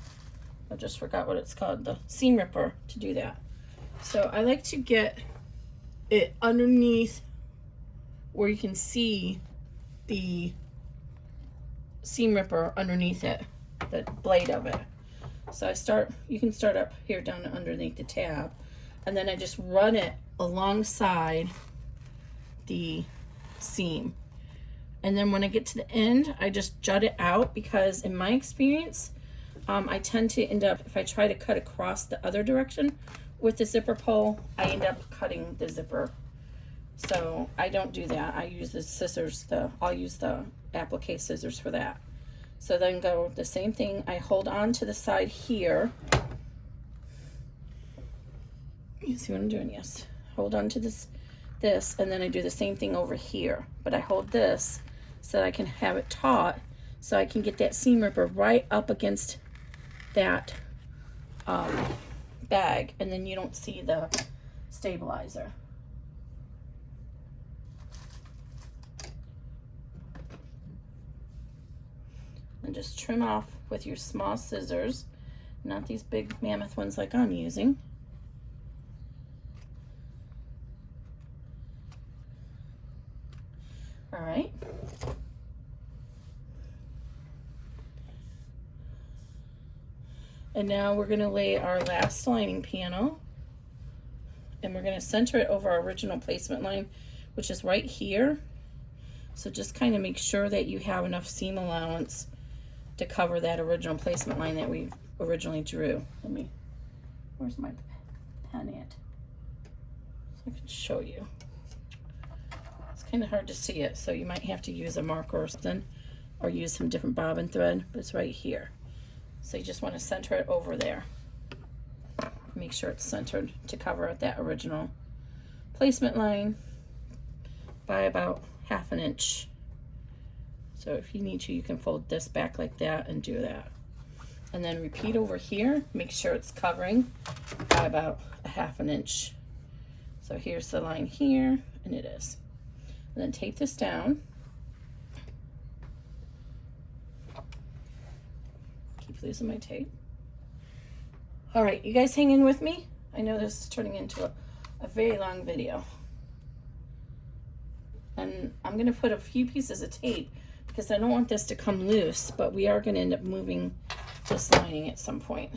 I just forgot what it's called, the seam ripper, to do that. So I like to get it underneath where you can see the seam ripper underneath it, the blade of it. So you can start up here down underneath the tab, and then I just run it alongside the seam. And then when I get to the end, I just jut it out, because in my experience, I tend to end up, if I try to cut across the other direction with the zipper pull, I end up cutting the zipper. So I don't do that. I use the scissors, I'll use the applique scissors for that. So then go the same thing. I hold on to the side here. You see what I'm doing? Yes. Hold on to this, and then I do the same thing over here. But I hold this so that I can have it taut, so I can get that seam ripper right up against that bag, and then you don't see the stabilizer. And just trim off with your small scissors, not these big mammoth ones like I'm using. All right. And now we're going to lay our last lining panel, and we're going to center it over our original placement line, which is right here. So just kind of make sure that you have enough seam allowance to cover that original placement line that we originally drew. Where's my pen at? So I can show you. It's kind of hard to see it, so you might have to use a marker or something, or use some different bobbin thread, but it's right here. So you just want to center it over there. Make sure it's centered to cover that original placement line by about 1/2 inch. So if you need to, you can fold this back like that and do that. And then repeat over here. Make sure it's covering by about 1/2 inch. So here's the line here, and it is. And then tape this down. Keep losing my tape. All right, you guys hang in with me? I know this is turning into a very long video. And I'm gonna put a few pieces of tape because I don't want this to come loose, but we are gonna end up moving this lining at some point.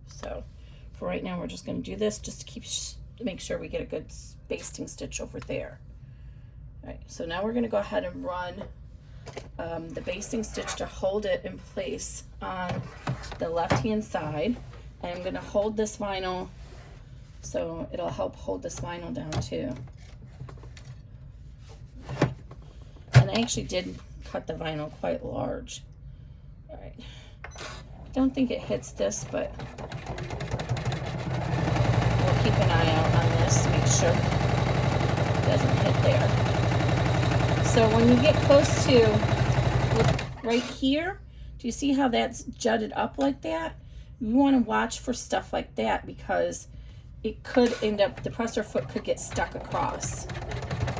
So for right now, we're just gonna do this just to make sure we get a good basting stitch over there. All right, so now we're gonna go ahead and run the basting stitch to hold it in place on the left-hand side. And I'm gonna hold this vinyl, so it'll help hold this vinyl down too. And I actually did cut the vinyl quite large. All right, don't think it hits this, but we'll keep an eye out on this to make sure it doesn't hit there. So when you get close to, right here, do you see how that's jutted up like that? You want to watch for stuff like that because it could end up, the presser foot could get stuck across.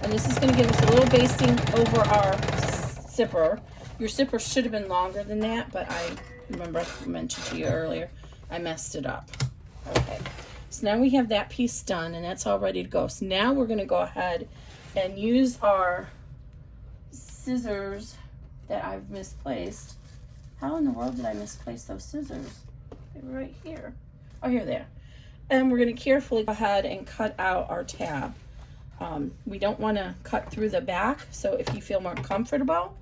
And this is going to give us a little basting over our zipper. Your zipper should have been longer than that, but I remember I mentioned to you earlier, I messed it up. Okay, so now we have that piece done and that's all ready to go. So now we're going to go ahead and use our scissors that I've misplaced. How in the world did I misplace those scissors? They were right here. Oh, here they are. And we're going to carefully go ahead and cut out our tab. We don't want to cut through the back, so if you feel more comfortable,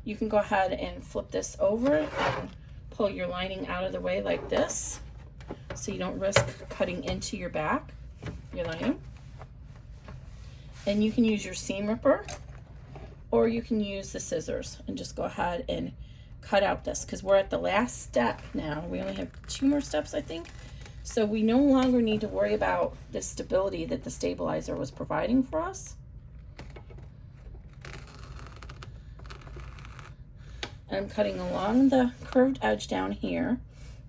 you can go ahead and flip this over and pull your lining out of the way like this, so you don't risk cutting into your back, your lining. And you can use your seam ripper, or you can use the scissors and just go ahead and cut out this, because we're at the last step now. We only have 2 more steps, I think. So we no longer need to worry about the stability that the stabilizer was providing for us. And I'm cutting along the curved edge down here.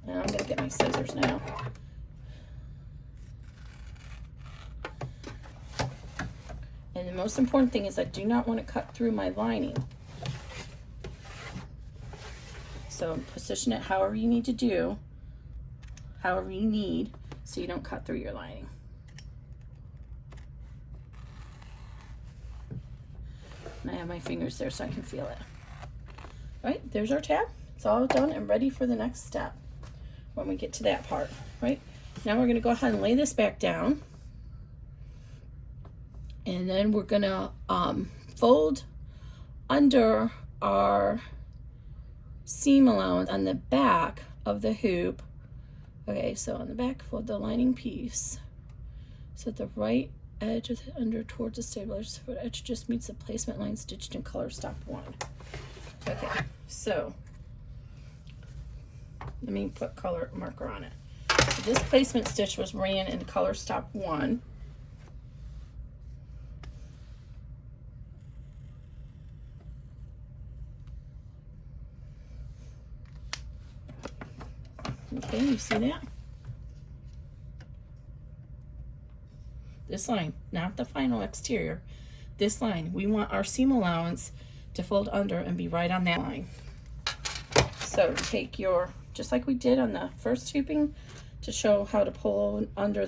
And I'm gonna get my scissors now. And the most important thing is I do not want to cut through my lining. So position it however you need to do, however you need, so you don't cut through your lining. And I have my fingers there so I can feel it. All right, there's our tab. It's all done and ready for the next step when we get to that part, right? Now we're gonna go ahead and lay this back down. And then we're gonna fold under our seam allowance on the back of the hoop. Okay, so on the back, fold the lining piece. So at the right edge of the under towards the stabilizer foot edge just meets the placement line stitched in color stop 1. Okay, so let me put color marker on it. So this placement stitch was ran in color stop 1. Okay, you see that? This line, not the final exterior. This line, we want our seam allowance to fold under and be right on that line. So take your, just like we did on the first hooping to show how to pull under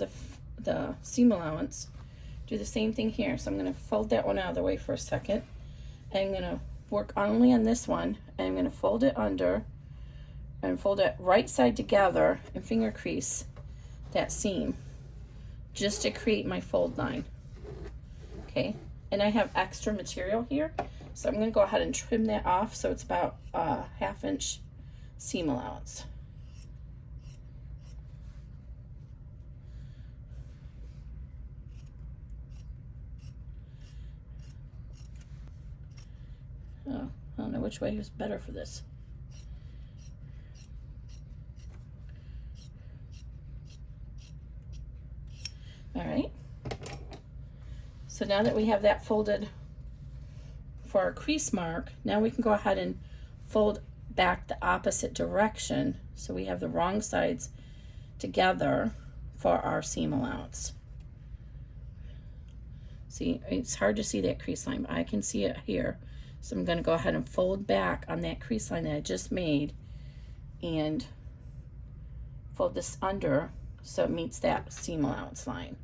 the seam allowance, do the same thing here. So I'm going to fold that one out of the way for a second. And I'm going to work only on this one, and I'm going to fold it under and fold it right side together and finger crease that seam just to create my fold line. Okay, and I have extra material here, so I'm going to go ahead and trim that off so it's about a 1/2 inch seam allowance. Oh, I don't know which way was better for this. All right, so now that we have that folded for our crease mark, now we can go ahead and fold back the opposite direction so we have the wrong sides together for our seam allowance. See, it's hard to see that crease line, but I can see it here. So I'm going to go ahead and fold back on that crease line that I just made and fold this under so it meets that seam allowance line.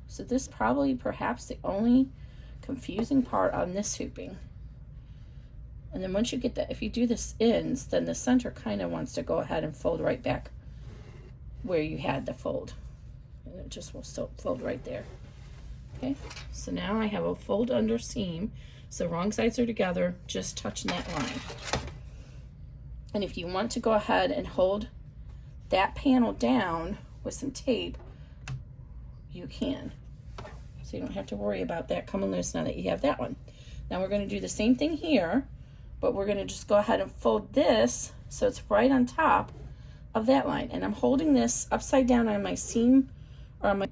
So this is probably perhaps the only confusing part on this hooping. And then once you get that, if you do this ends, then the center kind of wants to go ahead and fold right back where you had the fold. And it just will fold right there. Okay, so now I have a fold under seam. So wrong sides are together, just touching that line. And if you want to go ahead and hold that panel down with some tape, you can. So you don't have to worry about that coming loose now that you have that one. Now we're going to do the same thing here, but we're going to just go ahead and fold this so it's right on top of that line. And I'm holding this upside down on my seam or on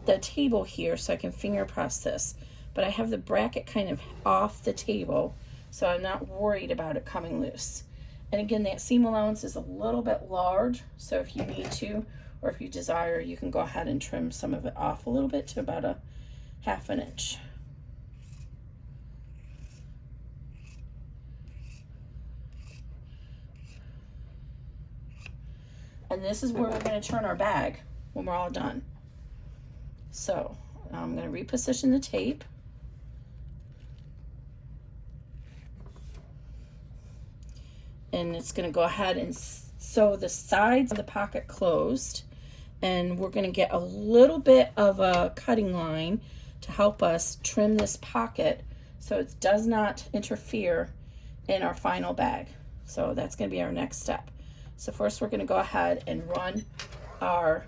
the table here so I can finger press this. But I have the bracket kind of off the table, So I'm not worried about it coming loose. And again, that seam allowance is a little bit large, so if you need to, or if you desire, you can go ahead and trim some of it off a little bit to about a 1/2 inch. And this is where we're going to turn our bag when we're all done. So I'm going to reposition the tape. And it's going to go ahead and sew the sides of the pocket closed. And we're going to get a little bit of a cutting line to help us trim this pocket so it does not interfere in our final bag. So that's going to be our next step. So first we're going to go ahead and run our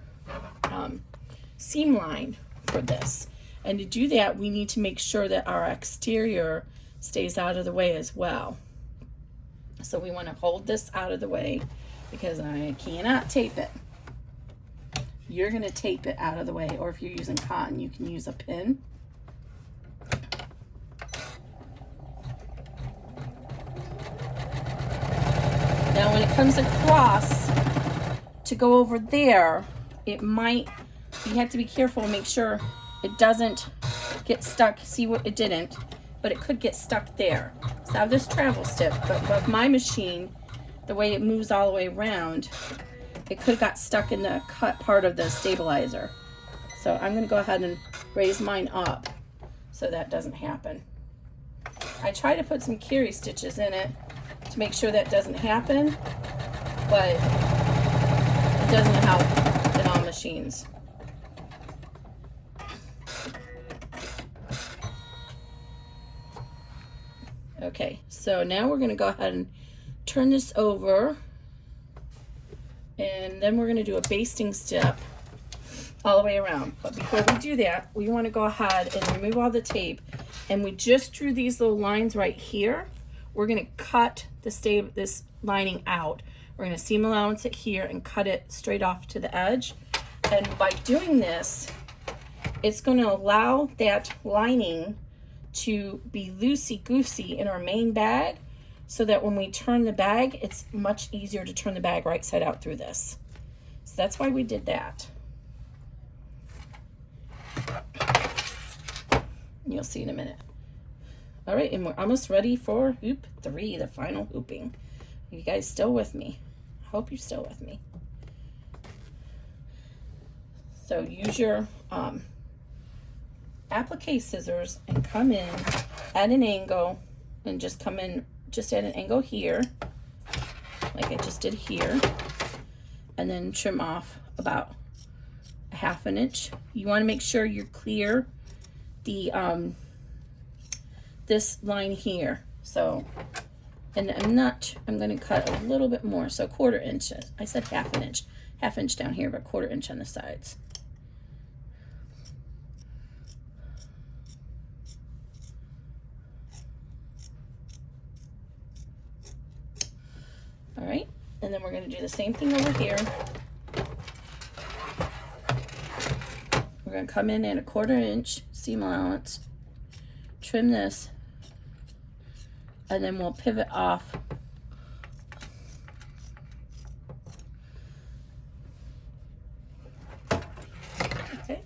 seam line for this. And to do that, we need to make sure that our exterior stays out of the way as well. So we want to hold this out of the way because I cannot tape it. You're going to tape it out of the way, or if you're using cotton, you can use a pin. Now when it comes across to go over there, it might, you have to be careful and make sure it doesn't get stuck. See what it didn't, but it could get stuck there. So I have this travel stick, but with my machine, the way it moves all the way around, it could have got stuck in the cut part of the stabilizer. So I'm going to go ahead and raise mine up so that doesn't happen. I try to put some carry stitches in it to make sure that doesn't happen, but it doesn't help in all machines. Okay, so now we're going to go ahead and turn this over, and then we're going to do a basting step all the way around. But before we do that, we want to go ahead and remove all the tape, and we just drew these little lines right here. We're going to cut this lining out. We're going to seam allowance it here and cut it straight off to the edge. And by doing this, it's going to allow that lining to be loosey-goosey in our main bag, so that when we turn the bag, it's much easier to turn the bag right side out through this. So that's why we did that. You'll see in a minute. All right, and we're almost ready for hoop 3, the final hooping. Are you guys still with me? I hope you're still with me. So use your applique scissors and come in at an angle, and just come in just at an angle here, like I just did here, and then trim off about a 1/2 inch. You want to make sure you're clear the this line here. So, and I'm going to cut a little bit more, so 1/4 inch. I said 1/2 inch, 1/2 inch down here, but 1/4 inch on the sides. All right, and then we're going to do the same thing over here. We're going to come in at a 1/4 inch seam allowance, trim this, and then we'll pivot off. Okay,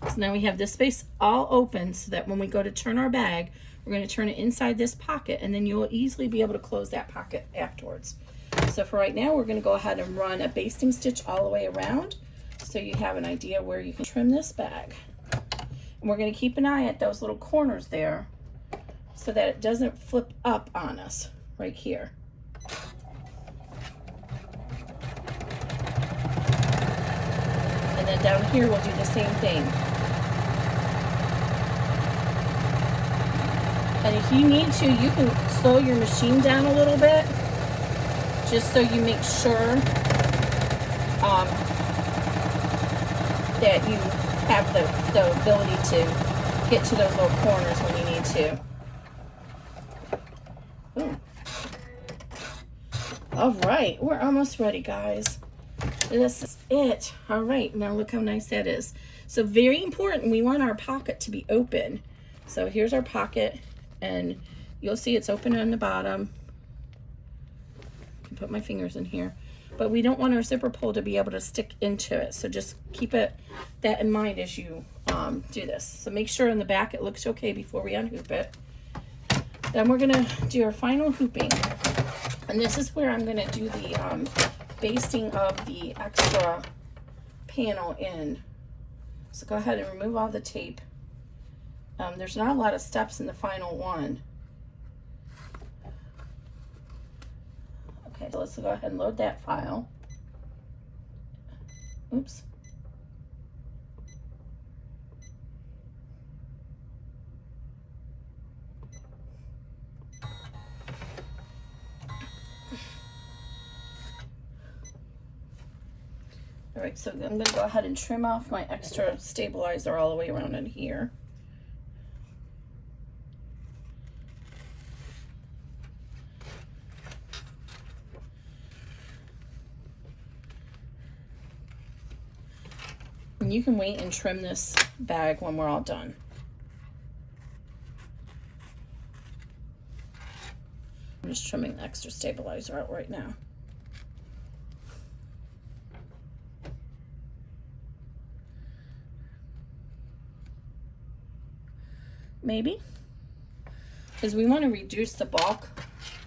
so now we have this space all open so that when we go to turn our bag, we're going to turn it inside this pocket, and then you'll easily be able to close that pocket afterwards. So for right now, we're going to go ahead and run a basting stitch all the way around so you have an idea where you can trim this bag. And we're going to keep an eye at those little corners there so that it doesn't flip up on us right here. And then down here, we'll do the same thing. And if you need to, you can slow your machine down a little bit, just so you make sure that you have the ability to get to those little corners when you need to. Ooh. All right, we're almost ready, guys. This is it. All right, now look how nice that is. So very important, we want our pocket to be open. So here's our pocket, and you'll see it's open on the bottom. I can put my fingers in here. But we don't want our zipper pull to be able to stick into it. So just keep that in mind as you do this. So make sure in the back it looks okay before we unhoop it. Then we're gonna do our final hooping. And this is where I'm gonna do the basting of the extra panel in. So go ahead and remove all the tape. There's not a lot of steps in the final one. Okay, so let's go ahead and load that file. Oops. All right, so I'm going to go ahead and trim off my extra stabilizer all the way around in here. And you can wait and trim this bag when we're all done. I'm just trimming the extra stabilizer out right now. Maybe, because we want to reduce the bulk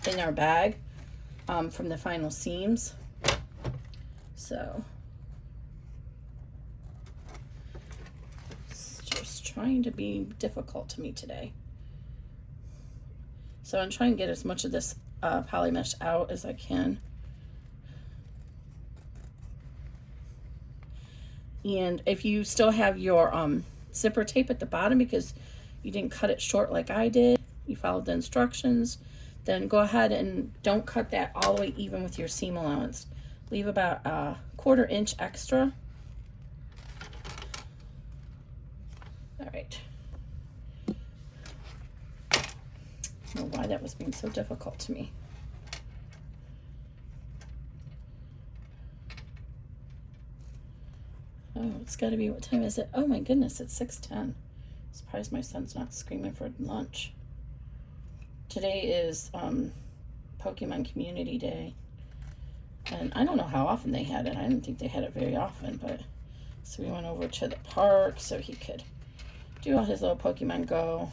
in our bag from the final seams. So it's just trying to be difficult to me today. So I'm trying to get as much of this poly mesh out as I can. And if you still have your zipper tape at the bottom because you didn't cut it short like I did, you followed the instructions, then go ahead and don't cut that all the way even with your seam allowance. Leave about a 1/4 inch extra. All right. I don't know why that was being so difficult to me. Oh, it's got to be, what time is it? Oh my goodness, it's 6:10. Surprised my son's not screaming for lunch. Today is Pokemon Community Day. And I don't know how often they had it. I didn't think they had it very often, but so we went over to the park so he could do all his little Pokemon Go.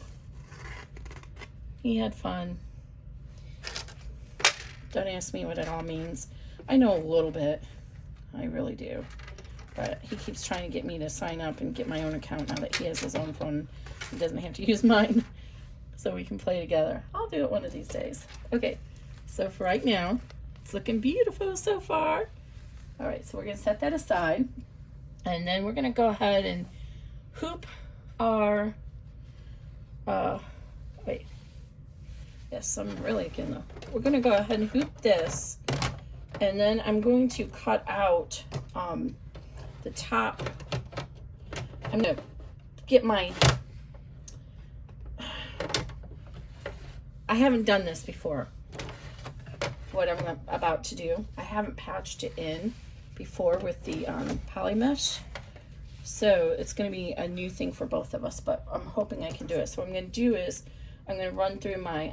He had fun. Don't ask me what it all means. I know a little bit. I really do. But he keeps trying to get me to sign up and get my own account now that he has his own phone. He doesn't have to use mine, so we can play together. I'll do it one of these days. Okay, so for right now, it's looking beautiful so far. All right, so we're gonna set that aside. And then we're gonna go ahead and hoop our, wait. Yes, I'm really gonna, we're gonna go ahead and hoop this. And then I'm going to cut out, the top. I'm gonna get my, I haven't done this before, what I'm about to do. I haven't patched it in before with the poly mesh, so it's going to be a new thing for both of us, but I'm hoping I can do it. So what I'm going to do is I'm going to run through my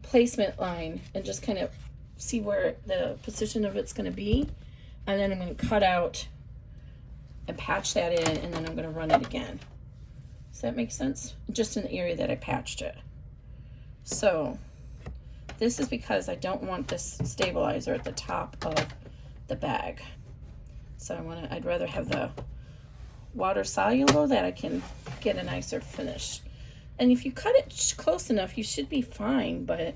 placement line and just kind of see where the position of it's going to be, and then I'm going to cut out and patch that in, and then I'm going to run it again. Does that make sense? Just in the area that I patched it. So this is because I don't want this stabilizer at the top of the bag. So I'd rather have the water soluble that I can get a nicer finish. And if you cut it close enough, you should be fine, but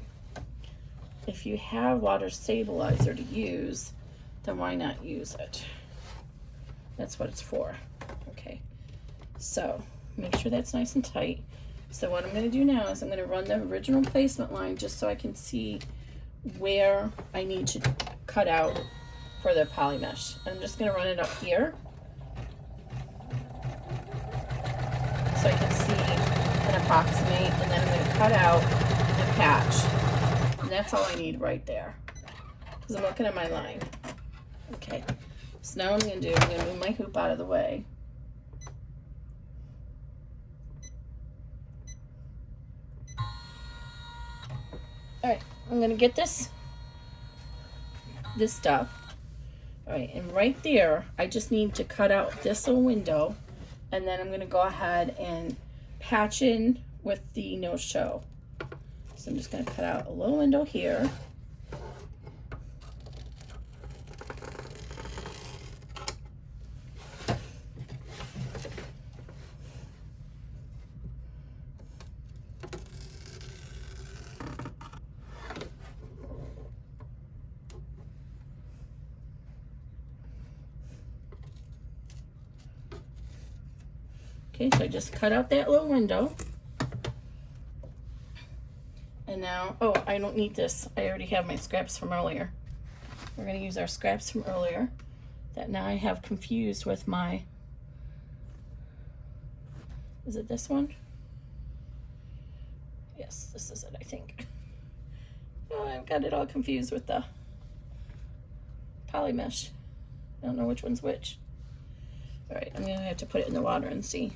if you have water stabilizer to use, then why not use it? That's what it's for. Okay, so make sure that's nice and tight. So what I'm going to do now is I'm going to run the original placement line just so I can see where I need to cut out for the poly mesh. I'm just going to run it up here so I can see and approximate, and then I'm going to cut out and patch. And that's all I need right there, because I'm looking at my line. Okay, so now what I'm going to do, I'm going to move my hoop out of the way. All right, I'm gonna get this stuff. All right, and right there, I just need to cut out this little window, and then I'm gonna go ahead and patch in with the no-show. So I'm just gonna cut out a little window here. Okay, so I just cut out that little window. And now, oh, I don't need this. I already have my scraps from earlier. We're gonna use our scraps from earlier that now I have confused with my, is it this one? Yes, this is it, I think. Oh, I've got it all confused with the poly mesh. I don't know which one's which. All right, I'm gonna have to put it in the water and see.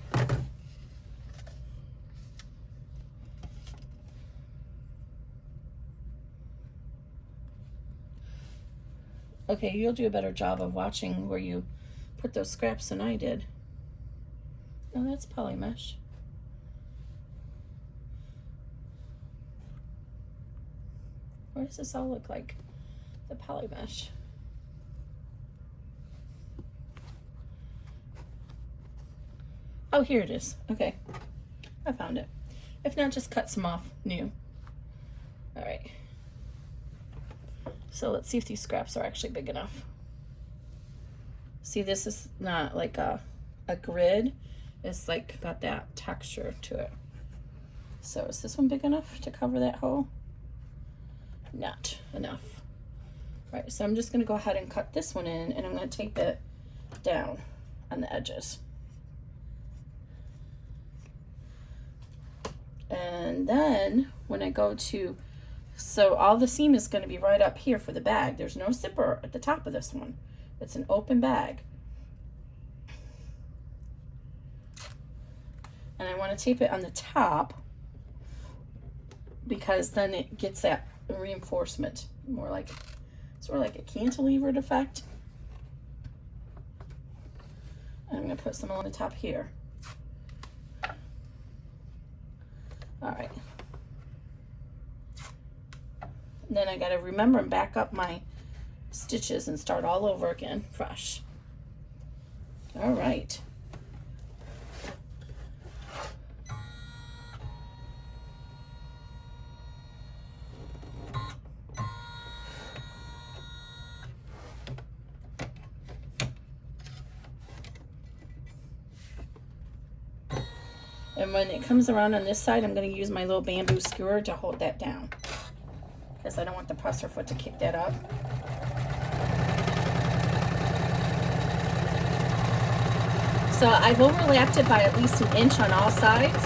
Okay, you'll do a better job of watching where you put those scraps than I did. Oh, that's poly mesh. What does this all look like? The poly mesh. Oh, here it is. Okay, I found it. If not, just cut some off new. All right. So let's see if these scraps are actually big enough. See, this is not like a grid. It's like got that texture to it. So is this one big enough to cover that hole? Not enough. All right, so I'm just gonna go ahead and cut this one in, and I'm gonna tape it down on the edges. And then when I go to, so all the seam is going to be right up here for the bag. There's no zipper at the top of this one. It's an open bag. And I want to tape it on the top because then it gets that reinforcement, more like, sort of like a cantilevered effect. And I'm going to put some on the top here. All right. And then I got to remember and back up my stitches and start all over again, fresh. All right. And when it comes around on this side, I'm going to use my little bamboo skewer to hold that down, because I don't want the presser foot to kick that up. So I've overlapped it by at least 1 inch on all sides.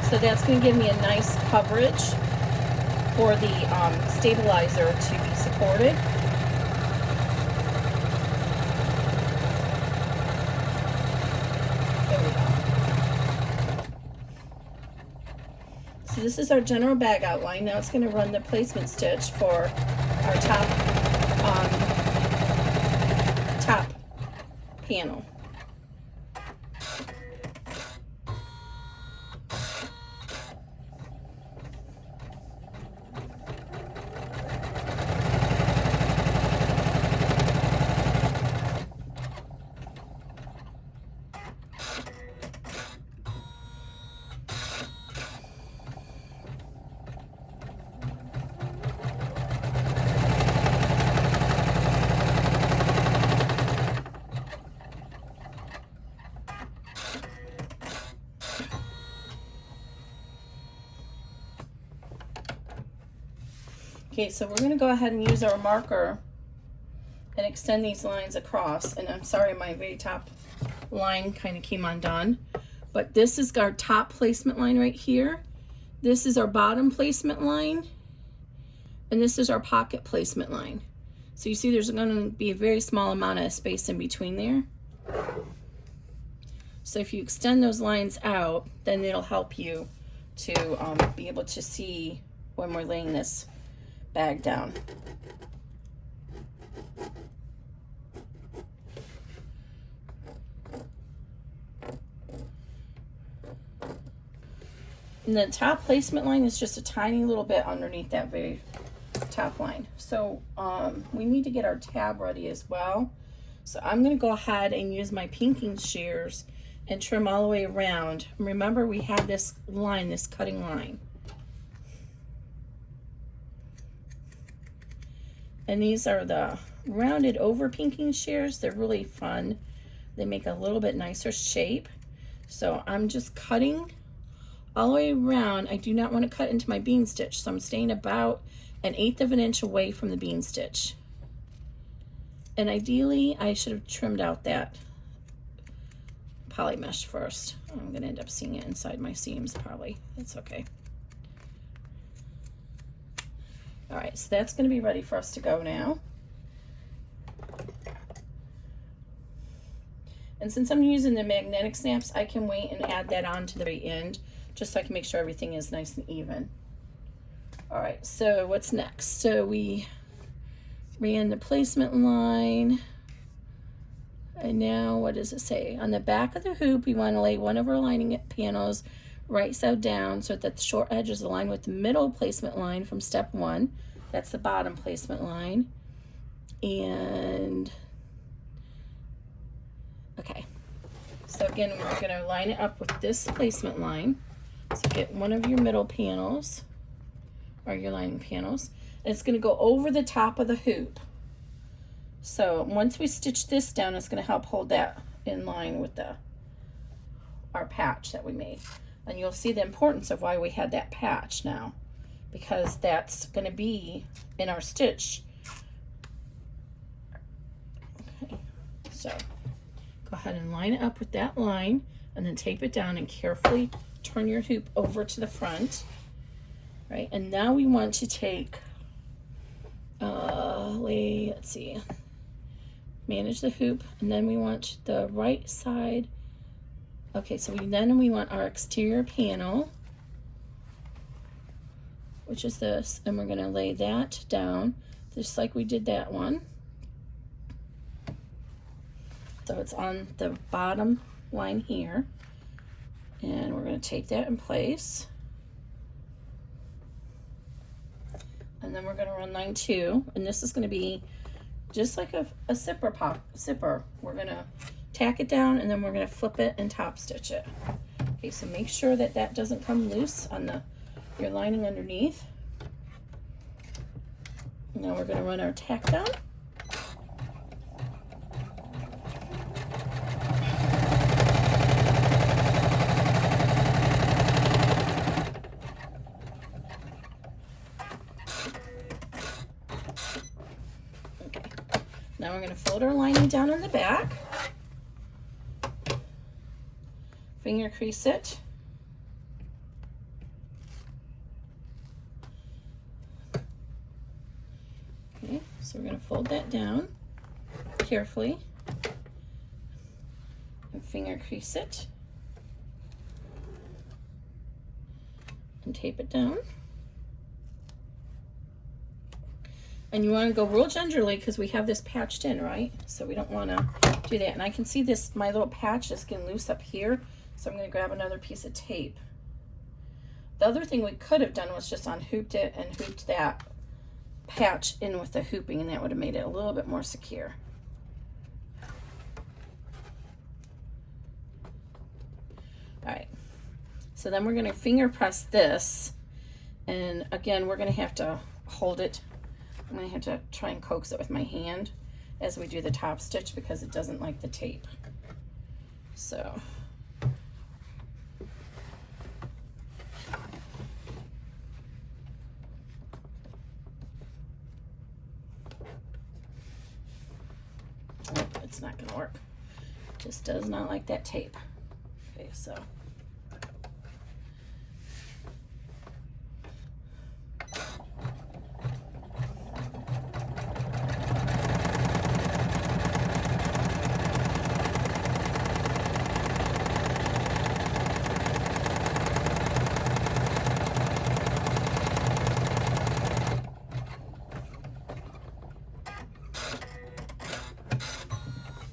So that's going to give me a nice coverage for the stabilizer to be supported. There we go. So this is our general bag outline. Now it's going to run the placement stitch for our top panel. Okay, so we're going to go ahead and use our marker and extend these lines across. And I'm sorry, my very top line kind of came undone. But this is our top placement line right here. This is our bottom placement line. And this is our pocket placement line. So you see there's going to be a very small amount of space in between there. So if you extend those lines out, then it'll help you to be able to see when we're laying this bag down. And the top placement line is just a tiny little bit underneath that very top line. So we need to get our tab ready as well. So I'm going to go ahead and use my pinking shears and trim all the way around. Remember, we have this line, this cutting line. And these are the rounded over pinking shears. They're really fun. They make a little bit nicer shape. So I'm just cutting all the way around. I do not want to cut into my bean stitch, so I'm staying about 1/8 of an inch away from the bean stitch. And ideally, I should have trimmed out that poly mesh first. I'm going to end up seeing it inside my seams probably. That's okay. All right, so that's going to be ready for us to go now. And since I'm using the magnetic snaps, I can wait and add that on to the very end, just so I can make sure everything is nice and even. All right, so what's next? So we ran the placement line. And now what does it say? On the back of the hoop, we want to lay one of our lining panels right side down so that the short edge is aligned with the middle placement line from step 1. That's the bottom placement line. And okay, so again, we're going to line it up with this placement line. So get one of your middle panels or your lining panels, and it's going to go over the top of the hoop. So once we stitch this down, it's going to help hold that in line with our patch that we made. And you'll see the importance of why we had that patch now, because that's going to be in our stitch. Okay, so go ahead and line it up with that line, and then tape it down and carefully turn your hoop over to the front. Right, and now we want to take, let's see, manage the hoop, and then we want the right side. Okay, so then we want our exterior panel, which is this, and we're going to lay that down just like we did that one. So it's on the bottom line here, and we're going to take that in place. And then we're going to run line 2, and this is going to be just like a zipper. We're going to tack it down, and then we're going to flip it and top stitch it. Okay, so make sure that that doesn't come loose on your lining underneath. Now we're going to run our tack down. Now we're going to fold our lining down on the back, finger crease it, okay, so we're going to fold that down carefully and finger crease it and tape it down. And you want to go real gingerly because we have this patched in, right? So we don't want to do that. And I can see this, my little patch is getting loose up here. So I'm going to grab another piece of tape. The other thing we could have done was just unhooped it and hooped that patch in with the hooping, and that would have made it a little bit more secure. All right. So then we're going to finger press this. And again, we're going to have to hold it. I'm going to have to try and coax it with my hand as we do the top stitch because it doesn't like the tape. So oh, it's not going to work. It just does not like that tape. Okay, so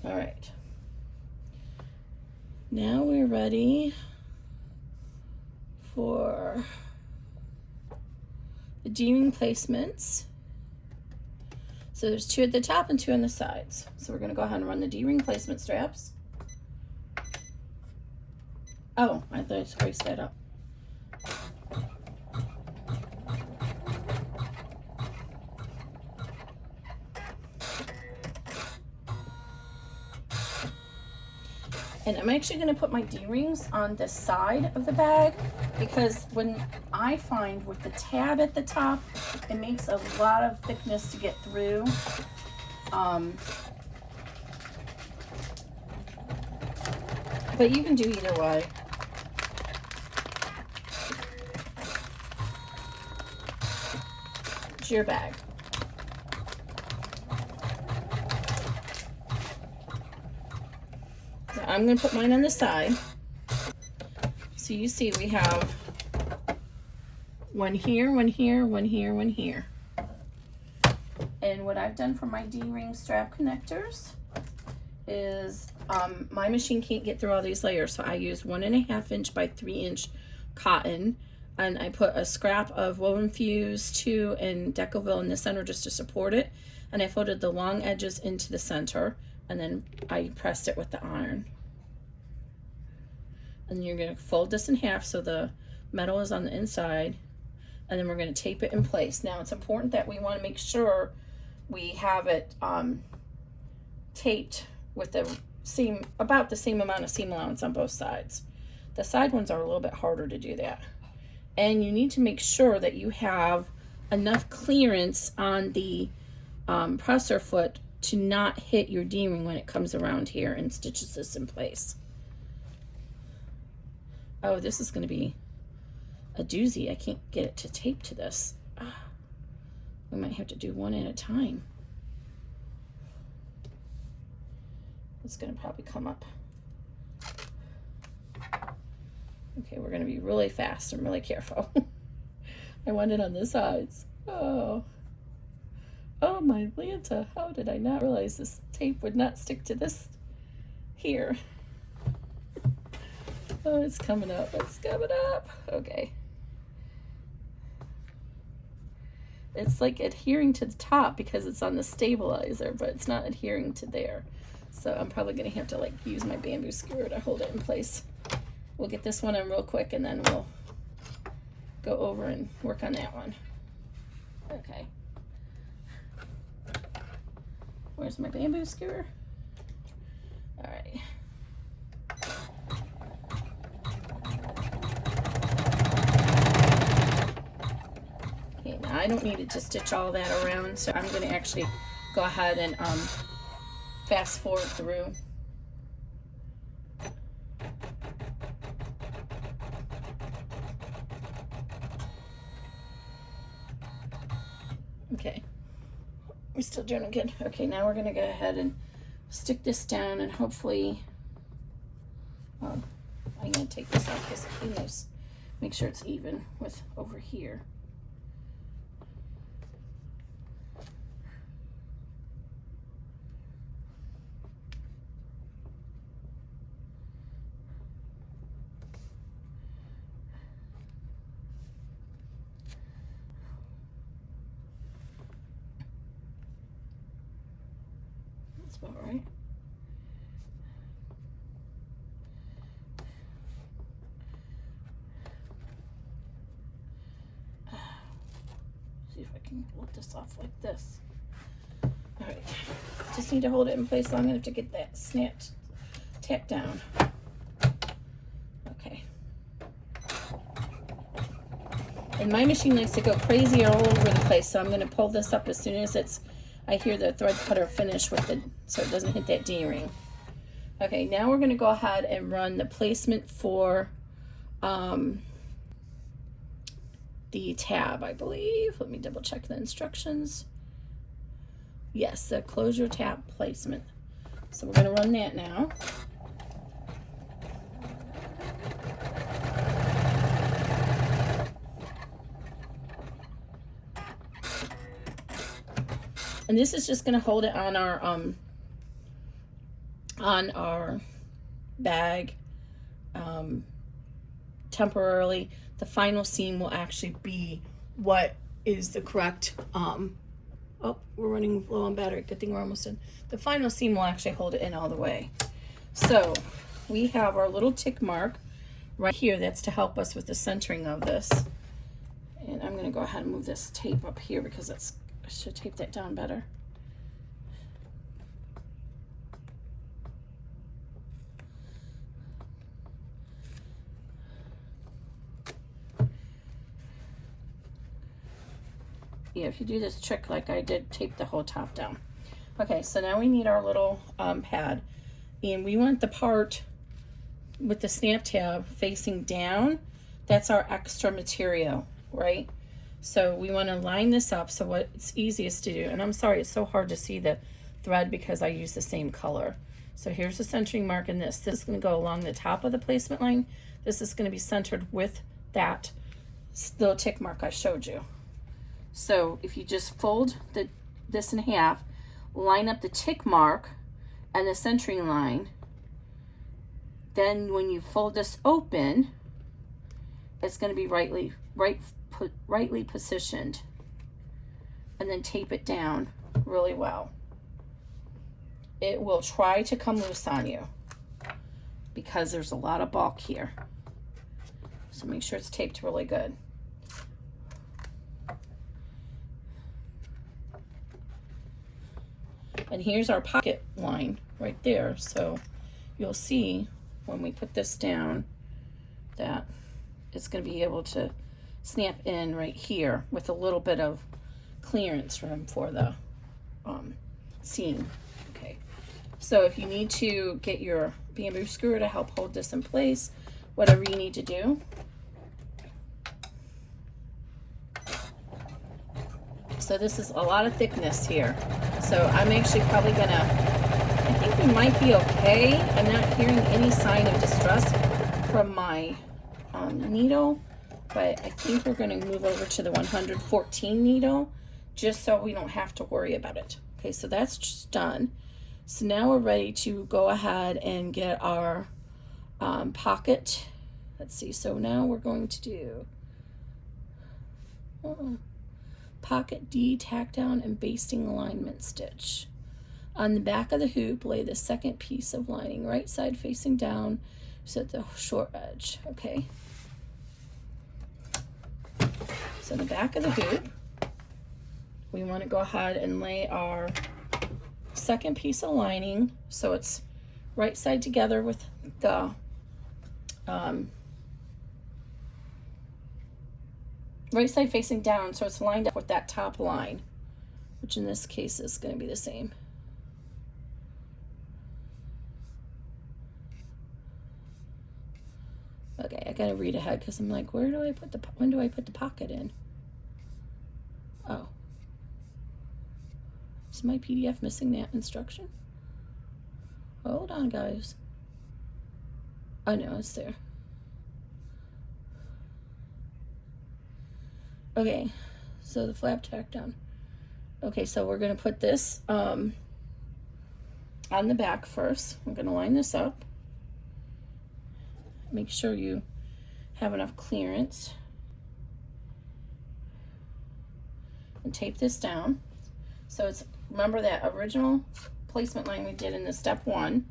All right. Now we're ready for the D-ring placements. So there's 2 at the top and 2 on the sides. So we're gonna go ahead and run the D-ring placement straps. Oh, I thought I spaced that up. And I'm actually going to put my D-rings on the side of the bag, because when I find with the tab at the top, it makes a lot of thickness to get through. But you can do either way. It's your bag. So I'm going to put mine on the side. So you see we have one here, one here, one here, one here. And what I've done for my D-ring strap connectors is my machine can't get through all these layers, so I use 1.5 inch by 3 inch cotton, and I put a scrap of woven fuse 2 and Decoville in the center just to support it, and I folded the long edges into the center, and then I pressed it with the iron. And you're going to fold this in half so the metal is on the inside, and then we're going to tape it in place. Now it's important that we want to make sure we have it taped with the same, about the same amount of seam allowance on both sides. The side ones are a little bit harder to do that. And you need to make sure that you have enough clearance on the presser foot to not hit your D-ring when it comes around here and stitches this in place. Oh, this is going to be a doozy. I can't get it to tape to this. We might have to do one at a time. It's going to probably come up. Okay, we're going to be really fast and really careful. I want it on the sides. Oh my Lanta, how did I not realize this tape would not stick to this here? Oh, it's coming up, it's coming up. Okay. It's like adhering to the top because it's on the stabilizer, but it's not adhering to there. So I'm probably gonna have to like use my bamboo skewer to hold it in place. We'll get this one on real quick and then we'll go over and work on that one. Okay. Where's my bamboo skewer? All right. Okay, now I don't need it to stitch all that around, so I'm gonna actually go ahead and fast forward through. Okay, we're still doing good. Okay, now we're gonna go ahead and stick this down, and hopefully, I'm gonna take this off because it knows, make sure it's even with over here. All right. See if I can lift this off like this. All right. Just need to hold it in place long enough to get that snap tapped down. Okay. And my machine likes to go crazy all over the place, so I'm going to pull this up as soon as I hear the thread cutter finish with it, so it doesn't hit that D-ring. Okay, now we're going to go ahead and run the placement for the tab, I believe. Let me double check the instructions. Yes, the close your tab placement. So we're going to run that now. And this is just going to hold it on our on our bag temporarily, the final seam will actually be what is the correct, oh, we're running low on battery. Good thing we're almost in. The final seam will actually hold it in all the way. So we have our little tick mark right here. That's to help us with the centering of this. And I'm going to go ahead and move this tape up here because I should tape that down better. Yeah, if you do this trick like I did, tape the whole top down. Okay, so now we need our little pad, and we want the part with the snap tab facing down. That's our extra material, right? So we want to line this up so what's easiest to do, and I'm sorry it's so hard to see the thread because I use the same color. So here's the centering mark in this. This is going to go along the top of the placement line. This is going to be centered with that little tick mark I showed you. So if you just fold this in half, line up the tick mark and the centering line, then when you fold this open, it's going to be rightly positioned, and then tape it down really well. It will try to come loose on you because there's a lot of bulk here. So make sure it's taped really good. And here's our pocket line right there. So you'll see when we put this down that it's going to be able to snap in right here with a little bit of clearance room for the seam. Okay, so if you need to get your bamboo screwer to help hold this in place, whatever you need to do. So this is a lot of thickness here. So I'm actually probably gonna, I think we might be okay. I'm not hearing any sign of distress from my needle, but I think we're gonna move over to the 114 needle just so we don't have to worry about it. Okay, so that's just done. So now we're ready to go ahead and get our pocket. Let's see, so now we're going to do pocket D, tack down and basting alignment stitch. On the back of the hoop, lay the second piece of lining, right side facing down, so at the short edge. Okay. So the back of the hoop, we want to go ahead and lay our second piece of lining, so it's right side together with the right side facing down, so it's lined up with that top line, which in this case is going to be the same. Okay, I gotta read ahead because I'm like, when do I put the pocket in? Oh, is my PDF missing that instruction? Hold on, guys. Oh no, it's there. Okay, so the flap tack down. Okay, so we're gonna put this on the back first. We're gonna line this up. Make sure you have enough clearance. And tape this down. So it's, remember that original placement line we did in the step 1. And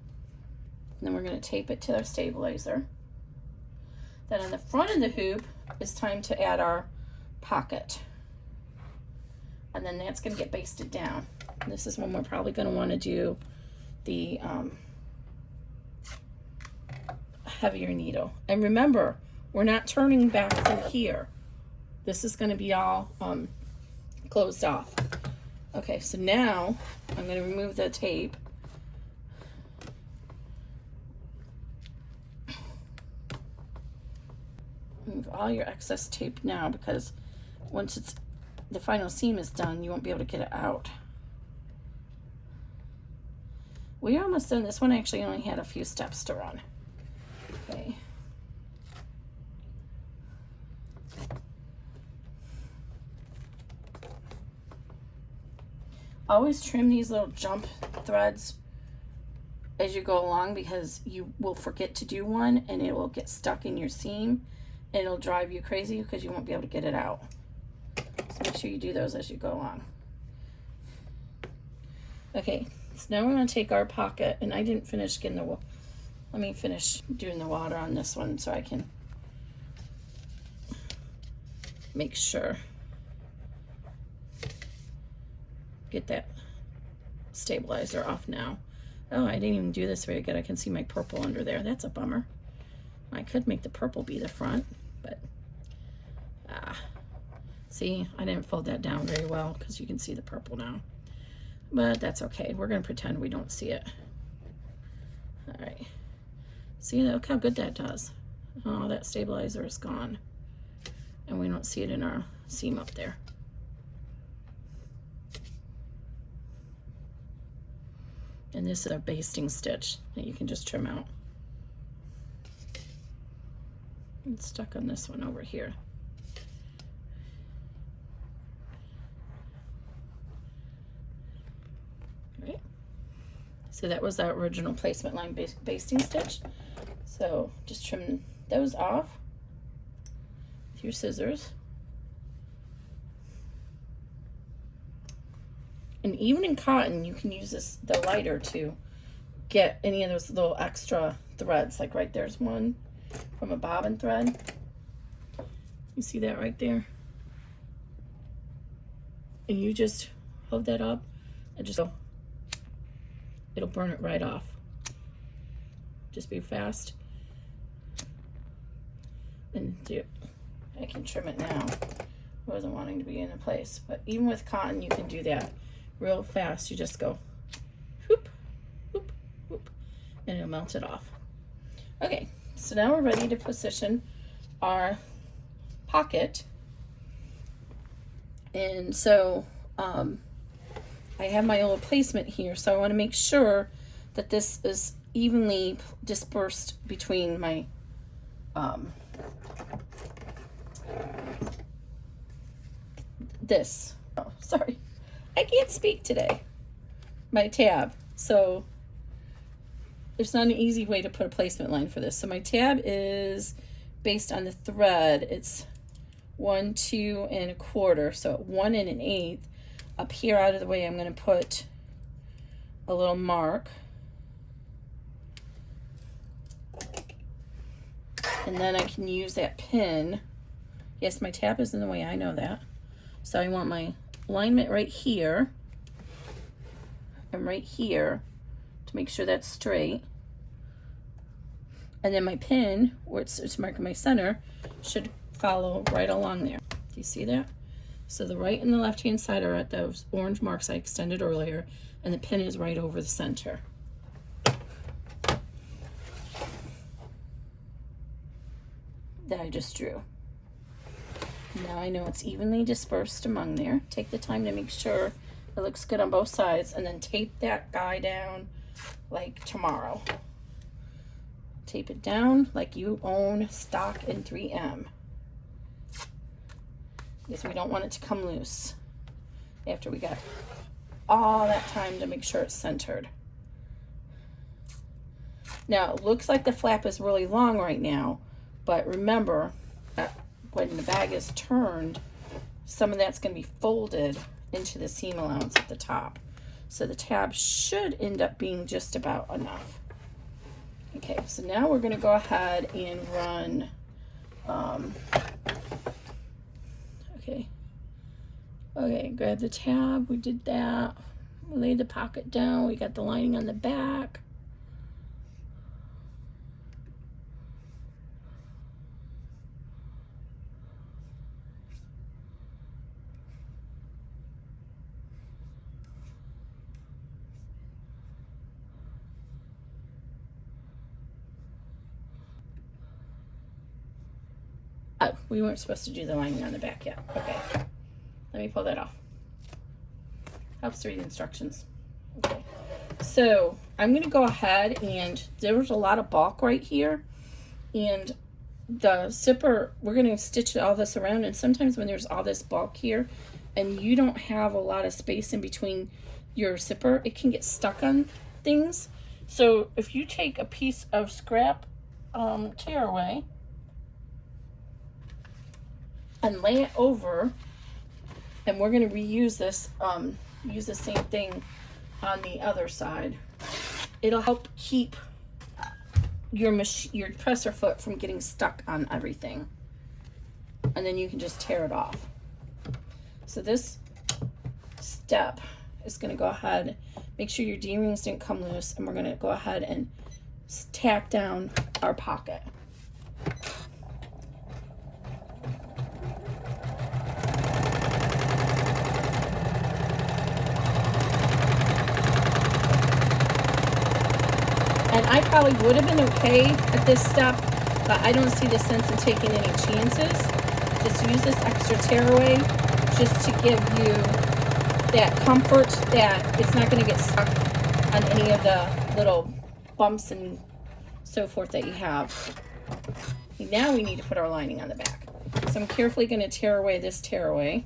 then we're gonna tape it to our stabilizer. Then on the front of the hoop, it's time to add our pocket, and then that's going to get basted down. And this is when we're probably going to want to do the heavier needle. And remember, we're not turning back through here. This is going to be all closed off. Okay, so now I'm going to remove the tape. Remove all your excess tape now, because once it's the final seam is done, you won't be able to get it out. We're almost done. This one actually only had a few steps to run. Okay. Always trim these little jump threads as you go along, because you will forget to do one and it will get stuck in your seam and it'll drive you crazy because you won't be able to get it out. So make sure you do those as you go along. Okay, so now we're going to take our pocket, and I didn't finish getting the, let me finish doing the water on this one so I can make sure, get that stabilizer off now. Oh, I didn't even do this very good. I can see my purple under there. That's a bummer. I could make the purple be the front, but see, I didn't fold that down very well because you can see the purple now. But that's okay. We're going to pretend we don't see it. All right. See, look how good that does. Oh, that stabilizer is gone. And we don't see it in our seam up there. And this is a basting stitch that you can just trim out. It's stuck on this one over here. Right. So that was our original placement line basting stitch. So just trim those off with your scissors. And even in cotton, you can use this, the lighter, to get any of those little extra threads. Like right there's one from a bobbin thread. You see that right there? And you just hold that up and just go. It'll burn it right off. Just be fast. And do. I can trim it now. I wasn't wanting to be in a place. But even with cotton, you can do that real fast. You just go whoop, whoop, whoop, and it'll melt it off. Okay, so now we're ready to position our pocket. And so I have my little placement here, so I want to make sure that this is evenly dispersed between my this. Oh, sorry. I can't speak today. My tab. So there's not an easy way to put a placement line for this. So my tab is based on the thread. It's 1, 2 1/4. So 1 1/8. Up here out of the way, I'm going to put a little mark. And then I can use that pin. Yes, my tab is in the way, I know that. So I want my alignment right here and right here to make sure that's straight. And then my pin, where it's marking my center, should follow right along there. Do you see that? So the right and the left hand side are at those orange marks I extended earlier, and the pin is right over the center. That I just drew. Now I know it's evenly dispersed among there. Take the time to make sure it looks good on both sides, and then tape that guy down like tomorrow. Tape it down like you own stock in 3M. Because we don't want it to come loose after we got all that time to make sure it's centered. Now it looks like the flap is really long right now, but remember that when the bag is turned, some of that's going to be folded into the seam allowance at the top. So the tab should end up being just about enough. Okay, so now we're going to go ahead and run, okay, grab the tab, we did that. We laid the pocket down, we got the lining on the back. Oh, we weren't supposed to do the lining on the back yet. Okay, let me pull that off. Helps to read the instructions. Okay, so I'm gonna go ahead, and there was a lot of bulk right here, and the zipper, we're gonna stitch all this around, and sometimes when there's all this bulk here and you don't have a lot of space in between your zipper, it can get stuck on things. So if you take a piece of scrap tearaway and lay it over, and we're going to reuse this, use the same thing on the other side. It'll help keep your presser foot from getting stuck on everything. And then you can just tear it off. So this step is going to go ahead, make sure your D-rings didn't come loose, and we're going to go ahead and tack down our pocket. And I probably would have been okay at this step, but I don't see the sense in taking any chances. Just use this extra tearaway just to give you that comfort that it's not going to get stuck on any of the little bumps and so forth that you have. Now we need to put our lining on the back. So I'm carefully going to tear away this tearaway.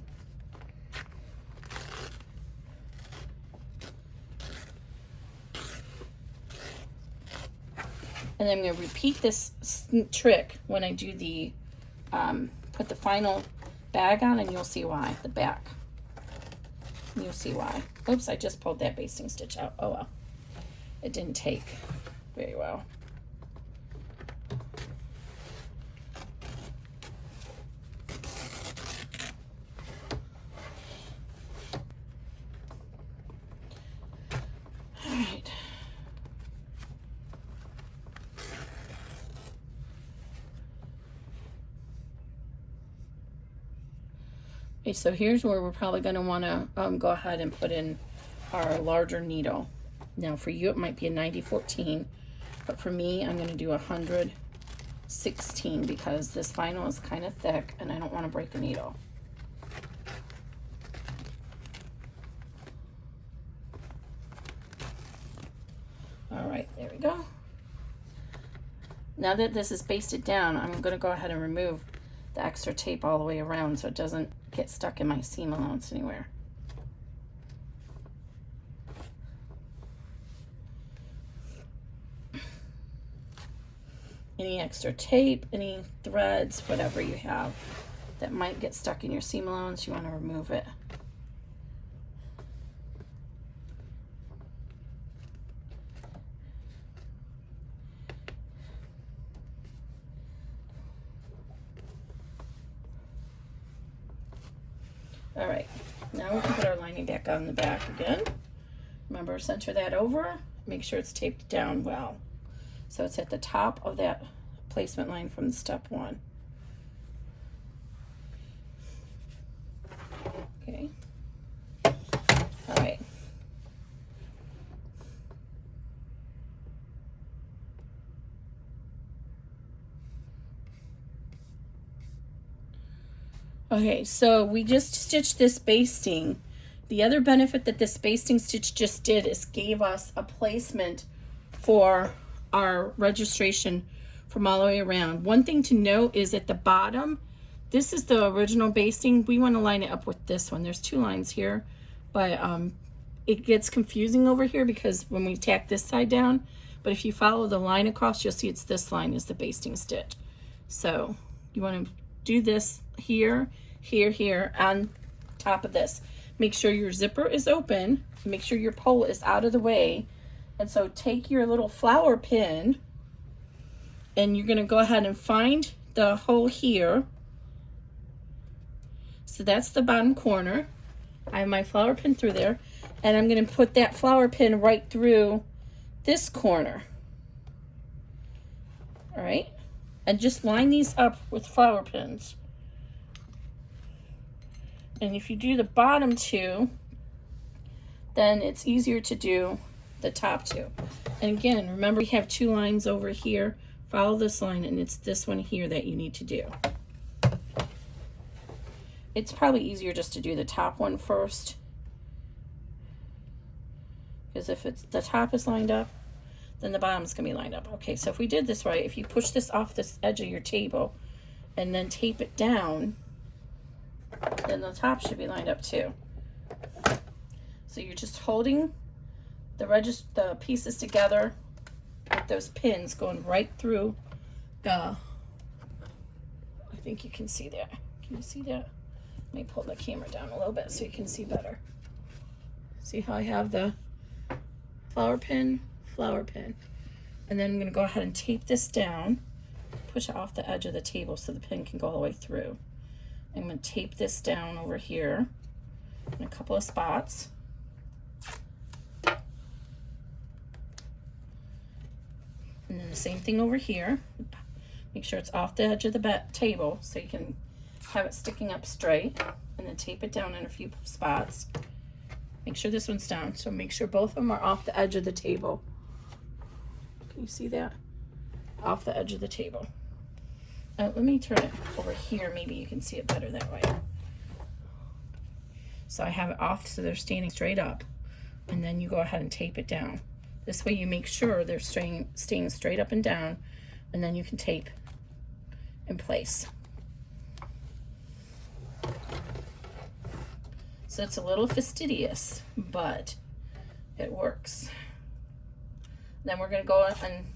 And then I'm going to repeat this trick when I do the, put the final bag on, and you'll see why, the back. You'll see why. Oops, I just pulled that basting stitch out. Oh well. It didn't take very well. All right. Okay, so here's where we're probably going to want to go ahead and put in our larger needle. Now for you it might be a 90-14, but for me I'm going to do 100-16 because this vinyl is kind of thick and I don't want to break a needle. All right, there we go. Now that this is basted down, I'm going to go ahead and remove the extra tape all the way around so it doesn't get stuck in my seam allowance anywhere. Any extra tape, any threads, whatever you have that might get stuck in your seam allowance, you want to remove it. All right, now we can put our lining back on the back again. Remember, center that over, make sure it's taped down well. So it's at the top of that placement line from step one. Okay. All right. Okay, so we just stitched this basting. The other benefit that this basting stitch just did is gave us a placement for our registration from all the way around. One thing to note is at the bottom, this is the original basting. We want to line it up with this one. There's two lines here, but it gets confusing over here because when we tack this side down, but if you follow the line across, you'll see it's this line is the basting stitch. So you want to do this here, here, here on top of this. Make sure your zipper is open. Make sure your pole is out of the way. And so take your little flower pin and you're going to go ahead and find the hole here. So that's the bottom corner. I have my flower pin through there, and I'm going to put that flower pin right through this corner. All right, and just line these up with flower pins. And if you do the bottom two, then it's easier to do the top two. And again, remember we have two lines over here. Follow this line, and it's this one here that you need to do. It's probably easier just to do the top one first, because if it's the top is lined up, then the bottom's gonna be lined up. Okay, so if we did this right, if you push this off this edge of your table and then tape it down, then the top should be lined up too. So you're just holding the pieces together with those pins going right through the, I think you can see that. Can you see that? Let me pull the camera down a little bit so you can see better. See how I have the flower pin, and then I'm going to go ahead and tape this down, push it off the edge of the table so the pin can go all the way through. I'm going to tape this down over here in a couple of spots. And then the same thing over here. Make sure it's off the edge of the table so you can have it sticking up straight, and then tape it down in a few spots. Make sure this one's down, so make sure both of them are off the edge of the table. Can you see that? Off the edge of the table. Let me turn it over here, maybe you can see it better that way. So I have it off so they're standing straight up, and then you go ahead and tape it down. This way you make sure they're staying straight up and down, and then you can tape in place. So it's a little fastidious, but it works. Then we're going to go and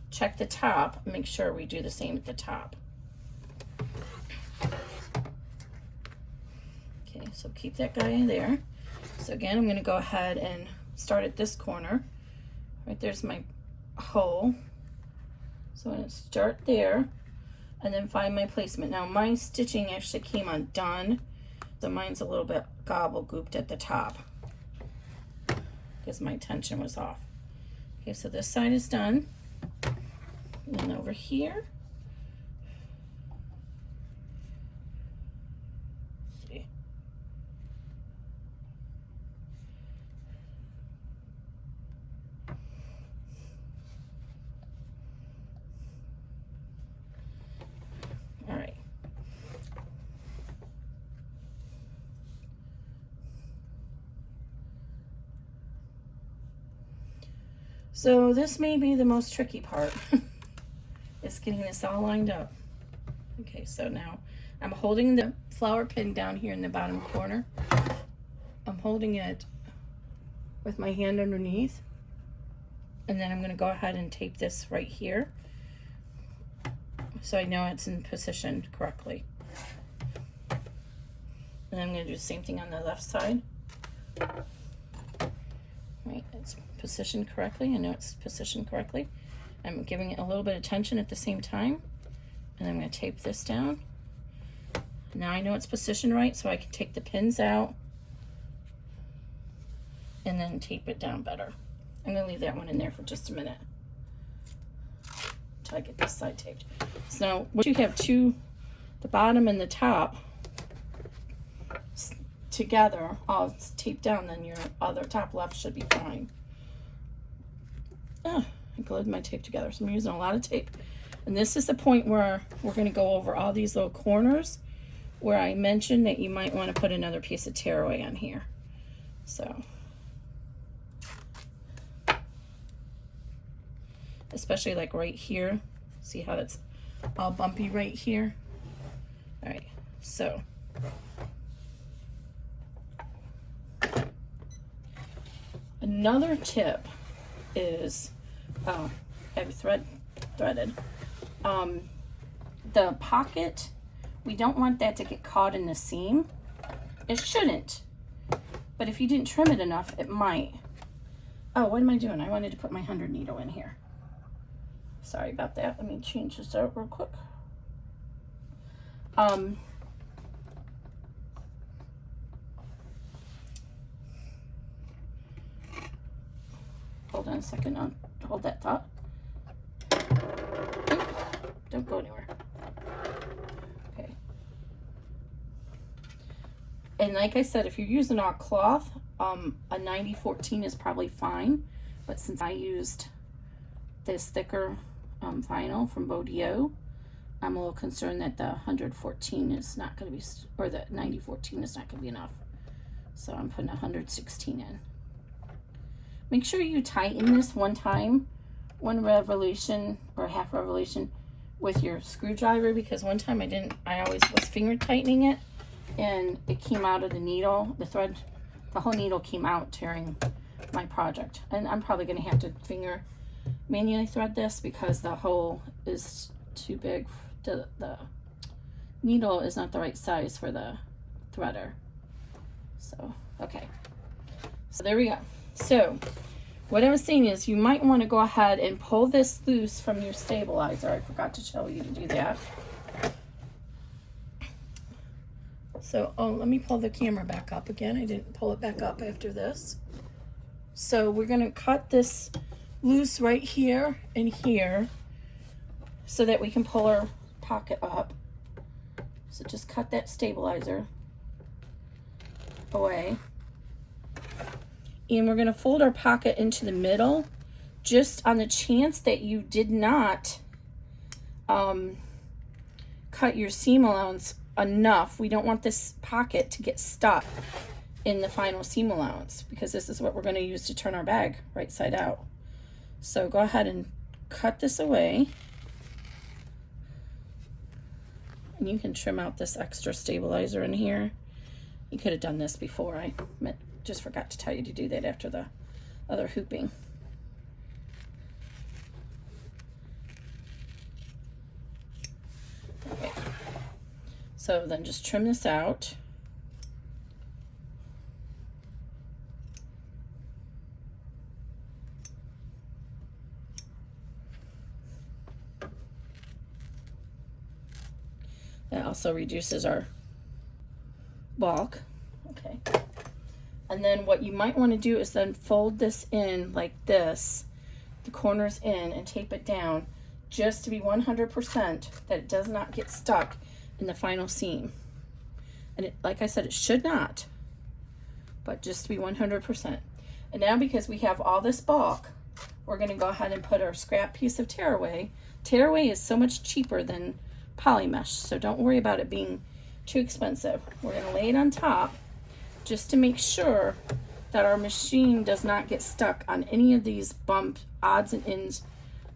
check the top, make sure we do the same at the top. Okay, so keep that guy in there. So again, I'm going to go ahead and start at this corner. Right there's my hole. So I'm going to start there and then find my placement. Now my stitching actually came undone, so mine's a little bit gobble-gooped at the top because my tension was off. Okay, so this side is done. And then over here, let's see. All right. So this may be the most tricky part. Is getting this all lined up. Okay, so now I'm holding the flower pin down here in the bottom corner. I'm holding it with my hand underneath, and then I'm going to go ahead and tape this right here so I know it's in position correctly. And I'm going to do the same thing on the left side. Right, it's positioned correctly. I know it's positioned correctly. I'm giving it a little bit of tension at the same time, and I'm going to tape this down. Now I know it's positioned right, so I can take the pins out and then tape it down better. I'm going to leave that one in there for just a minute until I get this side taped. So now once you have the bottom and the top together all taped down, then your other top left should be fine. I glued my tape together, so I'm using a lot of tape. And this is the point where we're going to go over all these little corners where I mentioned that you might want to put another piece of tearaway on here. So, especially like right here. See how it's all bumpy right here? All right, so. Another tip is, have you threaded. The pocket, we don't want that to get caught in the seam. It shouldn't, but if you didn't trim it enough, it might. Oh, what am I doing? I wanted to put my 100 needle in here. Sorry about that. Let me change this out real quick. Hold on a second. I'll hold that thought. Don't go anywhere. Okay. And like I said, if you're using our cloth, a 90-14 is probably fine. But since I used this thicker vinyl from Bodio, I'm a little concerned that the 114 is not going to be, or the 90-14 is not going to be enough. So I'm putting 116 in. Make sure you tighten this one time, one revolution or half revolution with your screwdriver, because one time I always was finger tightening it and it came out of the needle, the thread, the whole needle came out during my project. And I'm probably going to have to finger manually thread this because the hole is too big. The needle is not the right size for the threader. So, okay. So there we go. So what I was saying is you might want to go ahead and pull this loose from your stabilizer. I forgot to tell you to do that. So, oh, let me pull the camera back up again. I didn't pull it back up after this. So we're going to cut this loose right here and here so that we can pull our pocket up. So just cut that stabilizer away. And we're going to fold our pocket into the middle just on the chance that you did not cut your seam allowance enough. We don't want this pocket to get stuck in the final seam allowance because this is what we're going to use to turn our bag right side out. So go ahead and cut this away. And you can trim out this extra stabilizer in here. You could have done this before. I just forgot to tell you to do that after the other hooping. Okay. So then just trim this out. That also reduces our bulk. Okay. And then what you might want to do is then fold this in like this, the corners in, and tape it down just to be 100% that it does not get stuck in the final seam. And it, like I said, it should not, but just to be 100%. And now because we have all this bulk, we're going to go ahead and put our scrap piece of tearaway. Tearaway is so much cheaper than poly mesh, so don't worry about it being too expensive. We're going to lay it on top just to make sure that our machine does not get stuck on any of these bump odds and ends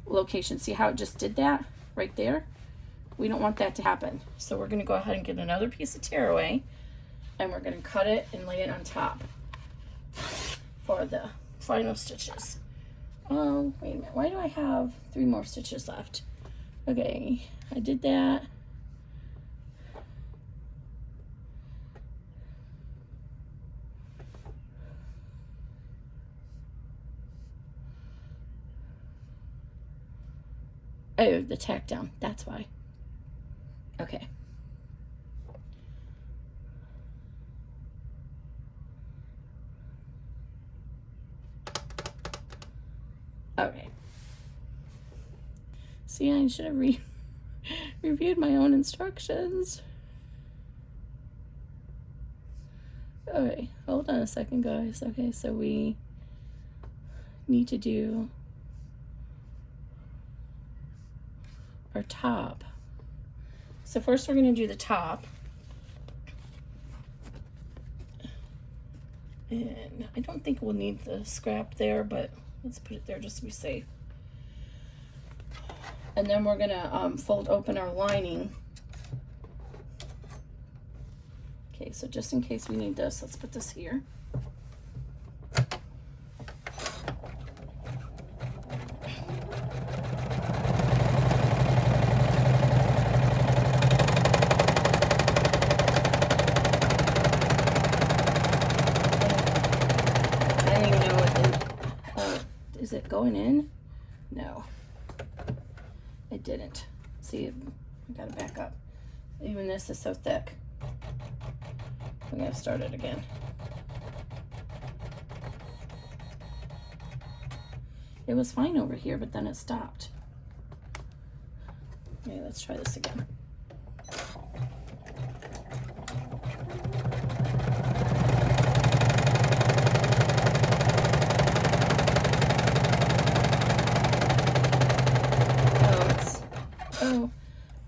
locations. See how it just did that right there? We don't want that to happen. So we're going to go ahead and get another piece of tearaway and we're going to cut it and lay it on top for the final stitches. Oh, wait a minute. Why do I have 3 more stitches left? Okay, I did that. Oh, the tack down, that's why. Okay. Okay. See, I should have reviewed my own instructions. Okay, hold on a second, guys. Okay, so we need to do our top. So first we're going to do the top. And I don't think we'll need the scrap there, but let's put it there just to be safe. And then we're going to fold open our lining. Okay, so just in case we need this, let's put this here. Is it going in? No, it didn't. See, I gotta back up. Even this is so thick. I'm gonna start it again. It was fine over here, but then it stopped. Okay, let's try this again.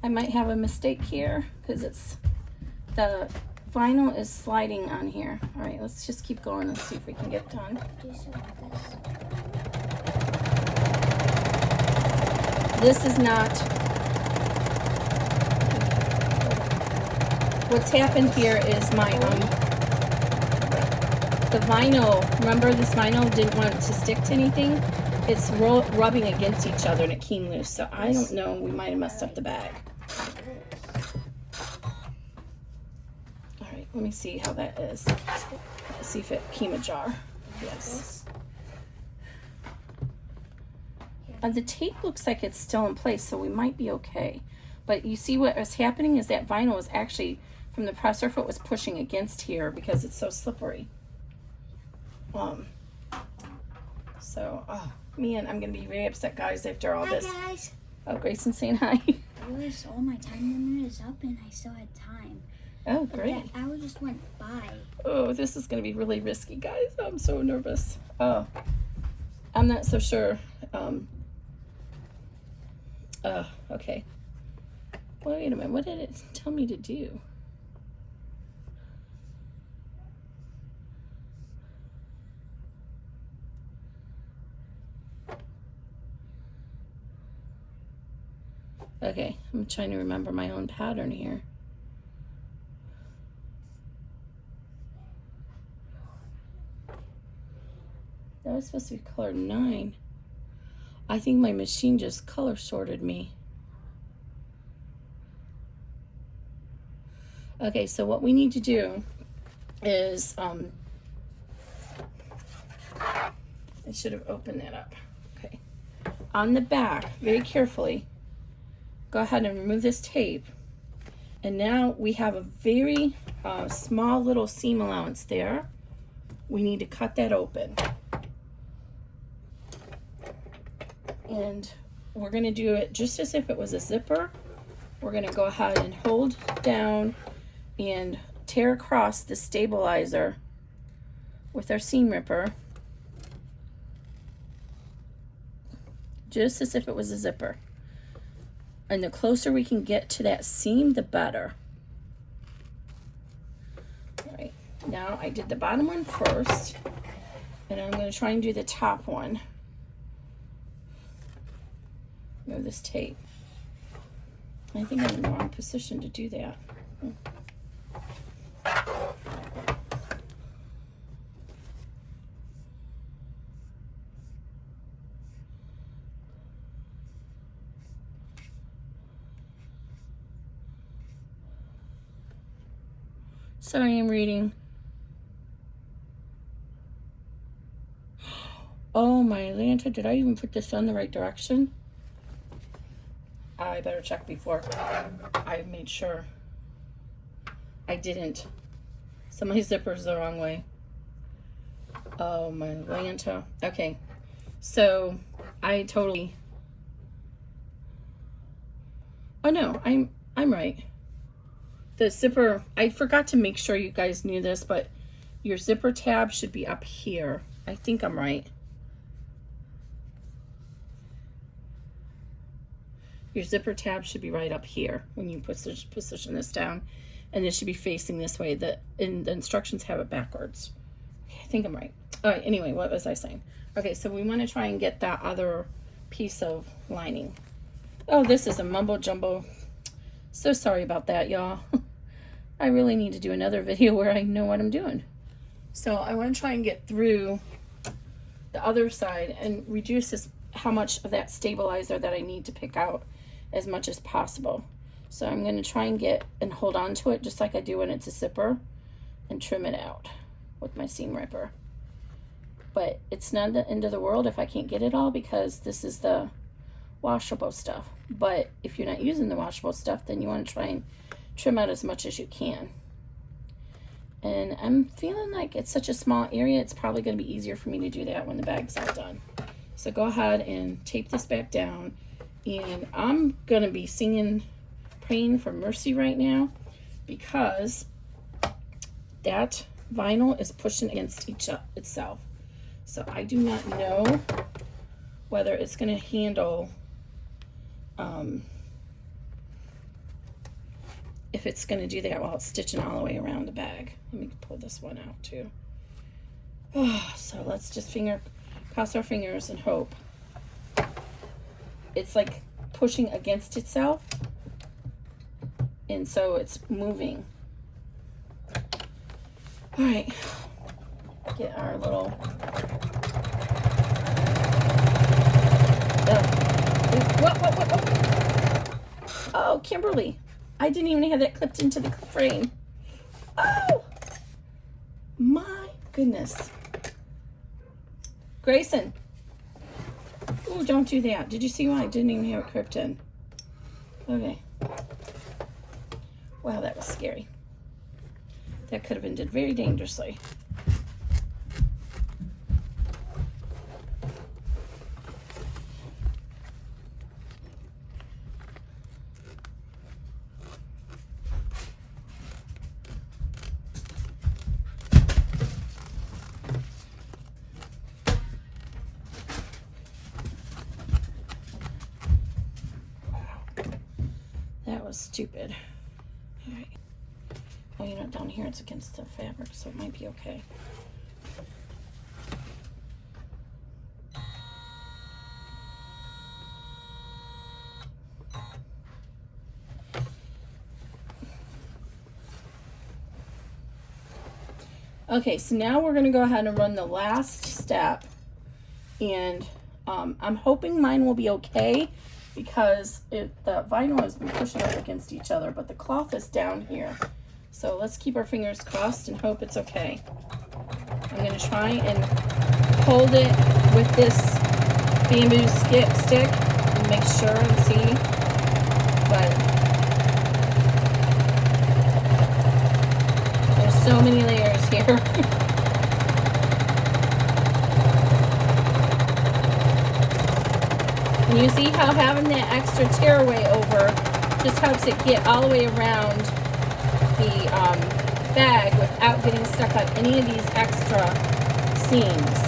I might have a mistake here because it's the vinyl is sliding on here. All right, let's just keep going and see if we can get done. This is not what's happened here is my the vinyl, remember this vinyl didn't want to stick to anything, it's rubbing against each other and it came loose. So I don't know, we might have messed up the bag. All right, let me see how that is. Let's see if it came ajar. Yes. The tape looks like it's still in place, so we might be okay. But you see what was happening is that vinyl was actually, from the presser foot, was pushing against here because it's so slippery. So, oh man, I'm gonna be very upset, guys, after all this. Hi, guys. Oh, Grayson's saying hi. All my time limit is up and I still had time. Oh, great. That hour just went by. Oh, this is gonna be really risky, guys. I'm so nervous. Oh, I'm not so sure. Okay. Wait a minute, what did it tell me to do? Okay, I'm trying to remember my own pattern here. That was supposed to be color 9. I think my machine just color sorted me. Okay, so what we need to do is, I should have opened that up. Okay. On the back, very carefully, go ahead and remove this tape. And now we have a very small little seam allowance there. We need to cut that open. And we're gonna do it just as if it was a zipper. We're gonna go ahead and hold down and tear across the stabilizer with our seam ripper, just as if it was a zipper. And the closer we can get to that seam, the better. All right, now I did the bottom one first, and I'm going to try and do the top one. Move this tape. I think I'm in the wrong position to do that. Sorry, I'm reading. Oh my Atlanta, did I even put this on the right direction? I better check before I made sure. I didn't. So my zipper's the wrong way. Oh my Atlanta. Okay, so I totally. Oh no, I'm right. The zipper, I forgot to make sure you guys knew this, but your zipper tab should be up here. I think I'm right. Your zipper tab should be right up here when you position this down, and this should be facing this way. The instructions have it backwards. Okay, I think I'm right. All right, anyway, what was I saying? Okay, so we want to try and get that other piece of lining. Oh, this is a mumbo jumbo. So sorry about that, y'all. I really need to do another video where I know what I'm doing. So I want to try and get through the other side and reduce this, how much of that stabilizer that I need to pick out as much as possible. So I'm going to try and get and hold on to it just like I do when it's a zipper and trim it out with my seam ripper. But it's not the end of the world if I can't get it all, because this is the washable stuff. But if you're not using the washable stuff, then you want to try and trim out as much as you can. And I'm feeling like it's such a small area, it's probably going to be easier for me to do that when the bag's all done. So go ahead and tape this back down, and I'm going to be singing, praying for mercy right now, because that vinyl is pushing against itself. So I do not know whether it's going to handle, if it's going to do that while it's stitching all the way around the bag. Let me pull this one out too. Oh, so let's just cross our fingers and hope. It's like pushing against itself, and so it's moving. All right, get our little Whoa. Oh, Kimberly. I didn't even have that clipped into the frame. Oh, my goodness. Grayson. Oh, don't do that. Did you see why I didn't even have it clipped in? Okay. Wow, that was scary. That could have ended very dangerously. That was stupid. All right. Oh, you know, down here it's against the fabric, so it might be okay. Okay, so now we're going to go ahead and run the last step, and I'm hoping mine will be okay because the vinyl has been pushing up against each other, but the cloth is down here. So let's keep our fingers crossed and hope it's okay. I'm going to try and hold it with this bamboo stick and make sure and see, but there's so many layers here. And you see how having that extra tearaway over just helps it get all the way around the bag without getting stuck on any of these extra seams.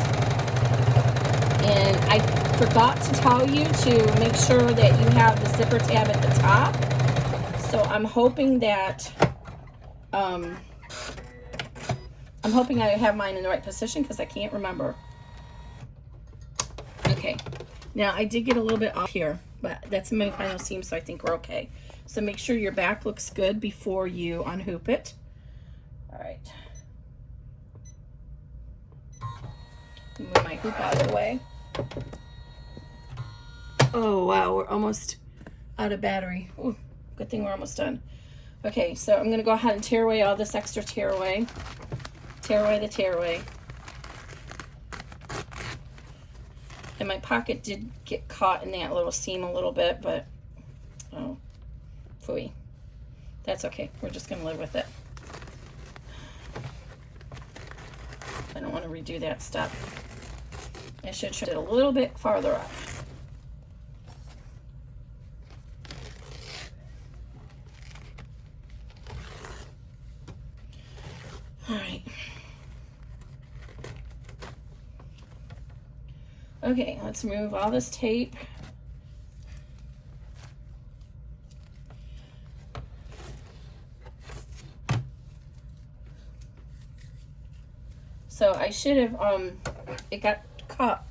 And I forgot to tell you to make sure that you have the zipper tab at the top. So I'm hoping that I'm hoping I have mine in the right position because I can't remember. Okay, now I did get a little bit off here, but that's my final seam, so I think we're okay. So make sure your back looks good before you unhoop it. All right. Move my hoop out of the way. Oh, wow, we're almost out of battery. Ooh, good thing we're almost done. Okay, so I'm going to go ahead and tear away all this extra tearaway. Tear away the tearaway. And my pocket did get caught in that little seam a little bit, but oh, phooey. That's okay. We're just going to live with it. I don't want to redo that step. I should trim it a little bit farther up. All right. Okay, let's remove all this tape. So I should have, it got caught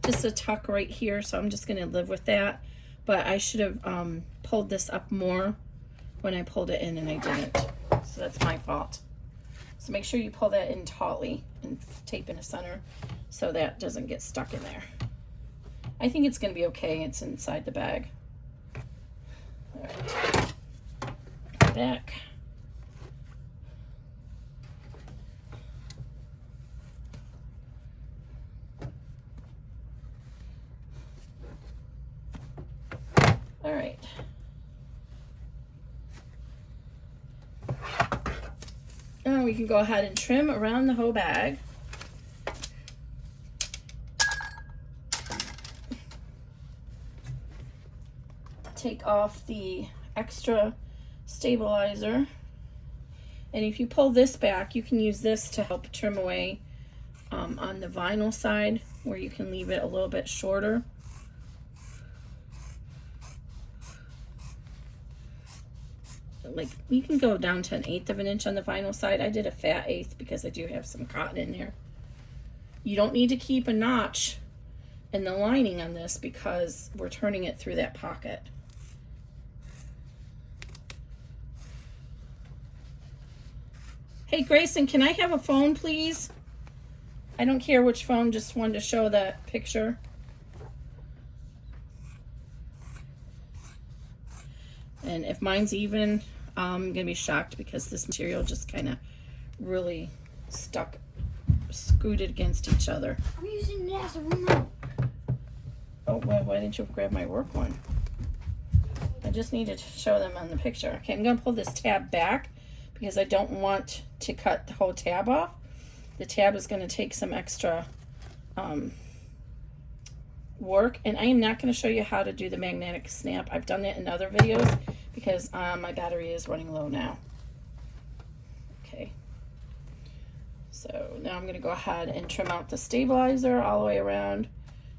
just a tuck right here, so I'm just gonna live with that. But I should have pulled this up more when I pulled it in, and I didn't. So that's my fault. So make sure you pull that in tautly and tape in the center so that doesn't get stuck in there. I think it's gonna be okay. It's inside the bag. All right, back. All right. Now we can go ahead and trim around the whole bag. Take off the extra stabilizer. And if you pull this back, you can use this to help trim away on the vinyl side where you can leave it a little bit shorter. Like you can go down to 1/8 of an inch on the vinyl side. I did a fat 1/8 because I do have some cotton in there. You don't need to keep a notch in the lining on this because we're turning it through that pocket. Hey Grayson, can I have a phone please? I don't care which phone, just wanted to show that picture. And if mine's even, I'm gonna be shocked because this material just kind of really scooted against each other. I'm using it as a remote. Oh, well, why didn't you grab my work one? I just needed to show them on the picture. Okay, I'm gonna pull this tab back because I don't want to cut the whole tab off. The tab is gonna take some extra work, and I am not gonna show you how to do the magnetic snap. I've done that in other videos because my battery is running low now. Okay. So now I'm going to go ahead and trim out the stabilizer all the way around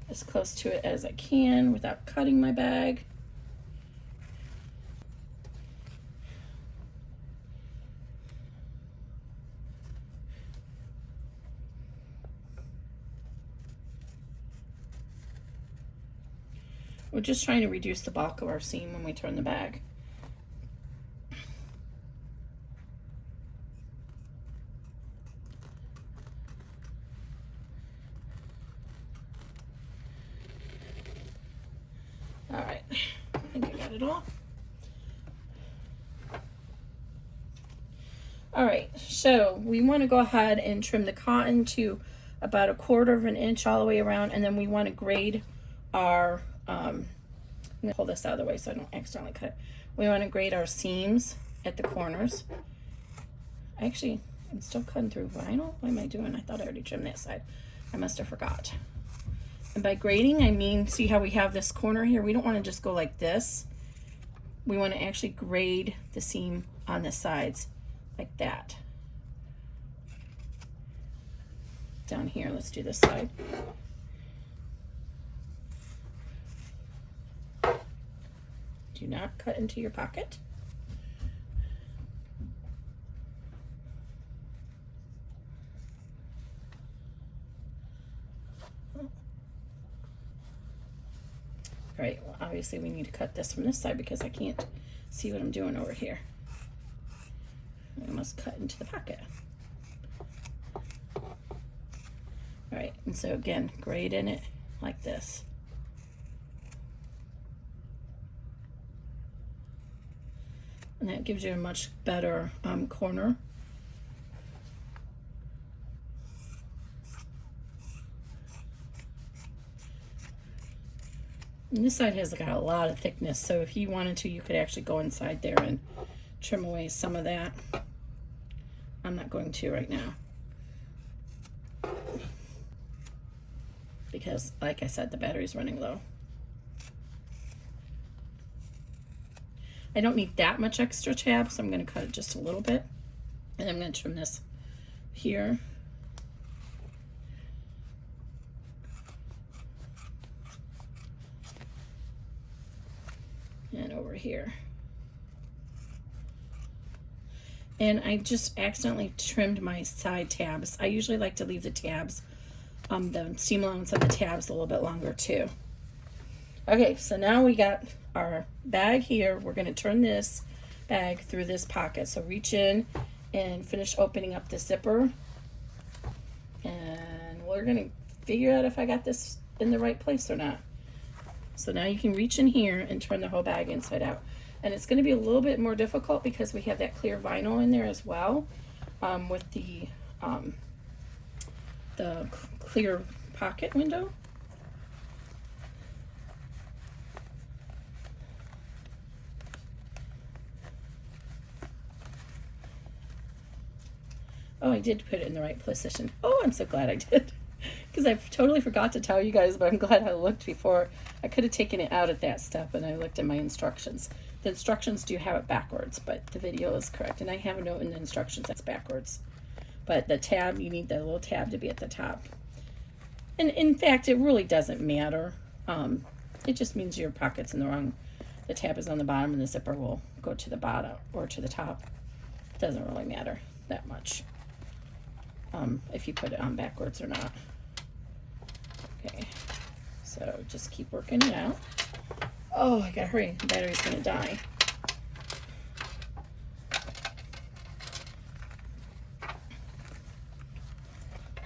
as close to it as I can without cutting my bag. We're just trying to reduce the bulk of our seam when we turn the bag. Alright, I think I got it all. Alright, so we want to go ahead and trim the cotton to about 1/4 of an inch all the way around, and then we want to grade our, I'm going to pull this out of the way so I don't accidentally cut it. We want to grade our seams at the corners. Actually, I'm still cutting through vinyl. What am I doing? I thought I already trimmed that side. I must have forgot. And by grading, I mean, see how we have this corner here? We don't want to just go like this. We want to actually grade the seam on the sides like that. Down here, let's do this side. Do not cut into your pocket. Right, well, obviously we need to cut this from this side because I can't see what I'm doing over here. I must cut into the pocket. All right, and so again, grade in it like this. And that gives you a much better corner. And this side has got a lot of thickness, so if you wanted to, you could actually go inside there and trim away some of that. I'm not going to right now. Because, like I said, the battery's running low. I don't need that much extra tab, so I'm going to cut it just a little bit. And I'm going to trim this here. And over here. And I just accidentally trimmed my side tabs. I usually like to leave the tabs, the seam allowance of the tabs a little bit longer too. Okay, so now we got our bag here. We're going to turn this bag through this pocket. So reach in and finish opening up the zipper. And we're going to figure out if I got this in the right place or not. So now you can reach in here and turn the whole bag inside out. And it's going to be a little bit more difficult because we have that clear vinyl in there as well, with the clear pocket window. Oh, I did put it in the right position. Oh, I'm so glad I did. Because I totally forgot to tell you guys, but I'm glad I looked before. I could have taken it out at that step, and I looked at my instructions. The instructions do have it backwards, but the video is correct. And I have a note in the instructions that's backwards. But the tab, you need the little tab to be at the top. And in fact, it really doesn't matter. It just means your pocket's in the wrong. The tab is on the bottom, and the zipper will go to the bottom or to the top. It doesn't really matter that much if you put it on backwards or not. Okay, so just keep working it out. Oh, I gotta hurry, the battery's gonna die.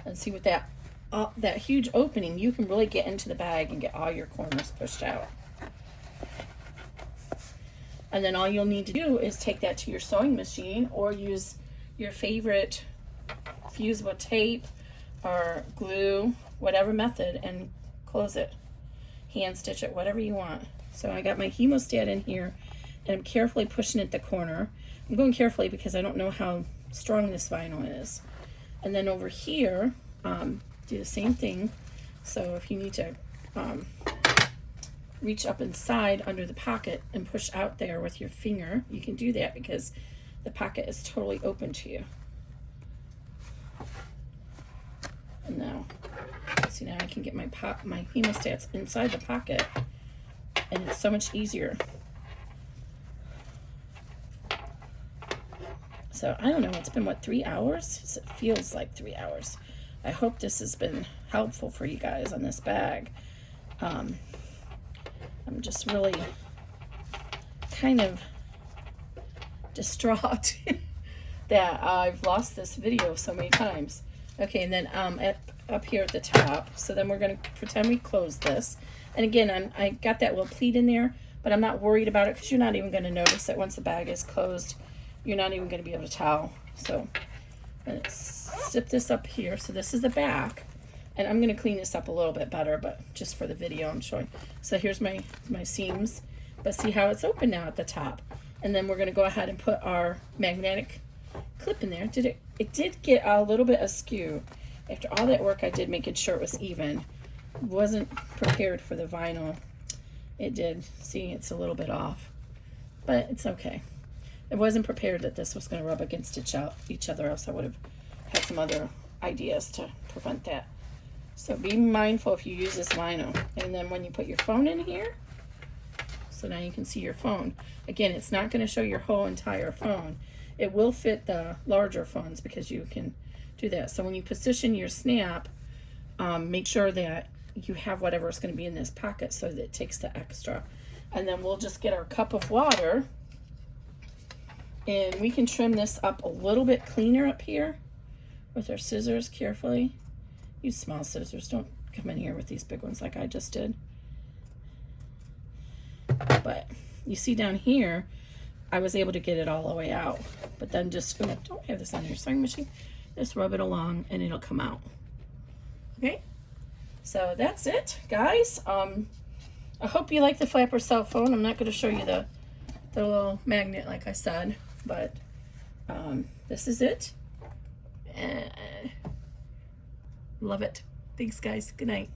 And see, with that huge opening, you can really get into the bag and get all your corners pushed out. And then all you'll need to do is take that to your sewing machine or use your favorite fusible tape or glue, whatever method, and close it. Hand stitch it, whatever you want. So I got my hemostat in here and I'm carefully pushing it the corner. I'm going carefully because I don't know how strong this vinyl is. And then over here, do the same thing. So if you need to reach up inside under the pocket and push out there with your finger, you can do that because the pocket is totally open to you. And now, see, now I can get my hemostats inside the pocket, and it's so much easier. So I don't know, it's been what, 3 hours? It feels like 3 hours. I hope this has been helpful for you guys on this bag. I'm just really kind of distraught that I've lost this video so many times. Okay, and then up here at the top, so then we're going to pretend we close this. And again, I got that little pleat in there, but I'm not worried about it because you're not even going to notice it once the bag is closed. You're not even going to be able to tell. So let's zip this up here. So this is the back, and I'm going to clean this up a little bit better, but just for the video I'm showing. So here's my seams, but see how it's open now at the top. And then we're going to go ahead and put our magnetic clip in there. It did get a little bit askew after all that work I did making sure it was even. Wasn't prepared for the vinyl. It did. See, it's a little bit off, but it's okay. I wasn't prepared that this was going to rub against each other, else I would have had some other ideas to prevent that. So be mindful if you use this vinyl. And then when you put your phone in here, so now you can see your phone. Again, it's not going to show your whole entire phone. It will fit the larger phones because you can do that. So when you position your snap, make sure that you have whatever is going to be in this pocket so that it takes the extra. And then we'll just get our cup of water, and we can trim this up a little bit cleaner up here with our scissors carefully. Use small scissors. Don't come in here with these big ones like I just did. But you see down here, I was able to get it all the way out. But then just, don't have this on your sewing machine. Just rub it along and it'll come out. Okay? So that's it, guys. I hope you like the flapper cell phone. I'm not going to show you the little magnet like I said. But this is it. Love it. Thanks, guys. Good night.